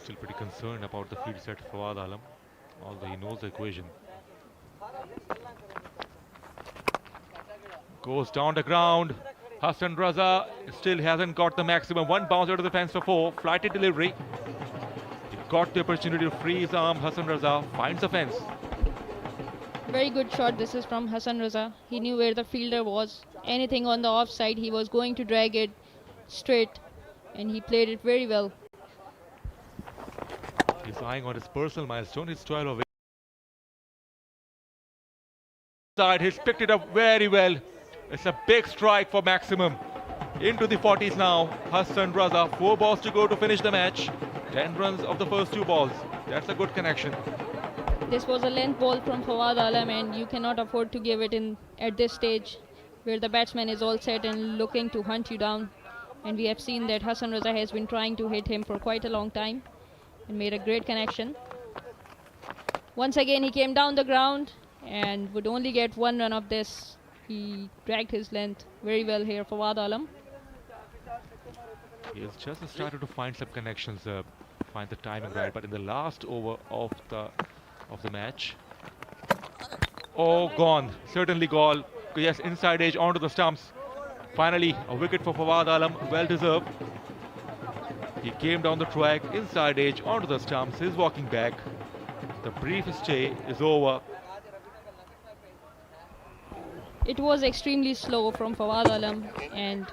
Still pretty concerned about the field set for Fawad Alam, although he knows the equation. Goes down the ground. Hassan Raza still hasn't got the maximum. 1 bounce out of the fence for 4. Flighted delivery. He got the opportunity to free his arm. Hassan Raza finds the fence. Very good shot. This is from Hassan Raza. He knew where the fielder was. Anything on the offside, he was going to drag it straight, and he played it very well. He's eyeing on his personal milestone. He's 12 away. He's picked it up very well. It's a big strike for maximum. Into the 40s now. Hassan Raza, 4 balls to go to finish the match. 10 runs of the first 2 balls. That's a good connection. This was a length ball from Fawad Alam, and you cannot afford to give it in at this stage where the batsman is all set and looking to hunt you down. And we have seen that Hassan Raza has been trying to hit him for quite a long time and made a great connection. Once again he came down the ground and would only get 1 run of this. He dragged his length very well here for Fawad Alam. He has just started to find some connections, find the timing right, but in the last over of the match, oh, gone, certainly gone. Yes, inside edge onto the stumps. Finally, a wicket for Fawad Alam, well deserved. He came down the track, inside edge onto the stumps. He's walking back. The brief stay is over. It was extremely slow from Fawad Alam, and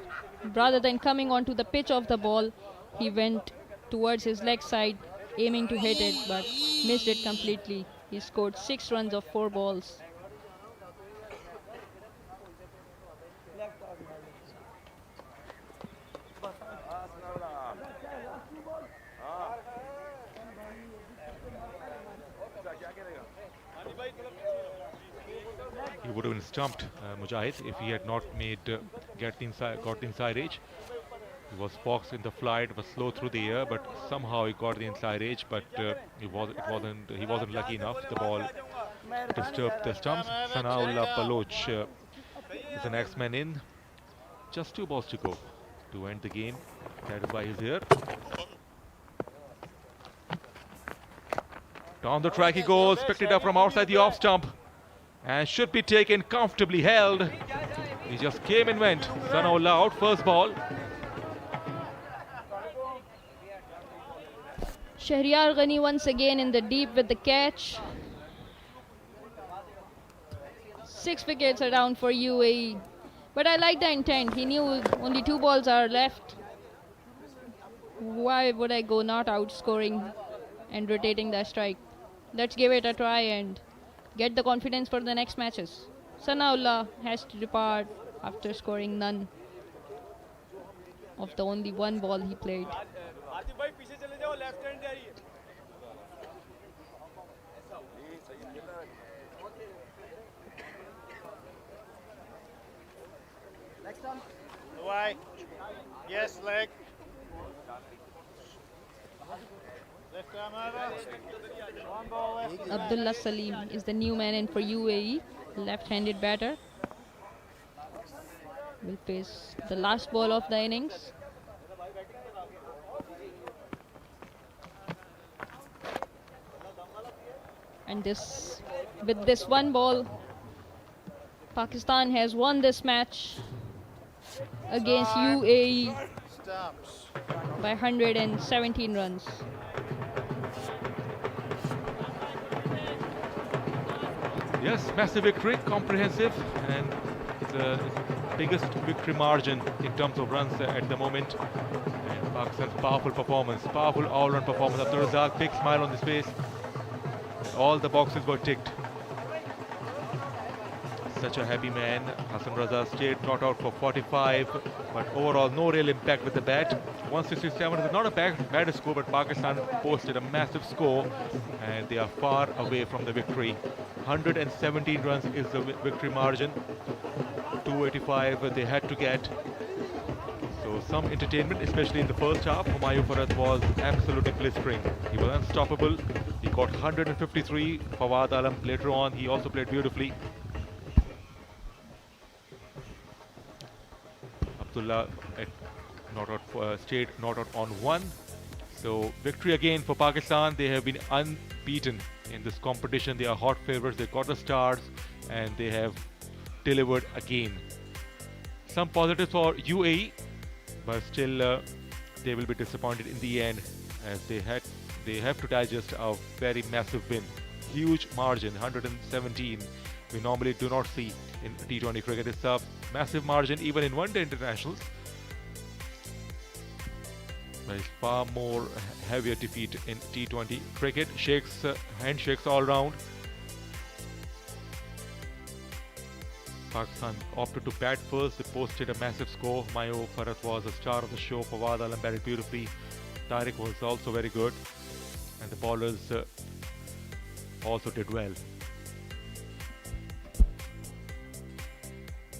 rather than coming onto the pitch of the ball, he went towards his leg side, aiming to hit it, but missed it completely. He scored 6 runs of 4 balls. He would have been stumped, Mujahid, if he had not made got the inside edge. He was foxed in the flight, was slow through the air, but somehow he got the inside edge. But he wasn't lucky enough. The ball disturbed the stumps. Sanaullah Baloch is the next man in. Just 2 balls to go to end the game. That is why he's here. Down the track he goes, picked it up from outside the off stump, and should be taken, comfortably held. He just came and went. Sanaullah out, first ball. Shahryar Ghani once again in the deep with the catch. 6 wickets are down for UAE. But I like the intent. He knew only 2 balls are left. Why would I go not out scoring and rotating the strike? Let's give it a try and get the confidence for the next matches. Sanaullah has to depart after scoring none of the only 1 ball he played. Why? Yes, leg. Left arm over. 1 ball left. Abdullah Salim is the new man in for UAE, left-handed batter. Will face the last ball of the innings. And with this 1 ball, Pakistan has won this match against UAE by 117 runs. Yes, massive victory, comprehensive, and the biggest victory margin in terms of runs at the moment. And Pakistan's powerful performance, powerful all-round performance. Abdul Razak, big smile on his face. All the boxes were ticked. Such a happy man. Hassan Raza stayed not out for 45, but overall no real impact with the bat. 167 is not a bad score, but Pakistan posted a massive score, and they are far away from the victory. 117 runs is the victory margin. 285 they had to get. So some entertainment, especially in the first half. Humayun Farad was absolutely blistering. He was unstoppable. He got 153. Fawad Alam later on, he also played beautifully. Abdullah stayed not out on 1. So victory again for Pakistan. They have been unbeaten in this competition. They are hot favorites. They got the stars and they have delivered again. Some positives for UAE, but still they will be disappointed in the end, as they have to digest a very massive win. Huge margin, 117. We normally do not see in T20 cricket. It's a massive margin even in one-day internationals. There is far more heavier defeat in T20 cricket. Handshakes all round. Pakistan opted to bat first. They posted a massive score. Mayo Farhat was the star of the show. Fawad Alam batted beautifully. Tariq was also very good. And the bowlers also did well.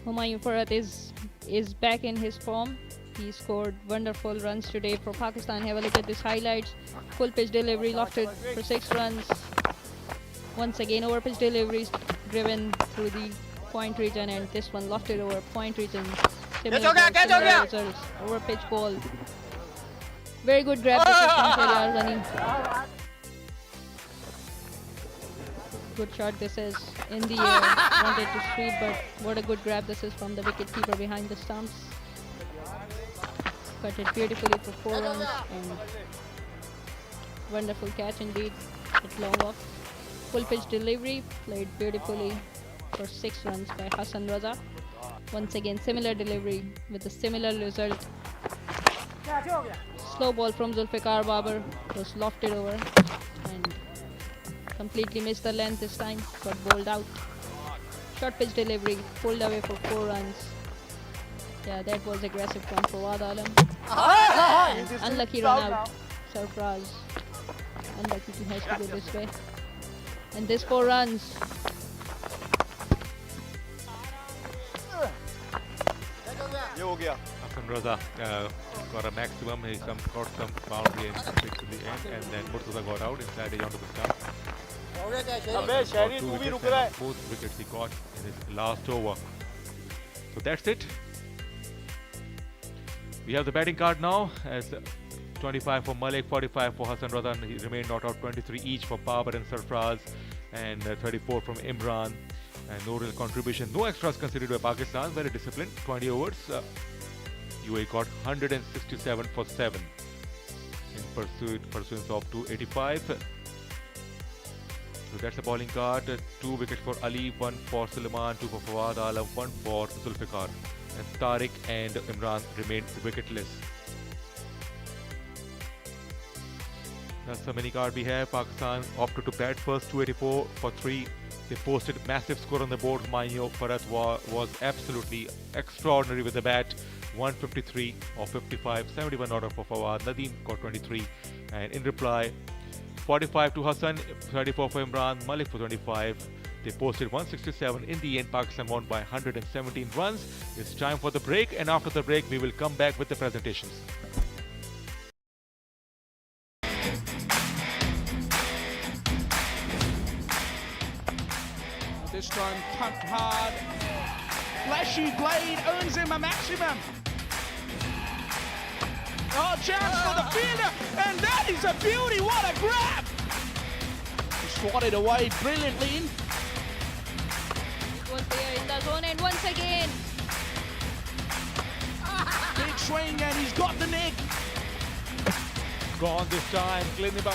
Humayun Farhat is back in his form. He scored wonderful runs today for Pakistan. Have a look at this highlights. Full pitch delivery lofted for 6 runs. Once again, over pitch deliveries driven through the point region, and this one lofted over point region. Similar results. Over pitch ball. Very good grab from Shahryar Ghani. Good shot this is in the air. Wanted to sweep, but what a good grab this is from the wicket keeper behind the stumps. Cut it beautifully for 4 runs, and wonderful catch indeed. It's long off. Full pitch delivery played beautifully for 6 runs by Hassan Raza. Once again, similar delivery with a similar result. Slow ball from Zulfikar Babar was lofted over and completely missed the length this time, got bowled out. Short pitch delivery pulled away for 4 runs. Yeah, that was aggressive from Fawad Alam. Unlucky run out. Sarfraz unlucky to has to go this way. And this 4 runs. Hassan Raza got a maximum. He got some boundary and 6 in the end, and then Murtaza got out inside the onto the stump. Both wickets he got in his last over. So that's it. We have the batting card now as 25 for Malik, 45 for Hassan Raza, and he remained not out. 23 each for Babar and Sarfraz, and 34 from Imran. And no real contribution, no extras considered by Pakistan. Very disciplined. 20 overs. UAE got 167 for 7 in pursuance of 285. So that's the bowling card. 2 wickets for Ali, 1 for Suleiman, 2 for Fawad Alam, 1 for Zulfikar. And Tariq and Imran remained wicketless. That's the mini card we have. Pakistan opted to bat first, 284 for 3. They posted massive score on the board. Mayo Farhat was absolutely extraordinary with the bat. 153 of 55, 71 not out for Fawad. Nadeem got 23. And in reply, 45 to Hassan, 34 for Imran, Malik for 25. They posted 167. In the end, Pakistan won by 117 runs. It's time for the break, and after the break, we will come back with the presentations. This time pumped hard. Flashy blade earns him a maximum. Oh, chance for the fielder, and that is a beauty. What a grab! He swatted away brilliantly. It was there in the zone, and once again. Big swing, and he's got the nick. Gone this time, cleaning up.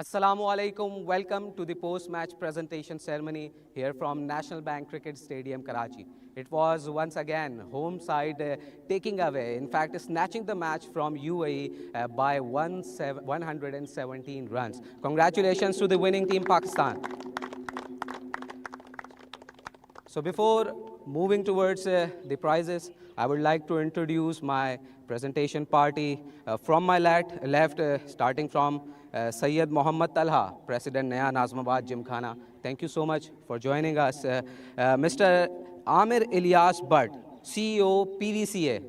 Assalamu alaikum. Welcome to the post-match presentation ceremony here from National Bank Cricket Stadium, Karachi. It was once again home side taking away, in fact, snatching the match from UAE by 117 runs. Congratulations to the winning team, Pakistan. So before moving towards the prizes, I would like to introduce my presentation party. From my left starting from Sayyid Mohammad Talha, President Naya Nazmabad Gymkhana. Thank you so much for joining us. Mr. Amir Ilyas Bhatt, CEO PVCA.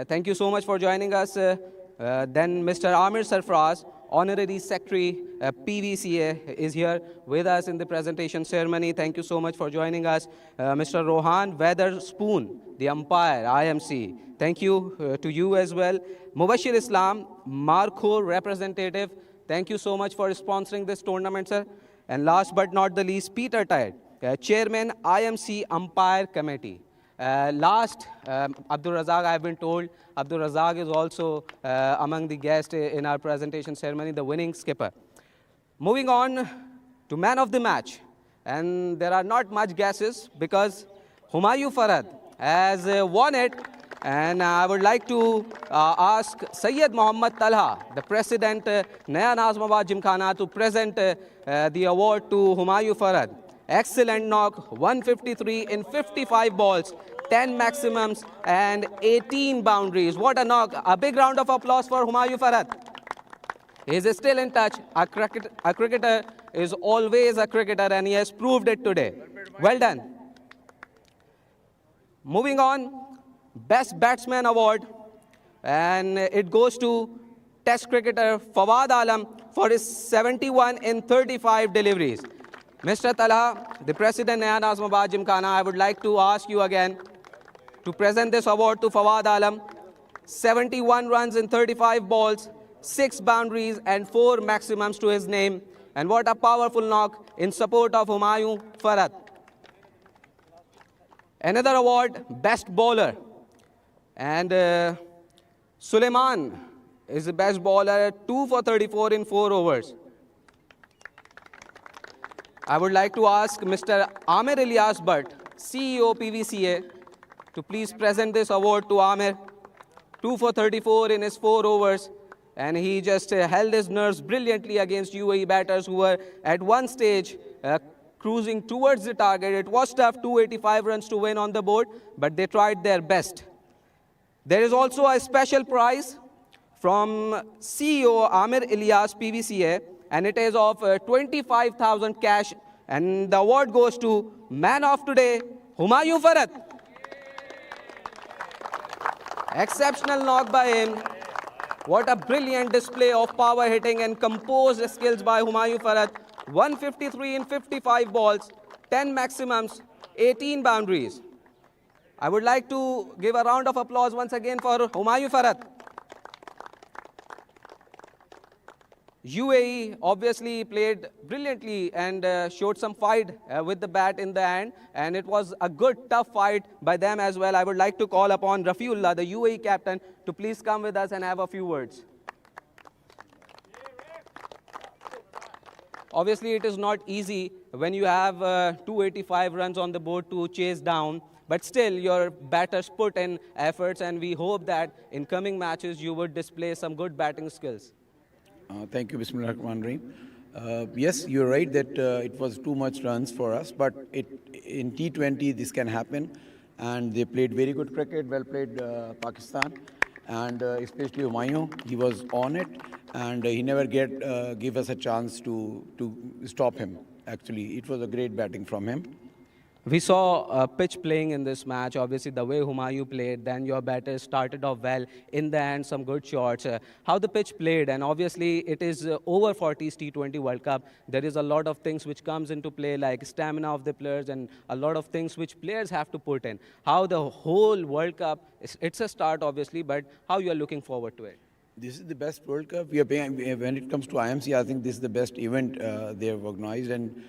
Thank you so much for joining us. Then Mr. Amir Sarfraz, Honorary Secretary PVCA, is here with us in the presentation ceremony. Thank you so much for joining us. Mr. Rohan Weatherspoon, the umpire, IMC. Thank you to you as well. Mubashir Islam, Marco representative. Thank you so much for sponsoring this tournament, sir. And last but not the least, Peter Tide, Chairman, IMC Umpire Committee. Abdul Razak, I've been told, Abdul Razak is also among the guests in our presentation ceremony, the winning skipper. Moving on to man of the match. And there are not much guesses because Humayun Farad has won it. And I would like to ask Sayyid Mohammad Talha, the President, Naya Nazmabad Gymkhana, to present the award to Humayun Farad. Excellent knock, 153 in 55 balls, 10 maximums and 18 boundaries. What a knock. A big round of applause for Humayun Farad. He is still in touch. A cricketer is always a cricketer and he has proved it today. Well done. Moving on, Best Batsman Award. And it goes to Test cricketer Fawad Alam for his 71 in 35 deliveries. Mr. Talha, the President Naya Nazmabad Gymkhana, I would like to ask you again to present this award to Fawad Alam. 71 runs in 35 balls, 6 boundaries and 4 maximums to his name. And what a powerful knock in support of Humayun Farad. Another award, Best Bowler. And Suleiman is the best bowler, 2 for 34 in 4 overs. I would like to ask Mr. Amir Ilyas Bhatt, CEO PVCA, to please present this award to Amir. 2 for 34 in his 4 overs. And he just held his nerves brilliantly against UAE batters who were at one stage cruising towards the target. It was tough, 285 runs to win on the board, but they tried their best. There is also a special prize from CEO Amir Ilyas PVCA, and it is of 25,000 cash, and the award goes to Man of Today, Humayun Farad. Exceptional knock by him. What a brilliant display of power hitting and composed skills by Humayun Farad. 153 in 55 balls, 10 maximums, 18 boundaries. I would like to give a round of applause once again for Humayun Farad. UAE obviously played brilliantly and showed some fight with the bat in the end, and it was a good, tough fight by them as well. I would like to call upon Rafiullah, the UAE captain, to please come with us and have a few words. Obviously, it is not easy when you have 285 runs on the board to chase down, but still your batters put in efforts, and we hope that in coming matches you would display some good batting skills. Thank you, Bismillah Rahman Rahim. Yes, you're right that it was too much runs for us, but in T20 this can happen, and they played very good cricket, well played Pakistan, and especially Humayun, he was on it, and he never gave us a chance to stop him. Actually, it was a great batting from him. We saw pitch playing in this match. Obviously, the way Humayun played, then your batters started off well. In the end, some good shots. How the pitch played, and obviously, it is Over-40s T20 World Cup. There is a lot of things which comes into play, like stamina of the players, and a lot of things which players have to put in. How the whole World Cup, it's a start, obviously, but how you are looking forward to it? This is the best World Cup. We are paying, when it comes to IMC, I think this is the best event they have organized, and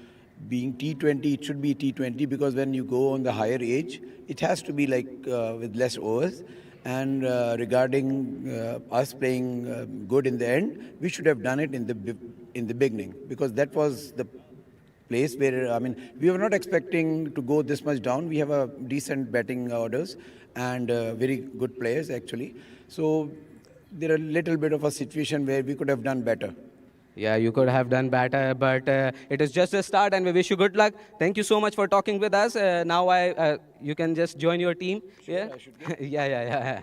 being T20, it should be T20 because when you go on the higher age, it has to be like with less overs. And regarding us playing good in the end, we should have done it in the in the beginning, because that was the place where, I mean, we were not expecting to go this much down. We have a decent batting orders and very good players actually. So there are a little bit of a situation where we could have done better. Yeah, you could have done better, but it is just a start, and we wish you good luck. Thank you so much for talking with us. Now you can just join your team. Sure, Yeah, I should yeah.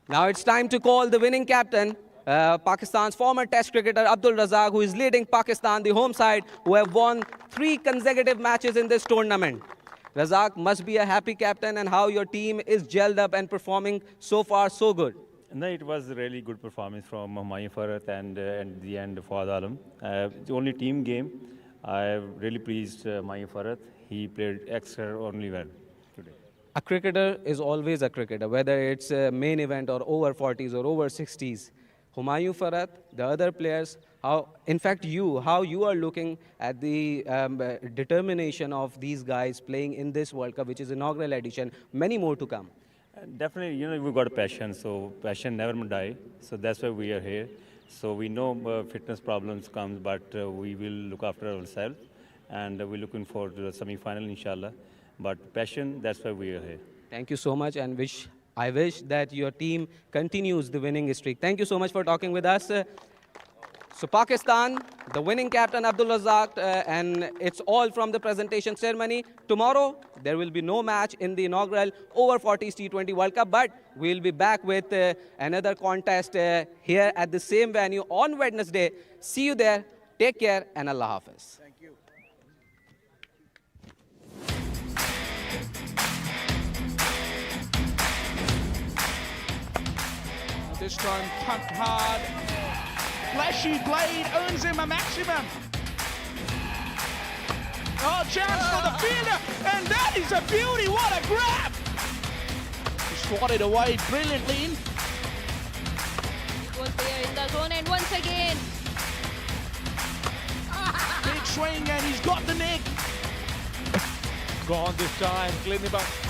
Now it's time to call the winning captain, Pakistan's former Test cricketer Abdul Razak, who is leading Pakistan, the home side, who have won 3 consecutive matches in this tournament. Razak must be a happy captain, and how your team is gelled up and performing so far so good. No, it was a really good performance from Humayun Farhat and at the end Fawad Alam. The only team game. I really pleased Humayun Farhat. He played extraordinarily well today. A cricketer is always a cricketer, whether it's a main event or over 40s or over 60s. Humayun Farhat, the other players, how you are looking at the determination of these guys playing in this World Cup, which is inaugural edition, many more to come. Definitely, we've got a passion, so passion never die. So that's why we are here. So we know fitness problems come, but we will look after ourselves, and we're looking forward to the semi-final, inshallah. But passion, that's why we are here. Thank you so much, and I wish that your team continues the winning streak. Thank you so much for talking with us. So Pakistan, the winning captain Abdul Razak, and it's all from the presentation ceremony. Tomorrow, there will be no match in the inaugural Over-40s T20 World Cup, but we'll be back with another contest here at the same venue on Wednesday. See you there. Take care, and Allah Hafiz. Thank you. This time pumped hard. Flashy blade earns him a maximum. Oh, chance for the fielder, and that is a beauty. What a grab! He swatted away brilliantly. Equal player in the zone, and once again. Big swing, and he's got the neck. Gone this time, cleaning back.